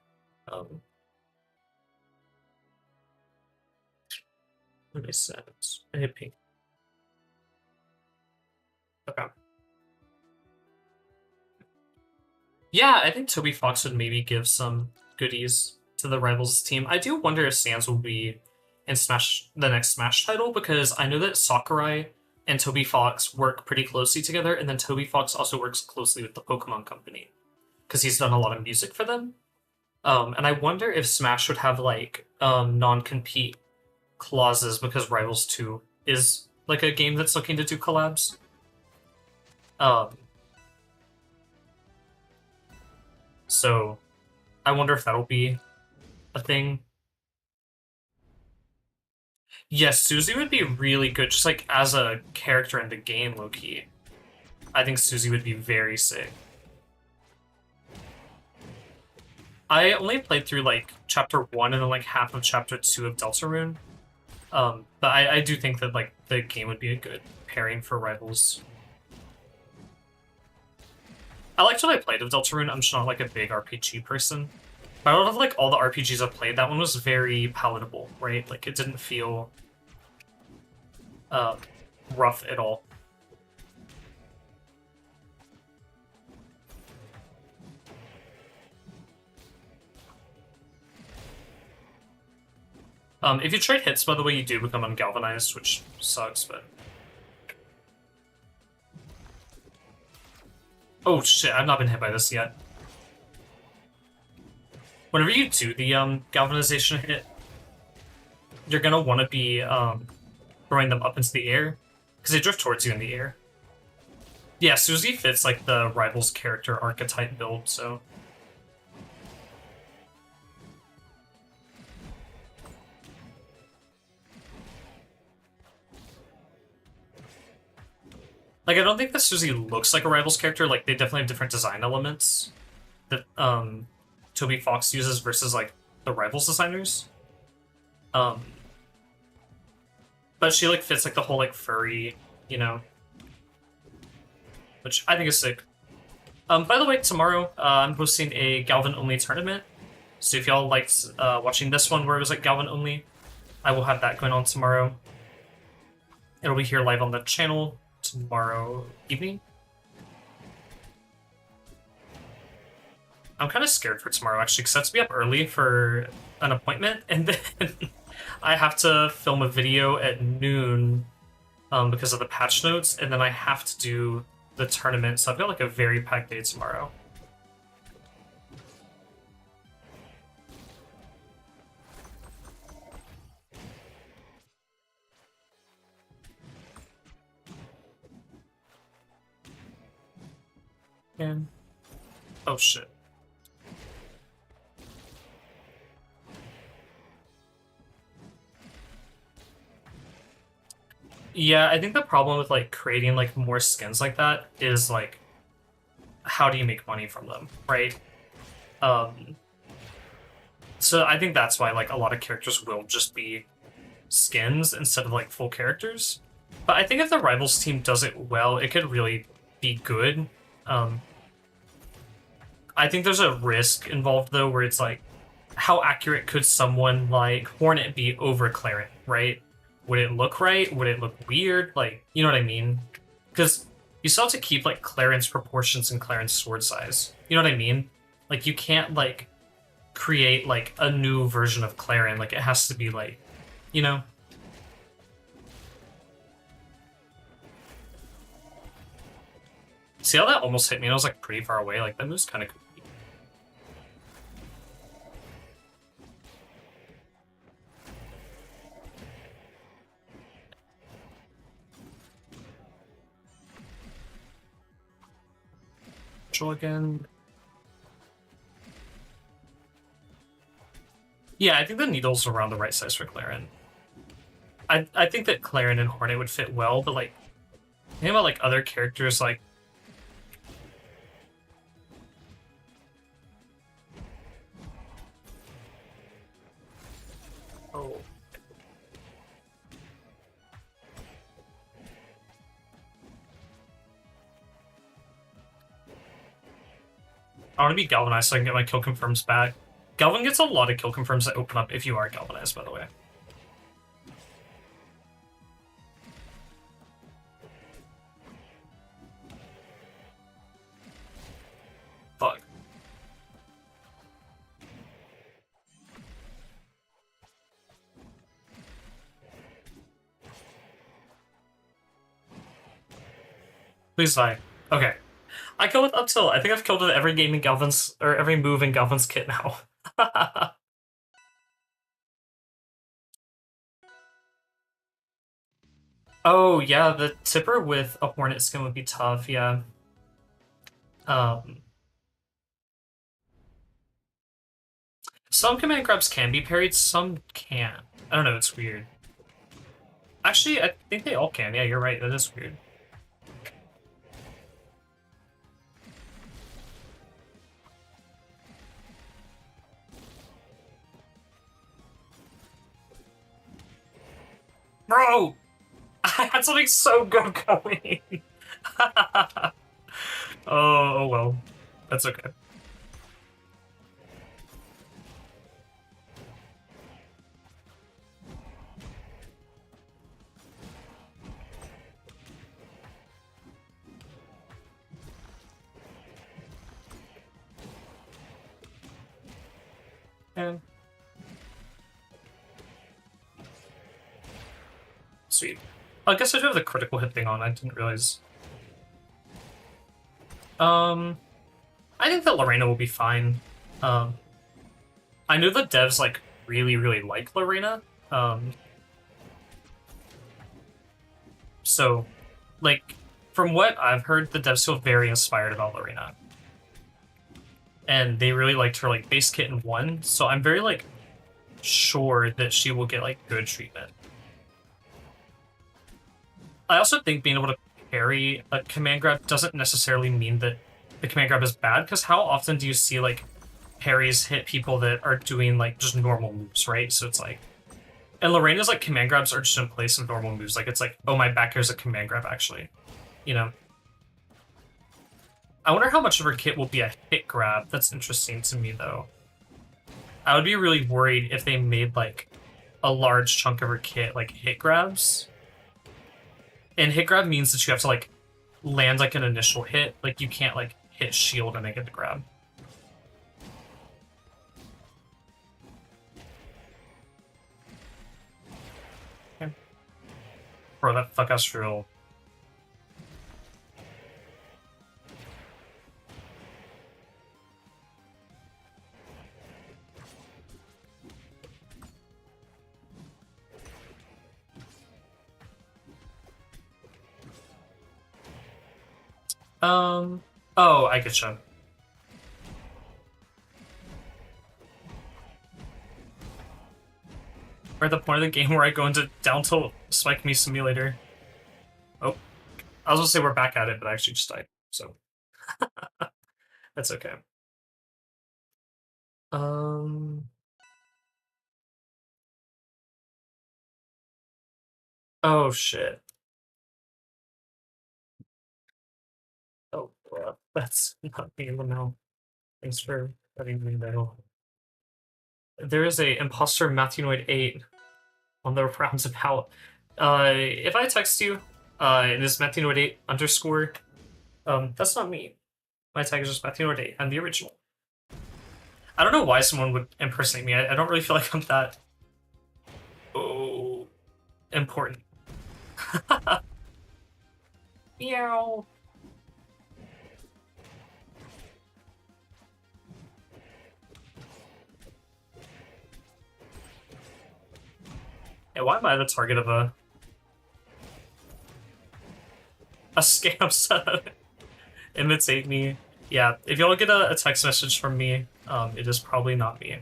Let me set. I hit ping. Okay. Yeah, I think Toby Fox would maybe give some goodies to the Rivals team. I do wonder if Sans will be in Smash, the next Smash title, because I know that Sakurai and Toby Fox work pretty closely together, and then Toby Fox also works closely with the Pokemon Company, because he's done a lot of music for them. And I wonder if Smash would have, like, non-compete clauses, because Rivals 2 is, like, a game that's looking to do collabs. So I wonder if that'll be a thing. Yes, Susie would be really good, just like as a character in the game, low-key. I think Susie would be very sick. I only played through like chapter 1 and then like half of chapter 2 of Deltarune. But I do think that like the game would be a good pairing for Rivals. I liked what I played of Deltarune. I'm just not like a big RPG person. But out of like all the RPGs I've played, that one was very palatable, right? Like it didn't feel rough at all. If you trade hits, by the way, you do become ungalvanized, which sucks, but... Oh shit, I've not been hit by this yet. Whenever you do the galvanization hit, you're gonna want to be throwing them up into the air, because they drift towards you in the air. Yeah, Susie fits like the Rivals character archetype build, so... Like, I don't think that Susie looks like a Rivals character. Like, they definitely have different design elements that Toby Fox uses versus, like, the Rivals designers. But she, like, fits, like, the whole, like, furry, you know? Which I think is sick. By the way, tomorrow, I'm hosting a Galvan-only tournament. So if y'all liked watching this one where it was, like, Galvan-only, I will have that going on tomorrow. It'll be here live on the channel tomorrow evening. I'm kind of scared for tomorrow, actually, because I have to be up early for an appointment, and then I have to film a video at noon because of the patch notes, and then I have to do the tournament, so I've got like a very packed day tomorrow. And oh shit. Yeah, I think the problem with like creating like more skins like that is like how do you make money from them, right? Um so I think that's why like a lot of characters will just be skins instead of like full characters. But I think if the rivals team does it well, it could really be good. Um I think there's a risk involved though where it's like how accurate could someone like Hornet be over Clarent, right? Would it look right? Would it look weird? Like, you know what I mean? Because you still have to keep like Clarent's proportions and Clarent's sword size. You know what I mean? Like, you can't like create like a new version of Clarent. Like, it has to be like, you know? See how that almost hit me? I was like pretty far away. Like, that move's kind of cool. Again. Yeah, I think the needle's around the right size for Clarent. I think that Clarent and Hornet would fit well, but like, think about like other characters like. Oh. I want to be galvanized so I can get my kill confirms back. Galvan gets a lot of kill confirms that open up if you are galvanized, by the way. Fuck. Please die. Okay. I kill with up tilt. I think I've killed with every game in Galvan's, or every move in Galvan's kit now. Oh, yeah, the tipper with a Hornet skin would be tough, yeah. Some command grabs can be parried, some can't. I don't know, it's weird. Actually, I think they all can. Yeah, you're right, that is weird. Bro! I had something so good going. Oh, well. That's okay. And sweet. I guess I do have the critical hit thing on. I didn't realize. I think that Lorena will be fine. I know the devs like really like Lorena. So, like, from what I've heard, the devs feel very inspired about Lorena. And they really liked her like base kit in 1, so I'm very like sure that she will get like good treatment. I also think being able to parry a command grab doesn't necessarily mean that the command grab is bad, because how often do you see like parries hit people that are doing like just normal moves, right? So it's like, and Lorena's like command grabs are just in place of normal moves. Like it's like, oh, my back here's a command grab actually, you know? I wonder how much of her kit will be a hit grab. That's interesting to me, though. I would be really worried if they made, like, a large chunk of her kit, like, hit grabs. And hit grab means that you have to, like, land, like, an initial hit. Like, you can't, like, hit shield and then get the grab. Bro, that fuck ass drill. Oh, I getcha. We're at the point of the game where I go into down tilt spike me simulator. Oh, I was gonna say we're back at it, but I actually just died, so that's okay. Oh shit. Oh, that's not me, Lamel. Thanks for letting me know. There is a imposter Mathenoid 8 on the rounds about. If I text you, it is Mathenoid 8 underscore. That's not me. My tag is just Mathenoid 8. I'm the original. I don't know why someone would impersonate me. I don't really feel like I'm that important. Meow. Yeah, why am I the target of a scam setup? Imitate me. Yeah, if y'all get a text message from me, it is probably not me.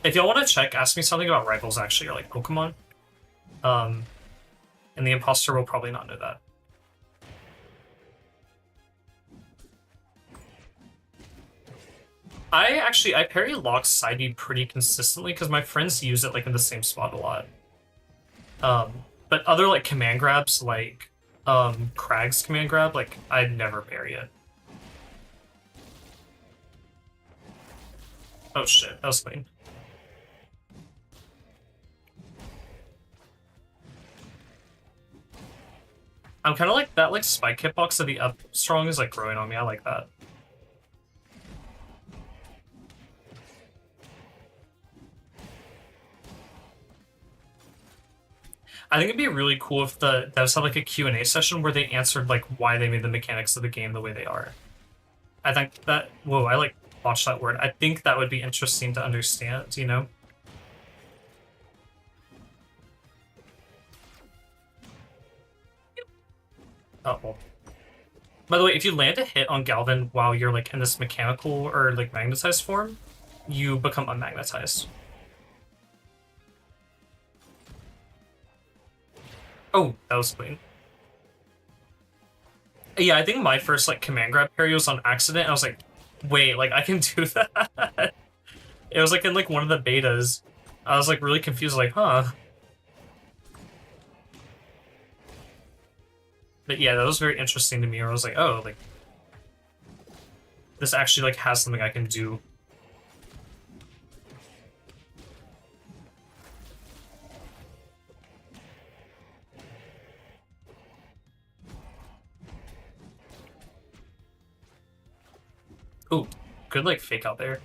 If y'all want to check, ask me something about rivals, actually, or like Pokemon. And the imposter will probably not know that. I parry Locke's side B pretty consistently because my friends use it like in the same spot a lot. But other like command grabs, like Crag's command grab, like I'd never parry it. Oh shit, that was clean. I'm kind of like that, like spike hitbox of the up strong is like growing on me. I like that. I think it'd be really cool if the devs had like a Q&A session where they answered like why they made the mechanics of the game the way they are. I think that, whoa, I like watched that word. I think that would be interesting to understand, you know? Oh, well. By the way, if you land a hit on Galvan while you're like in this mechanical or like magnetized form, you become unmagnetized. Oh, that was clean. Yeah, I think my first like command grab parry was on accident. I was like, wait, like I can do that? It was like in like one of the betas. I was like really confused, like, huh? But yeah, that was very interesting to me. Where I was like, oh, like this actually like has something I can do. Ooh, good like fake out there.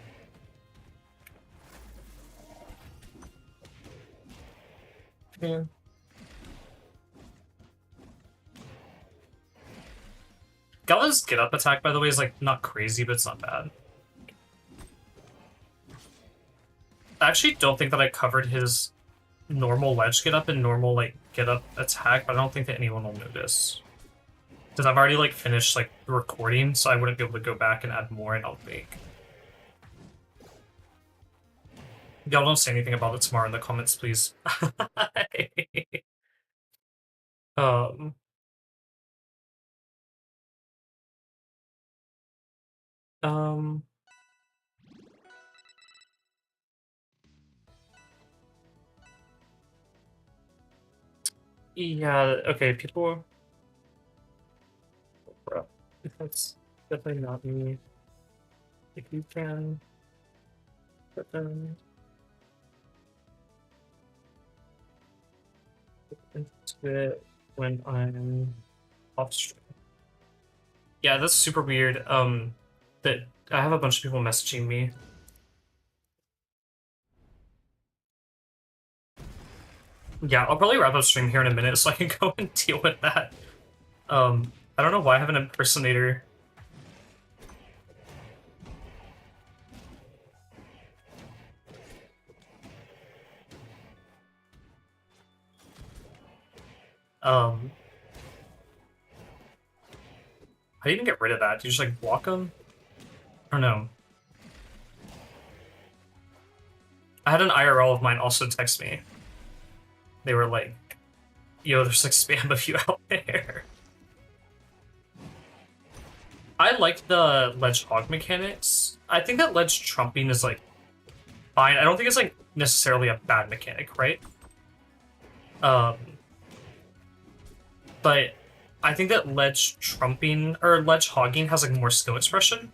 Yeah. Galvan's get up attack, by the way, is like not crazy, but it's not bad. I actually don't think that I covered his normal ledge get up and normal like get up attack, but I don't think that anyone will notice. Because I've already like finished like the recording, so I wouldn't be able to go back and add more, and I'll make. Y'all don't say anything about it tomorrow in the comments, please. um. Um. Yeah. Okay. People. Bro, that's definitely not me. If you can put them into it when I'm off stream. Yeah, that's super weird. That I have a bunch of people messaging me. Yeah, I'll probably wrap up stream here in a minute so I can go and deal with that. I don't know why I have an impersonator. Um, how do you even get rid of that? Do you just like block them? Or no? I had an IRL of mine also text me. They were like, yo, there's like spam of you out there. I like the ledge hog mechanics. I think that ledge trumping is like fine. I don't think it's like necessarily a bad mechanic, right? Um, but I think that ledge trumping or ledge hogging has like more skill expression.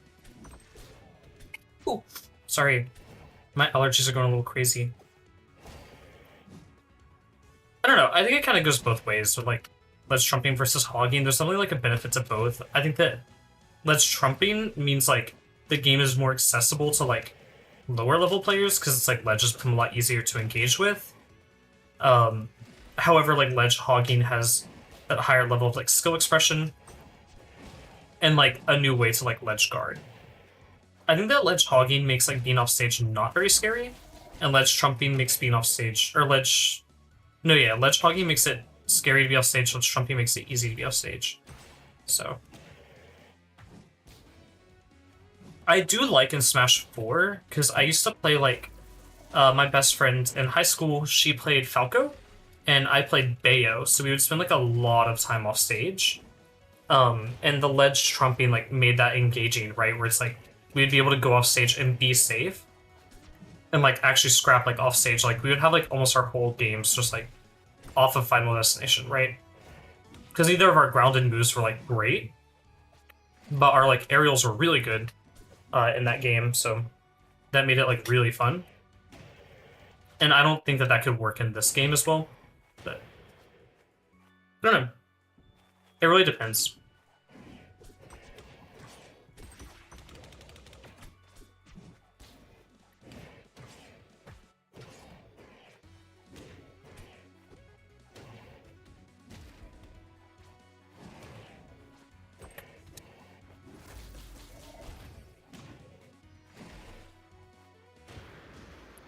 Ooh, sorry, my allergies are going a little crazy. I don't know. I think it kind of goes both ways with like ledge trumping versus hogging. There's definitely like a benefit to both. I think that ledge trumping means like the game is more accessible to like lower level players because it's like ledges become a lot easier to engage with. However, like ledge hogging has a higher level of like skill expression and like a new way to like ledge guard. I think that ledge hogging makes like being off stage not very scary, and ledge trumping makes being off stage or ledge. No, yeah, ledge hogging makes it scary to be off stage. Ledge trumping makes it easy to be off stage. So I do like in Smash 4 because I used to play like my best friend in high school. She played Falco, and I played Bayo, so we would spend like a lot of time off stage. And the ledge trumping like made that engaging, right? Where it's like we'd be able to go off stage and be safe, and like actually scrap like off stage. Like we would have like almost our whole games just like off of Final Destination, right? Because neither of our grounded moves were like great, but our like aerials were really good in that game, so that made it like really fun. And I don't think that that could work in this game as well, but I don't know. It really depends.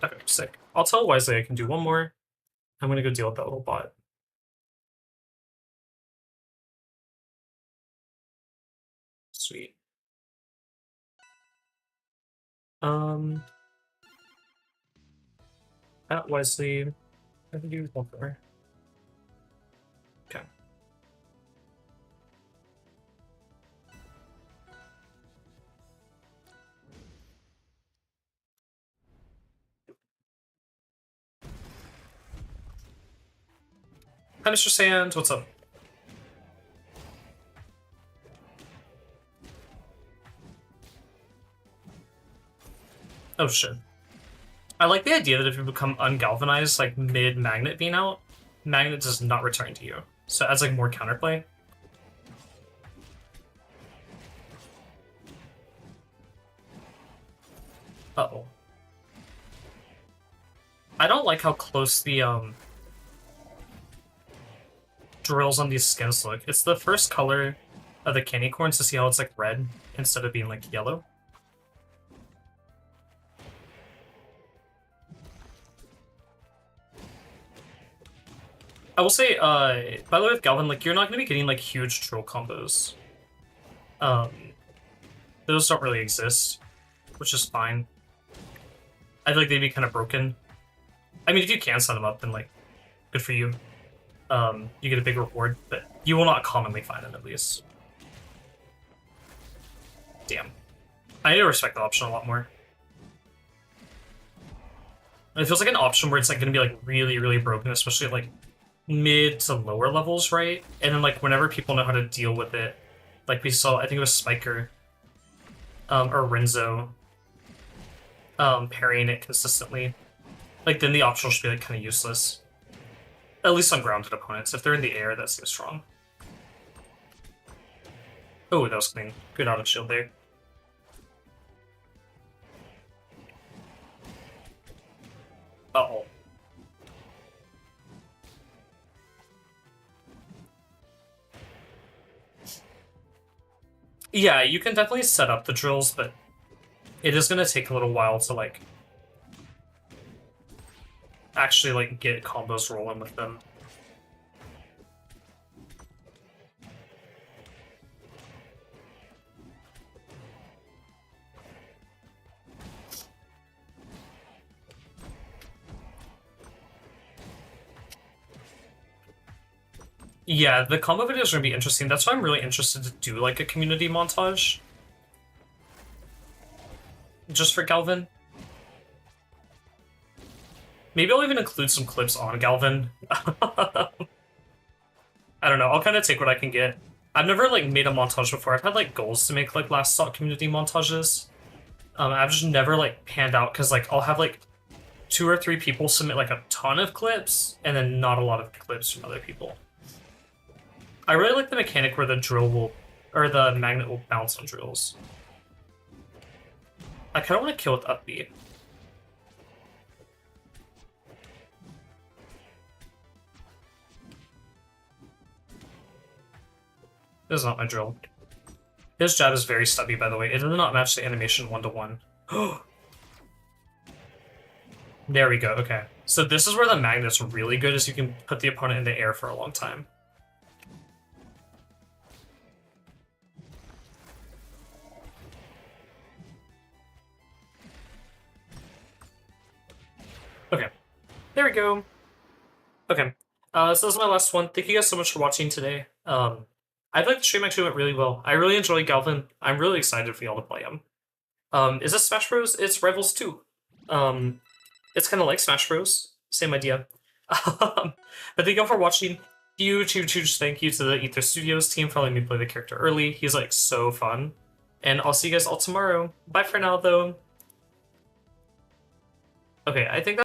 Okay, sick. I'll tell Wisely I can do one more. I'm gonna go deal with that little bot. Sweet. At Wisely, I can do one more. Okay. Hi, Mr. Sand. What's up? Oh shit. I like the idea that if you become ungalvanized, like mid magnet being out, magnet does not return to you. So it adds like more counterplay. Uh-oh. I don't like how close the drills on these skins look. It's the first color of the candy corns to see how it's like red instead of being like yellow. I will say, by the way, with Galvan, like, you're not going to be getting, like, huge drill combos. Those don't really exist, which is fine. I feel like they'd be kind of broken. I mean, if you can set them up, then, like, good for you. You get a big reward, but you will not commonly find it, at least. Damn. I need to respect the option a lot more. And it feels like an option where it's, like, going to be, like, really, really broken, especially at, like, mid to lower levels, right? And then like whenever people know how to deal with it, like we saw, I think it was Spiker, or Renzo, parrying it consistently, like then the optional should be like kind of useless. At least on grounded opponents. If they're in the air, that seems strong. Oh, that was clean. Good out of shield there. Uh-oh. Yeah, you can definitely set up the drills, but it is gonna take a little while to like actually like get combos rolling with them. Yeah, the combo videos are gonna be interesting. That's why I'm really interested to do like a community montage. Just for Galvan. Maybe I'll even include some clips on Galvan. I don't know, I'll kind of take what I can get. I've never like made a montage before. I've had like goals to make like last stock community montages. I've just never like panned out because like I'll have like 2 or 3 people submit like a ton of clips and then not a lot of clips from other people. I really like the mechanic where the drill will, or the magnet will bounce on drills. I kind of want to kill with up B. This is not my drill. His jab is very stubby, by the way. It does not match the animation 1-to-1. There we go, okay. So this is where the magnet's really good, is you can put the opponent in the air for a long time. Okay, there we go. Okay, so this is my last one. Thank you guys so much for watching today. I feel like the stream actually went really well. I really enjoyed Galvan. I'm really excited for y'all to play him. Is this Smash Bros? It's Rivals 2. It's kind of like Smash Bros. Same idea. But thank y'all for watching. Huge thank you to the Ether Studios team for letting me play the character early. He's like so fun. And I'll see you guys all tomorrow. Bye for now, though. Okay, I think that